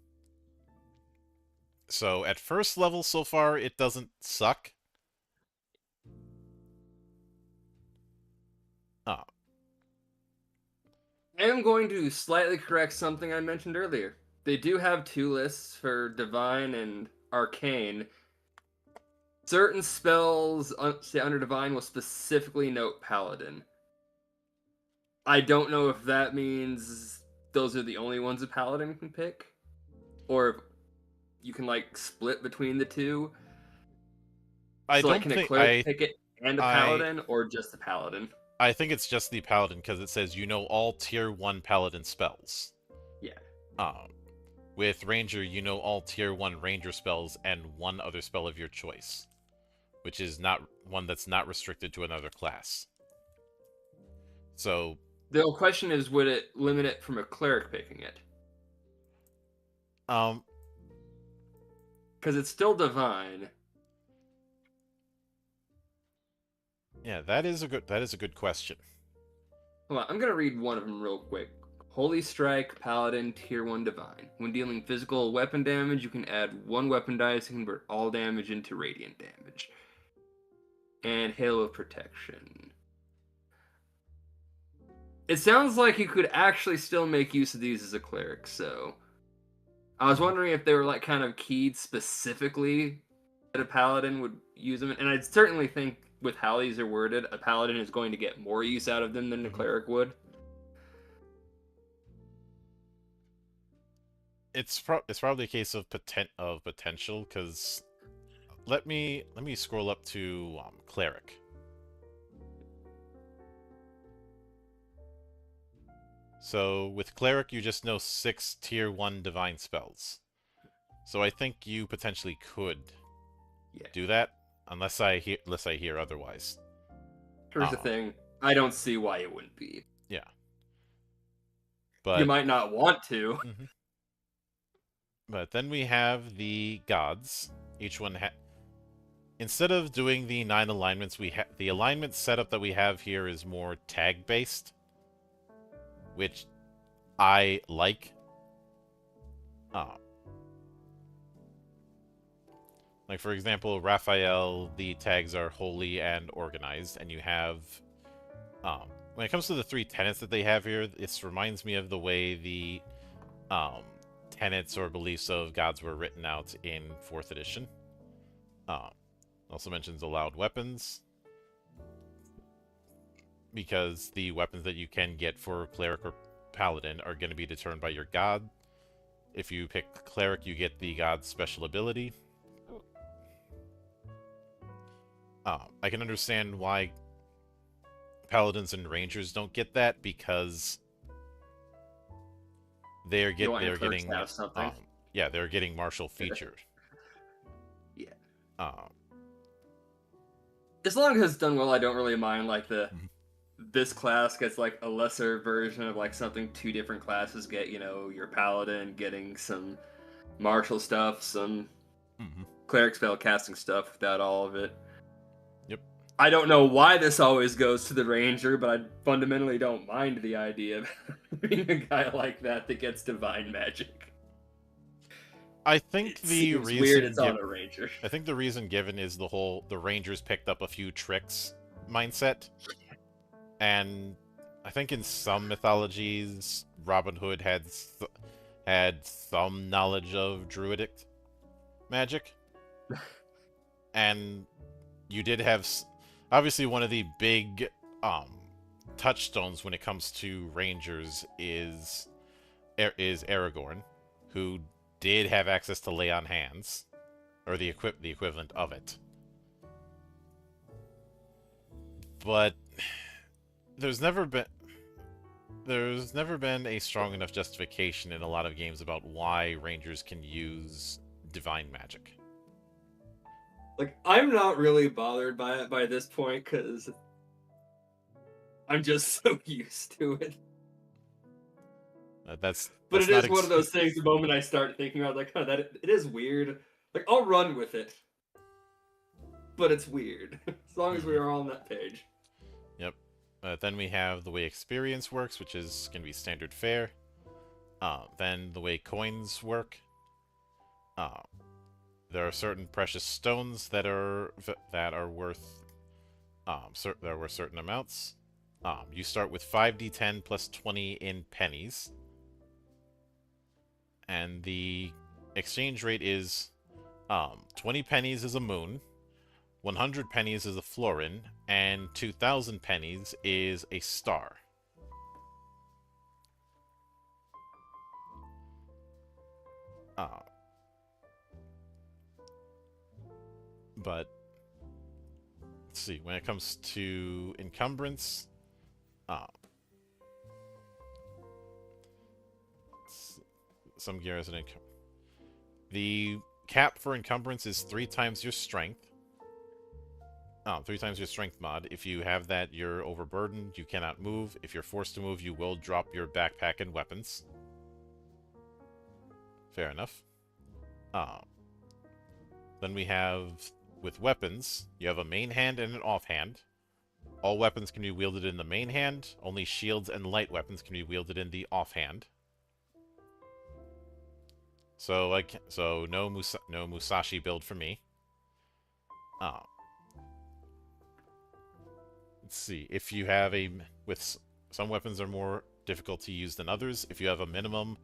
So at first level so far, it doesn't suck. I am going to slightly correct something I mentioned earlier. They do have 2 lists for Divine and Arcane. Certain spells under Divine will specifically note Paladin. I don't know if that means those are the only ones a Paladin can pick, or if you can split between the 2. Can a cleric pick it and a Paladin, or just the Paladin? I think it's just the Paladin, because it says you know all tier 1 Paladin spells. Yeah. With Ranger, you know all tier 1 Ranger spells and 1 other spell of your choice, which is not one that's not restricted to another class. So the question is, would it limit it from a cleric picking it? Because it's still Divine. Yeah, that is a good question. Hold on, I'm gonna read one of them real quick. Holy Strike, Paladin, Tier 1 Divine. When dealing physical weapon damage, you can add 1 weapon dice to convert all damage into radiant damage. And Halo of Protection. It sounds like you could actually still make use of these as a cleric, so I was wondering if they were kind of keyed specifically that a Paladin would use them, and I certainly think with how these are worded, a Paladin is going to get more use out of them than a cleric would. It's probably a case of potential, because let me scroll up to cleric. So with cleric, you just know 6 tier 1 divine spells. So I think you potentially could do that, unless I hear otherwise. Here's the thing: I don't see why it wouldn't be. Yeah. But you might not want to. But then we have the gods. Each one instead of doing the 9 alignments, the alignment setup that we have here is more tag based, which I like. Like for example, Raphael, the tags are holy and organized, and you have when it comes to the 3 tenets that they have here, this reminds me of the way the tenets or beliefs of gods were written out in 4th edition. Also mentions allowed weapons, because the weapons that you can get for cleric or paladin are going to be determined by your god. If you pick cleric, you get the god's special ability. I can understand why paladins and rangers don't get that, because they're getting something. Yeah, they're getting martial featured. Yeah. Um, As long as it's done well, I don't really mind. Like this class gets like a lesser version of like something 2 different classes get. You know, your paladin getting some martial stuff, some cleric spell casting stuff without all of it. Yep. I don't know why this always goes to the ranger, but I fundamentally don't mind the idea of being a guy like that gets divine magic. I think the reason weird it's on a ranger. I think the reason given is the rangers picked up a few tricks mindset, and I think in some mythologies Robin Hood had some knowledge of druidic magic, and you did have obviously one of the big touchstones when it comes to rangers is Aragorn, who did have access to lay on hands, or the equivalent of it. But there's never been a strong enough justification in a lot of games about why rangers can use divine magic. Like, I'm not really bothered by it by this point, because I'm just so used to it. But it is one of those things, the moment I start thinking about, like, that it is weird. Like, I'll run with it. But it's weird. As long as we are all on that page. Yep. Then we have the way experience works, which is going to be standard fare. Then the way coins work. There are certain precious stones that are worth certain amounts. You start with 5d10 plus 20 in pennies. And the exchange rate is 20 pennies is a moon, 100 pennies is a florin, and 2,000 pennies is a star. But let's see, when it comes to encumbrance, some gears and the cap for encumbrance is 3 times your strength. 3 times your strength mod. If you have that, you're overburdened. You cannot move. If you're forced to move, you will drop your backpack and weapons. Fair enough. Then we have, with weapons, you have a main hand and an offhand. All weapons can be wielded in the main hand. Only shields and light weapons can be wielded in the offhand. So no Musashi build for me. Let's see. If you have some weapons are more difficult to use than others. If you have a minimum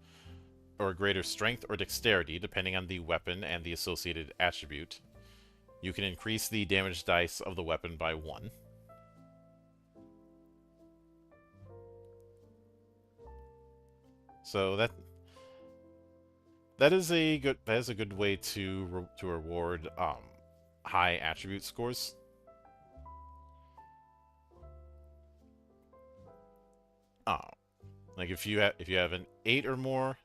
or greater strength or dexterity, depending on the weapon and the associated attribute, you can increase the damage dice of the weapon by 1. So that is a good way to reward high attribute scores. Like if you have an 8 or more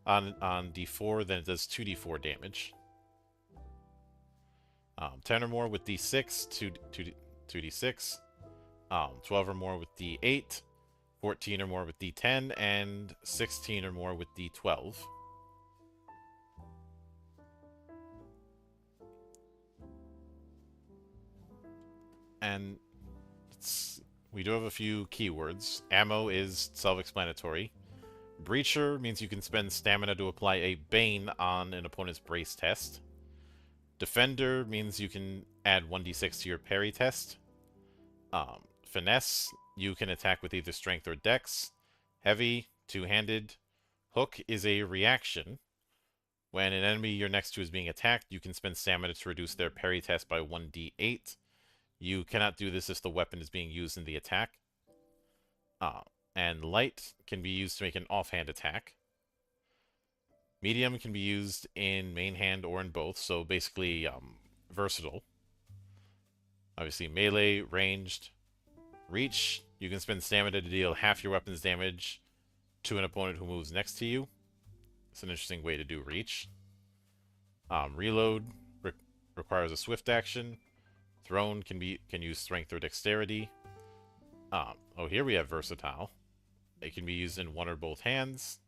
on D4, then it does 2d4 damage. 10 or more with D6, 2d6. 12 or more with D8, 14 or more with D10, and 16 or more with D12. And we do have a few keywords. Ammo is self-explanatory. Breacher means you can spend stamina to apply a Bane on an opponent's brace test. Defender means you can add 1d6 to your parry test. Finesse, you can attack with either strength or dex. Heavy, two-handed. Hook is a reaction. When an enemy you're next to is being attacked, you can spend stamina to reduce their parry test by 1d8. You cannot do this if the weapon is being used in the attack. And light can be used to make an offhand attack. Medium can be used in main hand or in both, so basically versatile. Obviously melee, ranged. Reach, you can spend stamina to deal half your weapon's damage to an opponent who moves next to you. It's an interesting way to do reach. Reload requires a swift action. Thrown can use strength or dexterity. Oh, here we have versatile. It can be used in one or both hands.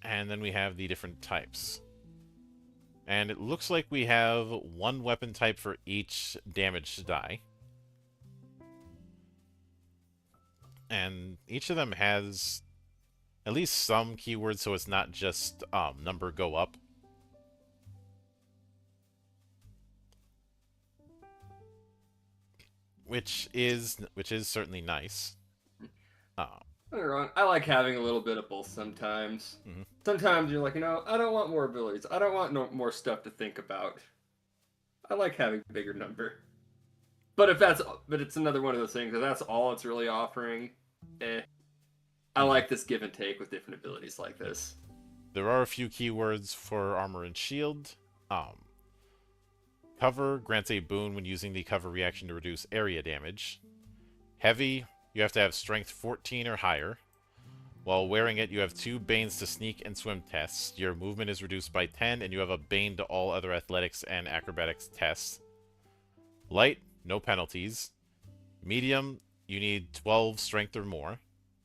And then we have the different types. And it looks like we have one weapon type for each damage die. And each of them has at least some keywords, so it's not just number go up. Which is certainly nice. I like having a little bit of both sometimes. Mm-hmm. Sometimes you're like, I don't want more abilities. I don't want more stuff to think about. I like having a bigger number. But it's another one of those things. If that's all it's really offering, I like this give and take with different abilities like this. There are a few keywords for armor and shield. Cover grants a boon when using the cover reaction to reduce area damage. Heavy, you have to have strength 14 or higher. While wearing it, you have 2 Banes to sneak and swim tests. Your movement is reduced by 10, and you have a Bane to all other athletics and acrobatics tests. Light, no penalties. Medium, you need 12 strength or more.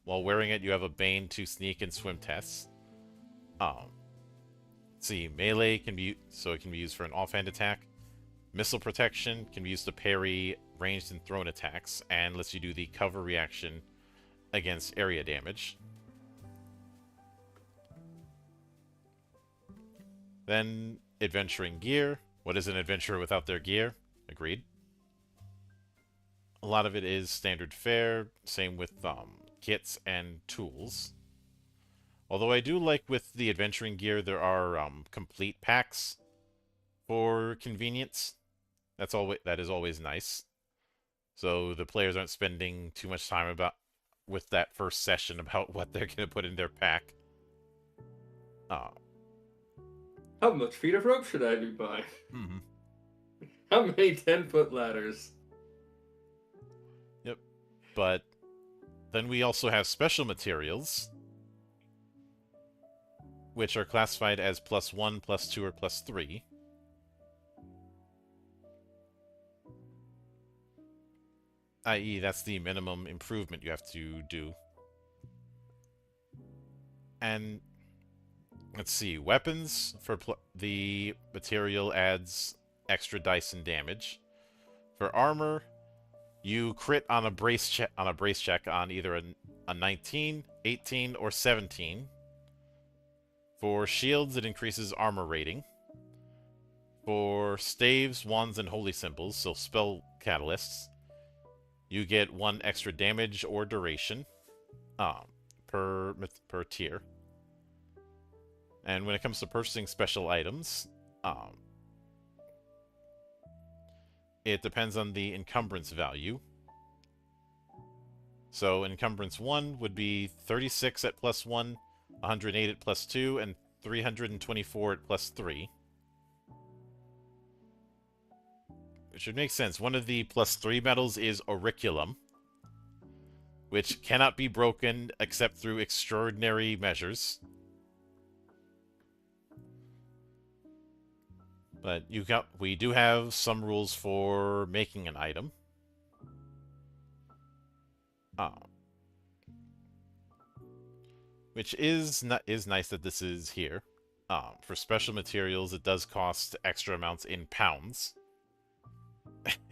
While wearing it, you have a Bane to sneak and swim tests. Let's see, melee can be used for an offhand attack. Missile protection can be used to parry ranged and thrown attacks, and lets you do the cover reaction against area damage. Then, adventuring gear. What is an adventurer without their gear? Agreed. A lot of it is standard fare, same with kits and tools. Although I do like with the adventuring gear, there are complete packs for convenience. That is always nice. So the players aren't spending too much time with that first session about what they're going to put in their pack. How much feet of rope should I be buying? Mm-hmm. How many 10-foot ladders? Yep. But then we also have special materials, which are classified as +1, +2, or +3. I.e., that's the minimum improvement you have to do. And let's see, weapons for the material adds extra dice and damage. For armor, you crit on a brace check on either a 19, 18, or 17. For shields, it increases armor rating. For staves, wands, and holy symbols, so spell catalysts, you get 1 extra damage or duration per tier. And when it comes to purchasing special items, it depends on the encumbrance value. So encumbrance 1 would be 36 at +1, 108 at +2, and 324 at +3. It should make sense. One of the +3 metals is auriculum, which cannot be broken except through extraordinary measures. But we do have some rules for making an item. Which is nice that this is here. For special materials, it does cost extra amounts in pounds.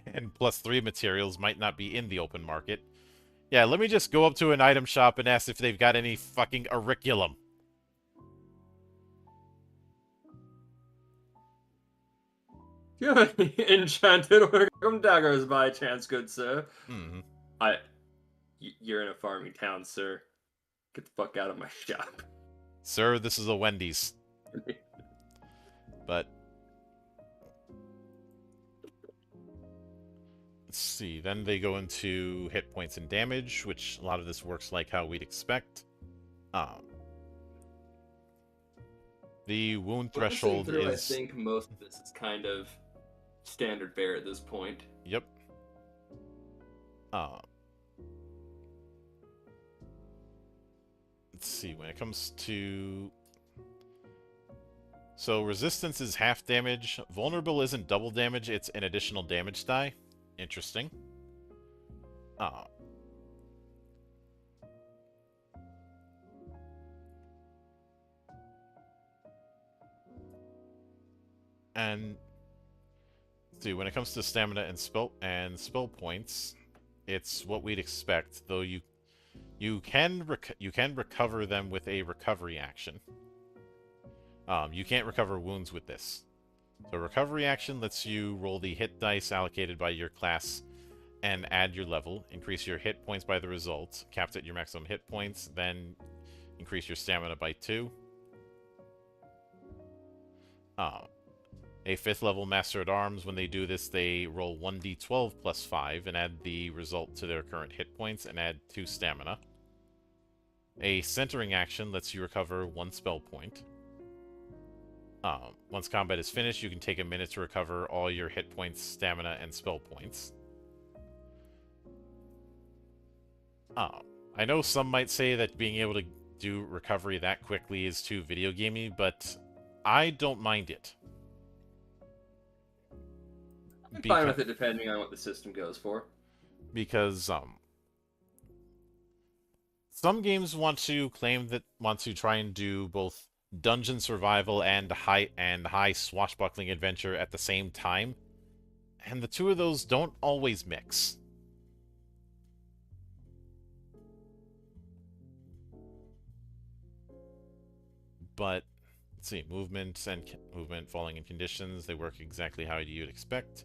And +3 materials might not be in the open market. Yeah, let me just go up to an item shop and ask if they've got any fucking auriculum. Do you have any enchanted Oricum daggers by chance, good sir? Mm-hmm. You're in a farming town, sir. Get the fuck out of my shop. Sir, this is a Wendy's. But let's see. Then they go into hit points and damage, which a lot of this works like how we'd expect. The wound threshold through, is... I think most of this is kind of standard fare at this point. Yep. Let's see. When it comes to... So resistance is half damage. Vulnerable isn't double damage, it's an additional damage die. Interesting. And let's see, when it comes to stamina and spell points, it's what we'd expect, though you can recover them with a recovery action. You can't recover wounds with this. So recovery action lets you roll the hit dice allocated by your class and add your level, increase your hit points by the result, capped at your maximum hit points, then increase your stamina by 2. A 5th level Master at Arms, when they do this, they roll 1d12 plus 5 and add the result to their current hit points and add 2 stamina. A centering action lets you recover 1 spell point. Once combat is finished, you can take a minute to recover all your hit points, stamina, and spell points. I know some might say that being able to do recovery that quickly is too video gamey, but I don't mind it. I'm fine with it depending on what the system goes for. Because some games want to try and do both dungeon survival and high swashbuckling adventure at the same time, and the two of those don't always mix. But let's see, movement, falling in conditions, they work exactly how you'd expect.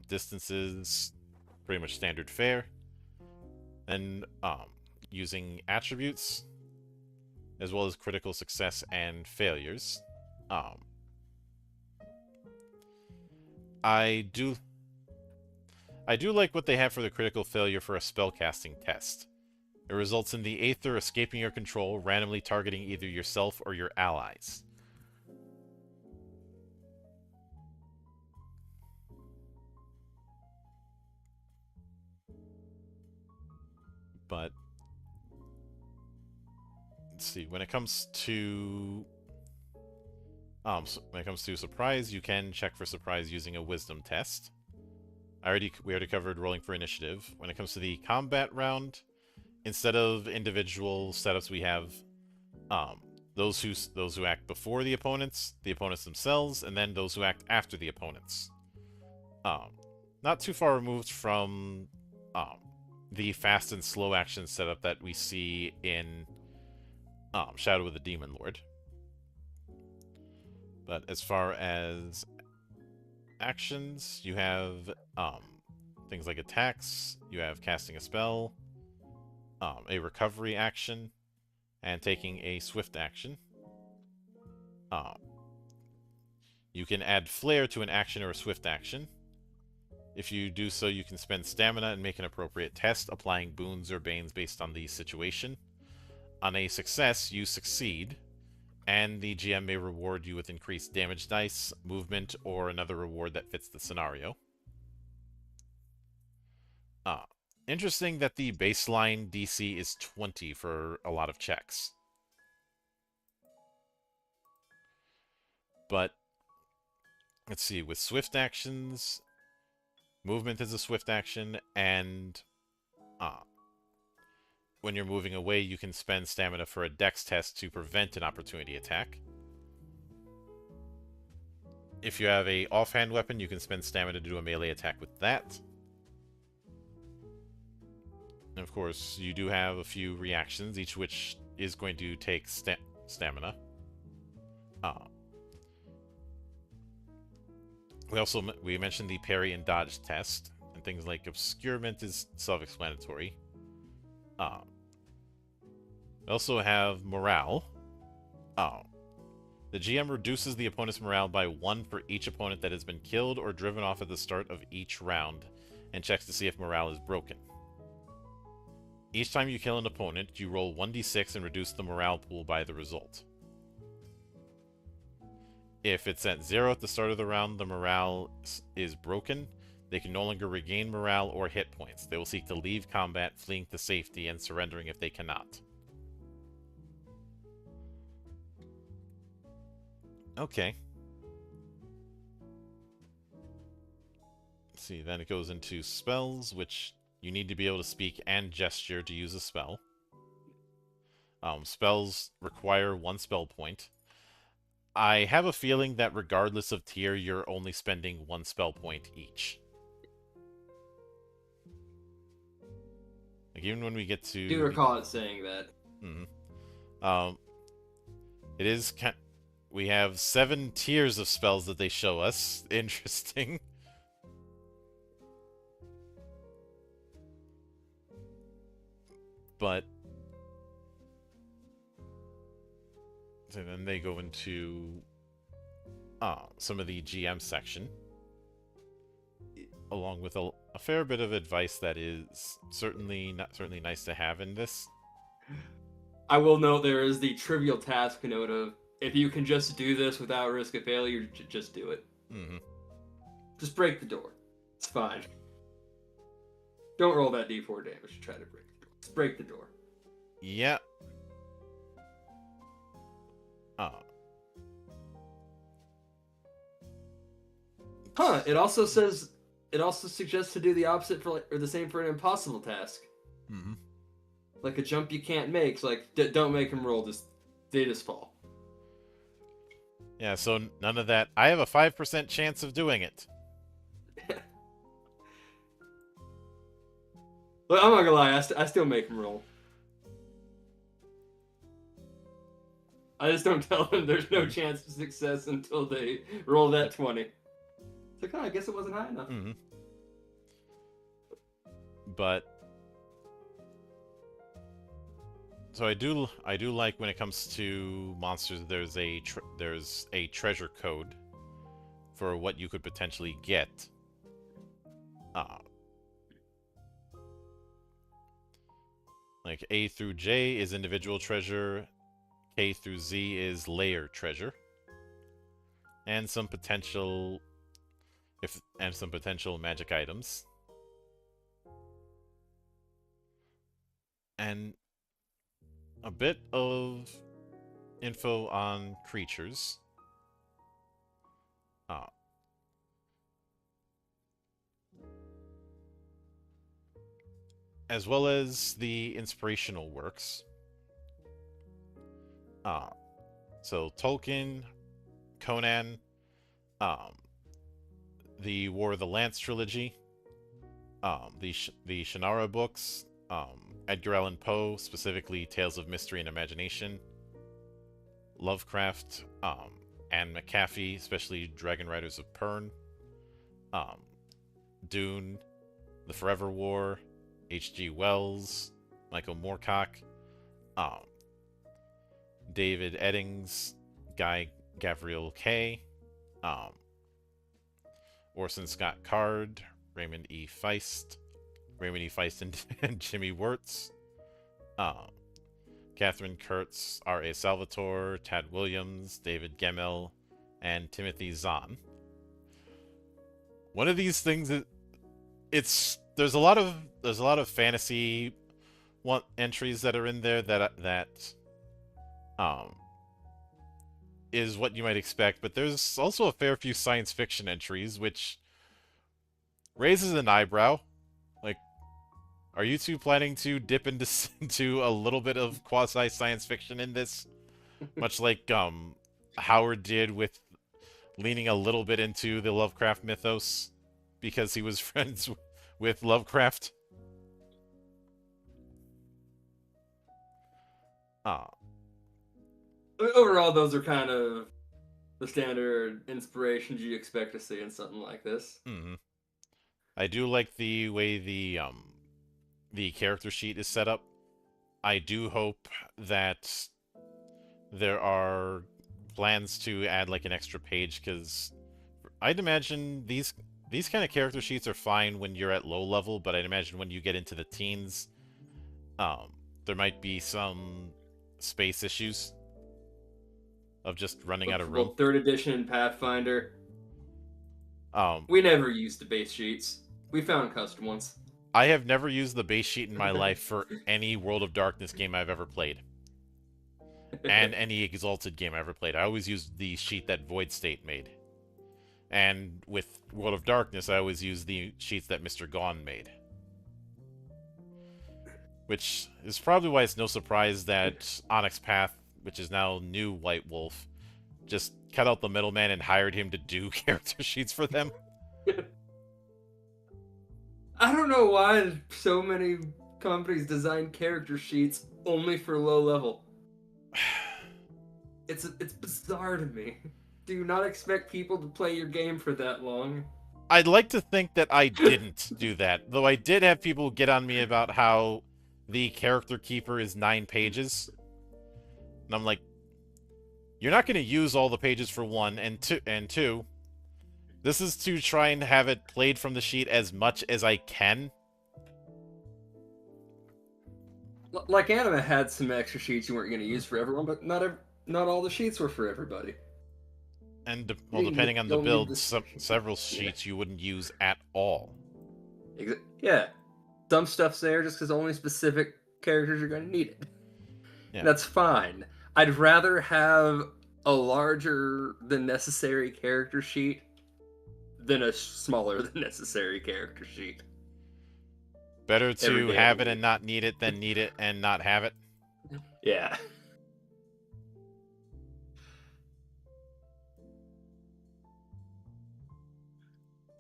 Distances, pretty much standard fare. Then using attributes, as well as critical success and failures. I do like what they have for the critical failure for a spellcasting test. It results in the Aether escaping your control, randomly targeting either yourself or your allies. But let's see, when it comes to surprise, you can check for surprise using a wisdom test. We already covered rolling for initiative. When it comes to the combat round, instead of individual setups, we have those who act before the opponents themselves, and then those who act after the opponents. Not too far removed from the fast and slow action setup that we see in Shadow of the Demon Lord. But as far as actions, you have things like attacks, you have casting a spell, a recovery action, and taking a swift action. You can add flair to an action or a swift action. If you do so, you can spend stamina and make an appropriate test, applying boons or banes based on the situation. On a success, you succeed, and the GM may reward you with increased damage dice, movement, or another reward that fits the scenario. Interesting that the baseline DC is 20 for a lot of checks. But, let's see, with swift actions, movement is a swift action, and when you're moving away, you can spend stamina for a dex test to prevent an opportunity attack. If you have a offhand weapon, you can spend stamina to do a melee attack with that. And of course, you do have a few reactions, each which is going to take stamina. We mentioned the parry and dodge test, and things like obscurement is self-explanatory. We also have morale. The GM reduces the opponent's morale by 1 for each opponent that has been killed or driven off at the start of each round, and checks to see if morale is broken. Each time you kill an opponent, you roll 1d6 and reduce the morale pool by the result. If it's at 0 at the start of the round, the morale is broken. They can no longer regain morale or hit points. They will seek to leave combat, fleeing to safety, and surrendering if they cannot. Okay. Let's see, then it goes into spells, which you need to be able to speak and gesture to use a spell. Spells require 1 spell point. I have a feeling that regardless of tier, you're only spending 1 spell point each. Like, even when we get to... I do recall it saying that. It is... We have 7 tiers of spells that they show us. Interesting. But... So then they go into some of the GM section, along with a fair bit of advice that is certainly nice to have in this. I will note there is the trivial task note of, if you can just do this without risk of failure, just do it. Mm-hmm. Just break the door. It's fine. Don't roll that d4 damage to try to break the door. Just break the door. Yeah. Huh, it also suggests to do the opposite for, or the same for an impossible task. Mm-hmm. Like a jump you can't make. So like, don't make them roll, they just fall. Yeah, so none of that. I have a 5% chance of doing it. But I'm not gonna lie, I still make them roll. I just don't tell them there's no chance of success until they roll that 20. It's like, oh, I guess it wasn't high enough. Mm-hmm. But so I do like when it comes to monsters, there's a treasure code for what you could potentially get. Like A through J is individual treasure, K through Z is layer treasure, and some potential magic items. And a bit of info on creatures. As well as the inspirational works. So Tolkien, Conan, the War of the Lance trilogy, the Shannara books, Edgar Allan Poe, specifically Tales of Mystery and Imagination, Lovecraft, Anne McAfee, especially Dragon Riders of Pern, Dune, The Forever War, H.G. Wells, Michael Moorcock, David Eddings, Guy Gavriel Kay, Orson Scott Card, Raymond E. Feist and Jimmy Wirtz, Catherine Kurtz, R.A. Salvatore, Tad Williams, David Gemmell, and Timothy Zahn. One of these things is there's a lot of fantasy entries that are in there that is what you might expect, but there's also a fair few science fiction entries, which raises an eyebrow. Like, Are you two planning to dip into a little bit of quasi science fiction in this, much like Howard did with leaning a little bit into the Lovecraft mythos because he was friends with Lovecraft? Ah. Overall, those are kind of the standard inspirations you expect to see in something like this. Mm-hmm. I do like the way the character sheet is set up. I do hope that there are plans to add like an extra page, because I'd imagine these kind of character sheets are fine when you're at low level, but I'd imagine when you get into the teens, there might be some space issues of just running out of room. Well, 3rd edition Pathfinder. Um, We never used the base sheets. We found custom ones. I have never used the base sheet in my life for any World of Darkness game I've ever played. And any Exalted game I ever played. I always used the sheet that Void State made. And with World of Darkness, I always used the sheets that Mr. Gone made. Which is probably why it's no surprise that Onyx Path, which is now New White Wolf, just cut out the middleman and hired him to do character sheets for them. I don't know why so many companies design character sheets only for low level. It's bizarre to me. Do you not expect people to play your game for that long? I'd like to think that I didn't do that, though I did have people get on me about how the character keeper is 9 pages. And I'm like, you're not going to use all the pages for one, and two, this is to try and have it played from the sheet as much as I can. Like Anima had some extra sheets you weren't going to use for everyone, but not all the sheets were for everybody. And depending on the build, several sheets you wouldn't use at all. Yeah. Some stuff's there just because only specific characters are going to need it. Yeah. That's fine. I'd rather have a larger than necessary character sheet than a smaller than necessary character sheet. Better to have it and not need it than need it and not have it. Yeah.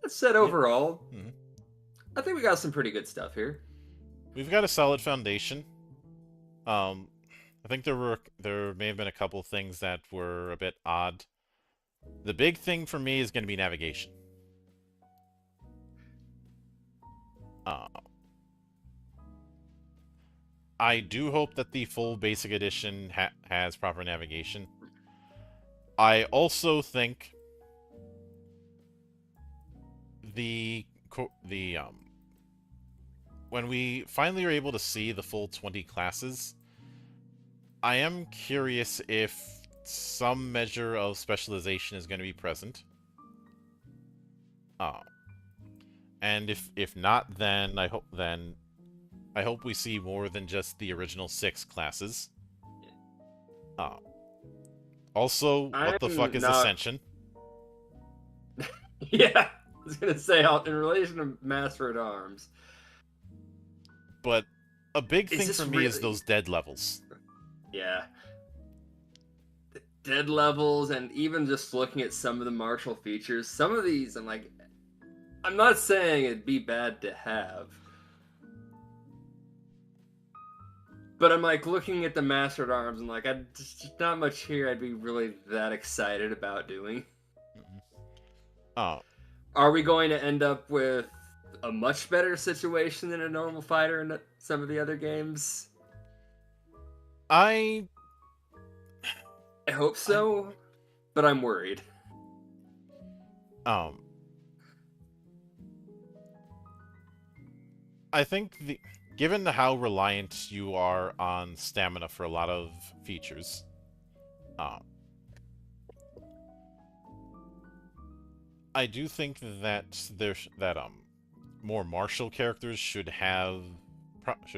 That said, overall, I think we got some pretty good stuff here. We've got a solid foundation. I think there may have been a couple things that were a bit odd. The big thing for me is going to be navigation. I do hope that the full basic edition has proper navigation. I also think when we finally are able to see the full 20 classes, I am curious if some measure of specialization is going to be present. And if not, then I hope we see more than just the original 6 classes. Also, what the fuck is Ascension? Yeah, I was gonna say in relation to Master at Arms. But a big thing for me is those dead levels. Yeah. The dead levels, and even just looking at some of the martial features, some of these, I'm not saying it'd be bad to have. But I'm looking at the Master at Arms, and just not much here I'd be really that excited about doing. Oh. Are we going to end up with a much better situation than a normal fighter in some of the other games? I hope so, but I'm worried. I think given how reliant you are on stamina for a lot of features, I do think that more martial characters should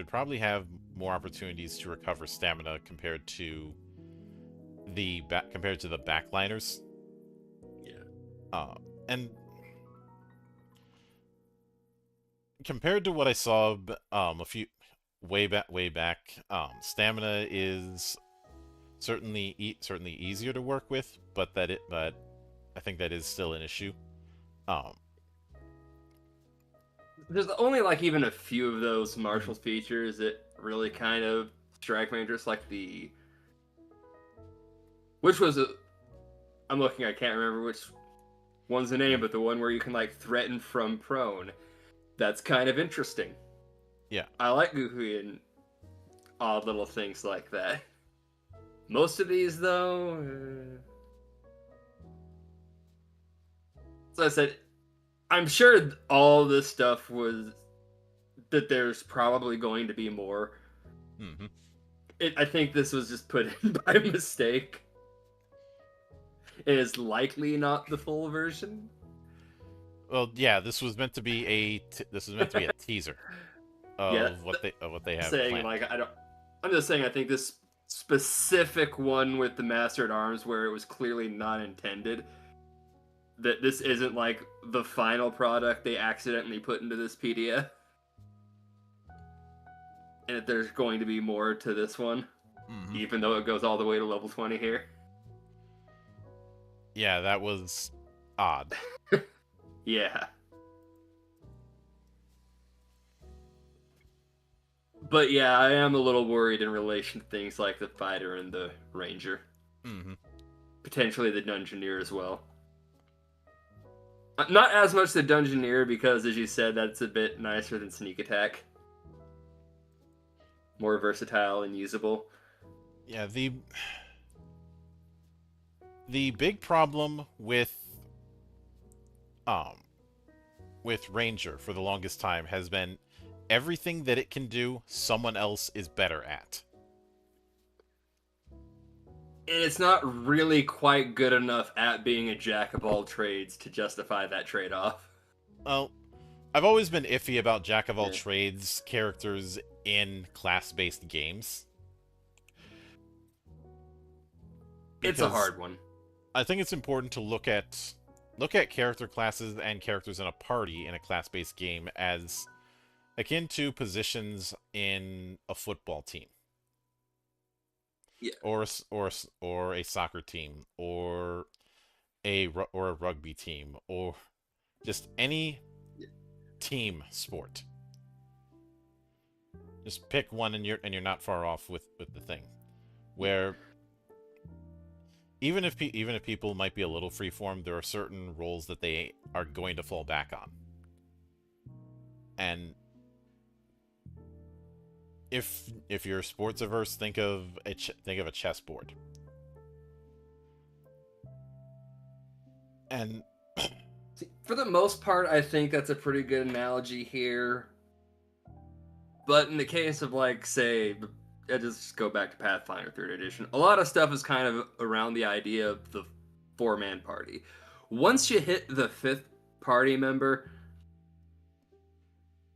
probably have more opportunities to recover stamina compared to the backliners. Yeah. And compared to what I saw a few way back, stamina is certainly easier to work with, but I think that is still an issue. Um, There's only like even a few of those martial features that really kind of strike me, just like which was I'm looking, I can't remember which one's the name, but the one where you can like threaten from prone. That's kind of interesting. Yeah. I like goofy and odd little things like that. Most of these, though, so I said, I'm sure all this stuff was that there's probably going to be more. mm-hmm. I think this was just put in by mistake. It is likely not the full version. Well, yeah, this was meant to be a teaser of what they have saying planned. like I'm just saying I think this specific one with the Master at Arms where it was clearly not intended, that this isn't like the final product they accidentally put into this PDF, and that there's going to be more to this one, even though it goes all the way to level 20 here. Yeah, that was odd. Yeah. But yeah, I am a little worried in relation to things like the fighter and the ranger. Mm-hmm. Potentially the dungeoneer as well. Not as much the dungeoneer because, as you said, that's a bit nicer than sneak attack. More versatile and usable. Yeah, the big problem with Ranger for the longest time has been everything that it can do, someone else is better at. And it's not really quite good enough at being a jack of all trades to justify that trade-off. Well, I've always been iffy about jack of all trades characters in class-based games. It's a hard one. I think it's important to look at character classes and characters in a party in a class-based game as akin to positions in a football team. Yeah. Or a soccer team, or a rugby team, or just any team sport. Just pick one, and you're not far off with the thing. Where even if people might be a little freeform, there are certain roles that they are going to fall back on. And if you're sports averse, think of a chessboard. And for the most part, I think that's a pretty good analogy here. But in the case of, like, say, I just go back to Pathfinder 3rd Edition, a lot of stuff is kind of around the idea of the 4-man party. Once you hit the 5th party member,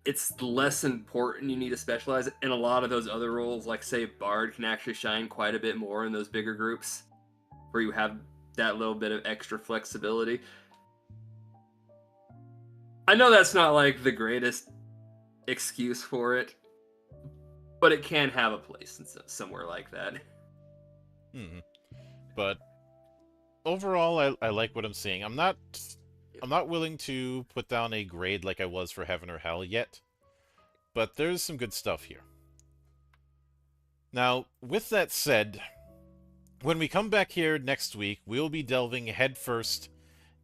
it's less important. You need to specialize, and a lot of those other roles, like, say, Bard, can actually shine quite a bit more in those bigger groups, where you have that little bit of extra flexibility. I know that's not, like, the greatest excuse for it, but it can have a place in somewhere like that. But overall, I like what I'm seeing. I'm not willing to put down a grade like I was for Heaven or Hell yet, but there's some good stuff here. Now, with that said, when we come back here next week, we'll be delving headfirst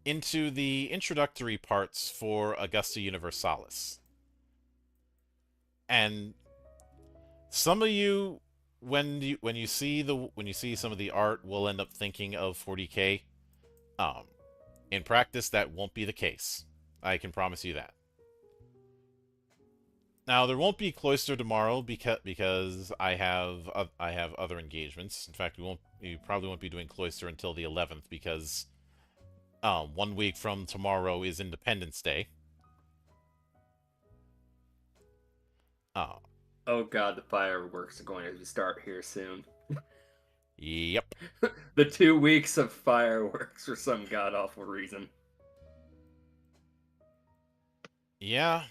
into the introductory parts for Augusta Universalis. And some of you, when you see some of the art, will end up thinking of 40K. In practice, that won't be the case. I can promise you that. Now, there won't be Cloister tomorrow because I have other engagements. In fact, we probably won't be doing Cloister until the 11th because 1 week from tomorrow is Independence Day. Oh god, the fireworks are going to start here soon. Yep. The 2 weeks of fireworks for some god-awful reason. Yeah.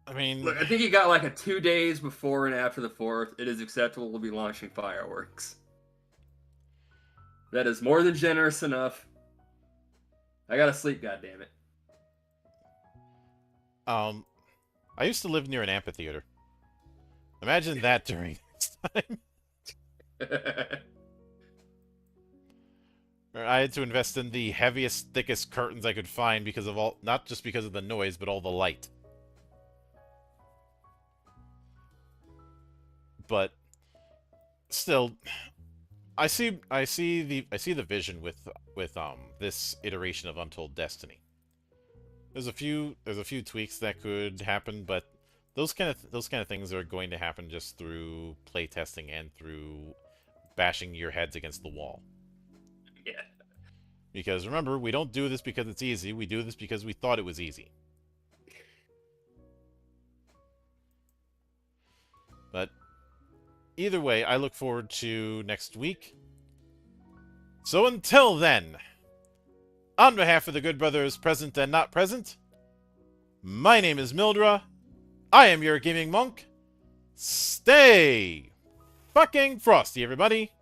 I mean, Look, I think you got like a 2 days before and after the 4th. It is acceptable to be launching fireworks. That is more than generous enough. I gotta sleep, goddammit. I used to live near an amphitheater. Imagine that during this time. I had to invest in the heaviest, thickest curtains I could find because of all, not just because of the noise, but all the light. But still, I see the vision with this iteration of Untold Destiny. There's a few tweaks that could happen, but those kind of things are going to happen just through playtesting and through bashing your heads against the wall. Yeah. Because remember, we don't do this because it's easy. We do this because we thought it was easy. But either way, I look forward to next week. So until then, on behalf of the good brothers present and not present, my name is Mildra. I am your gaming monk. Stay fucking frosty, everybody.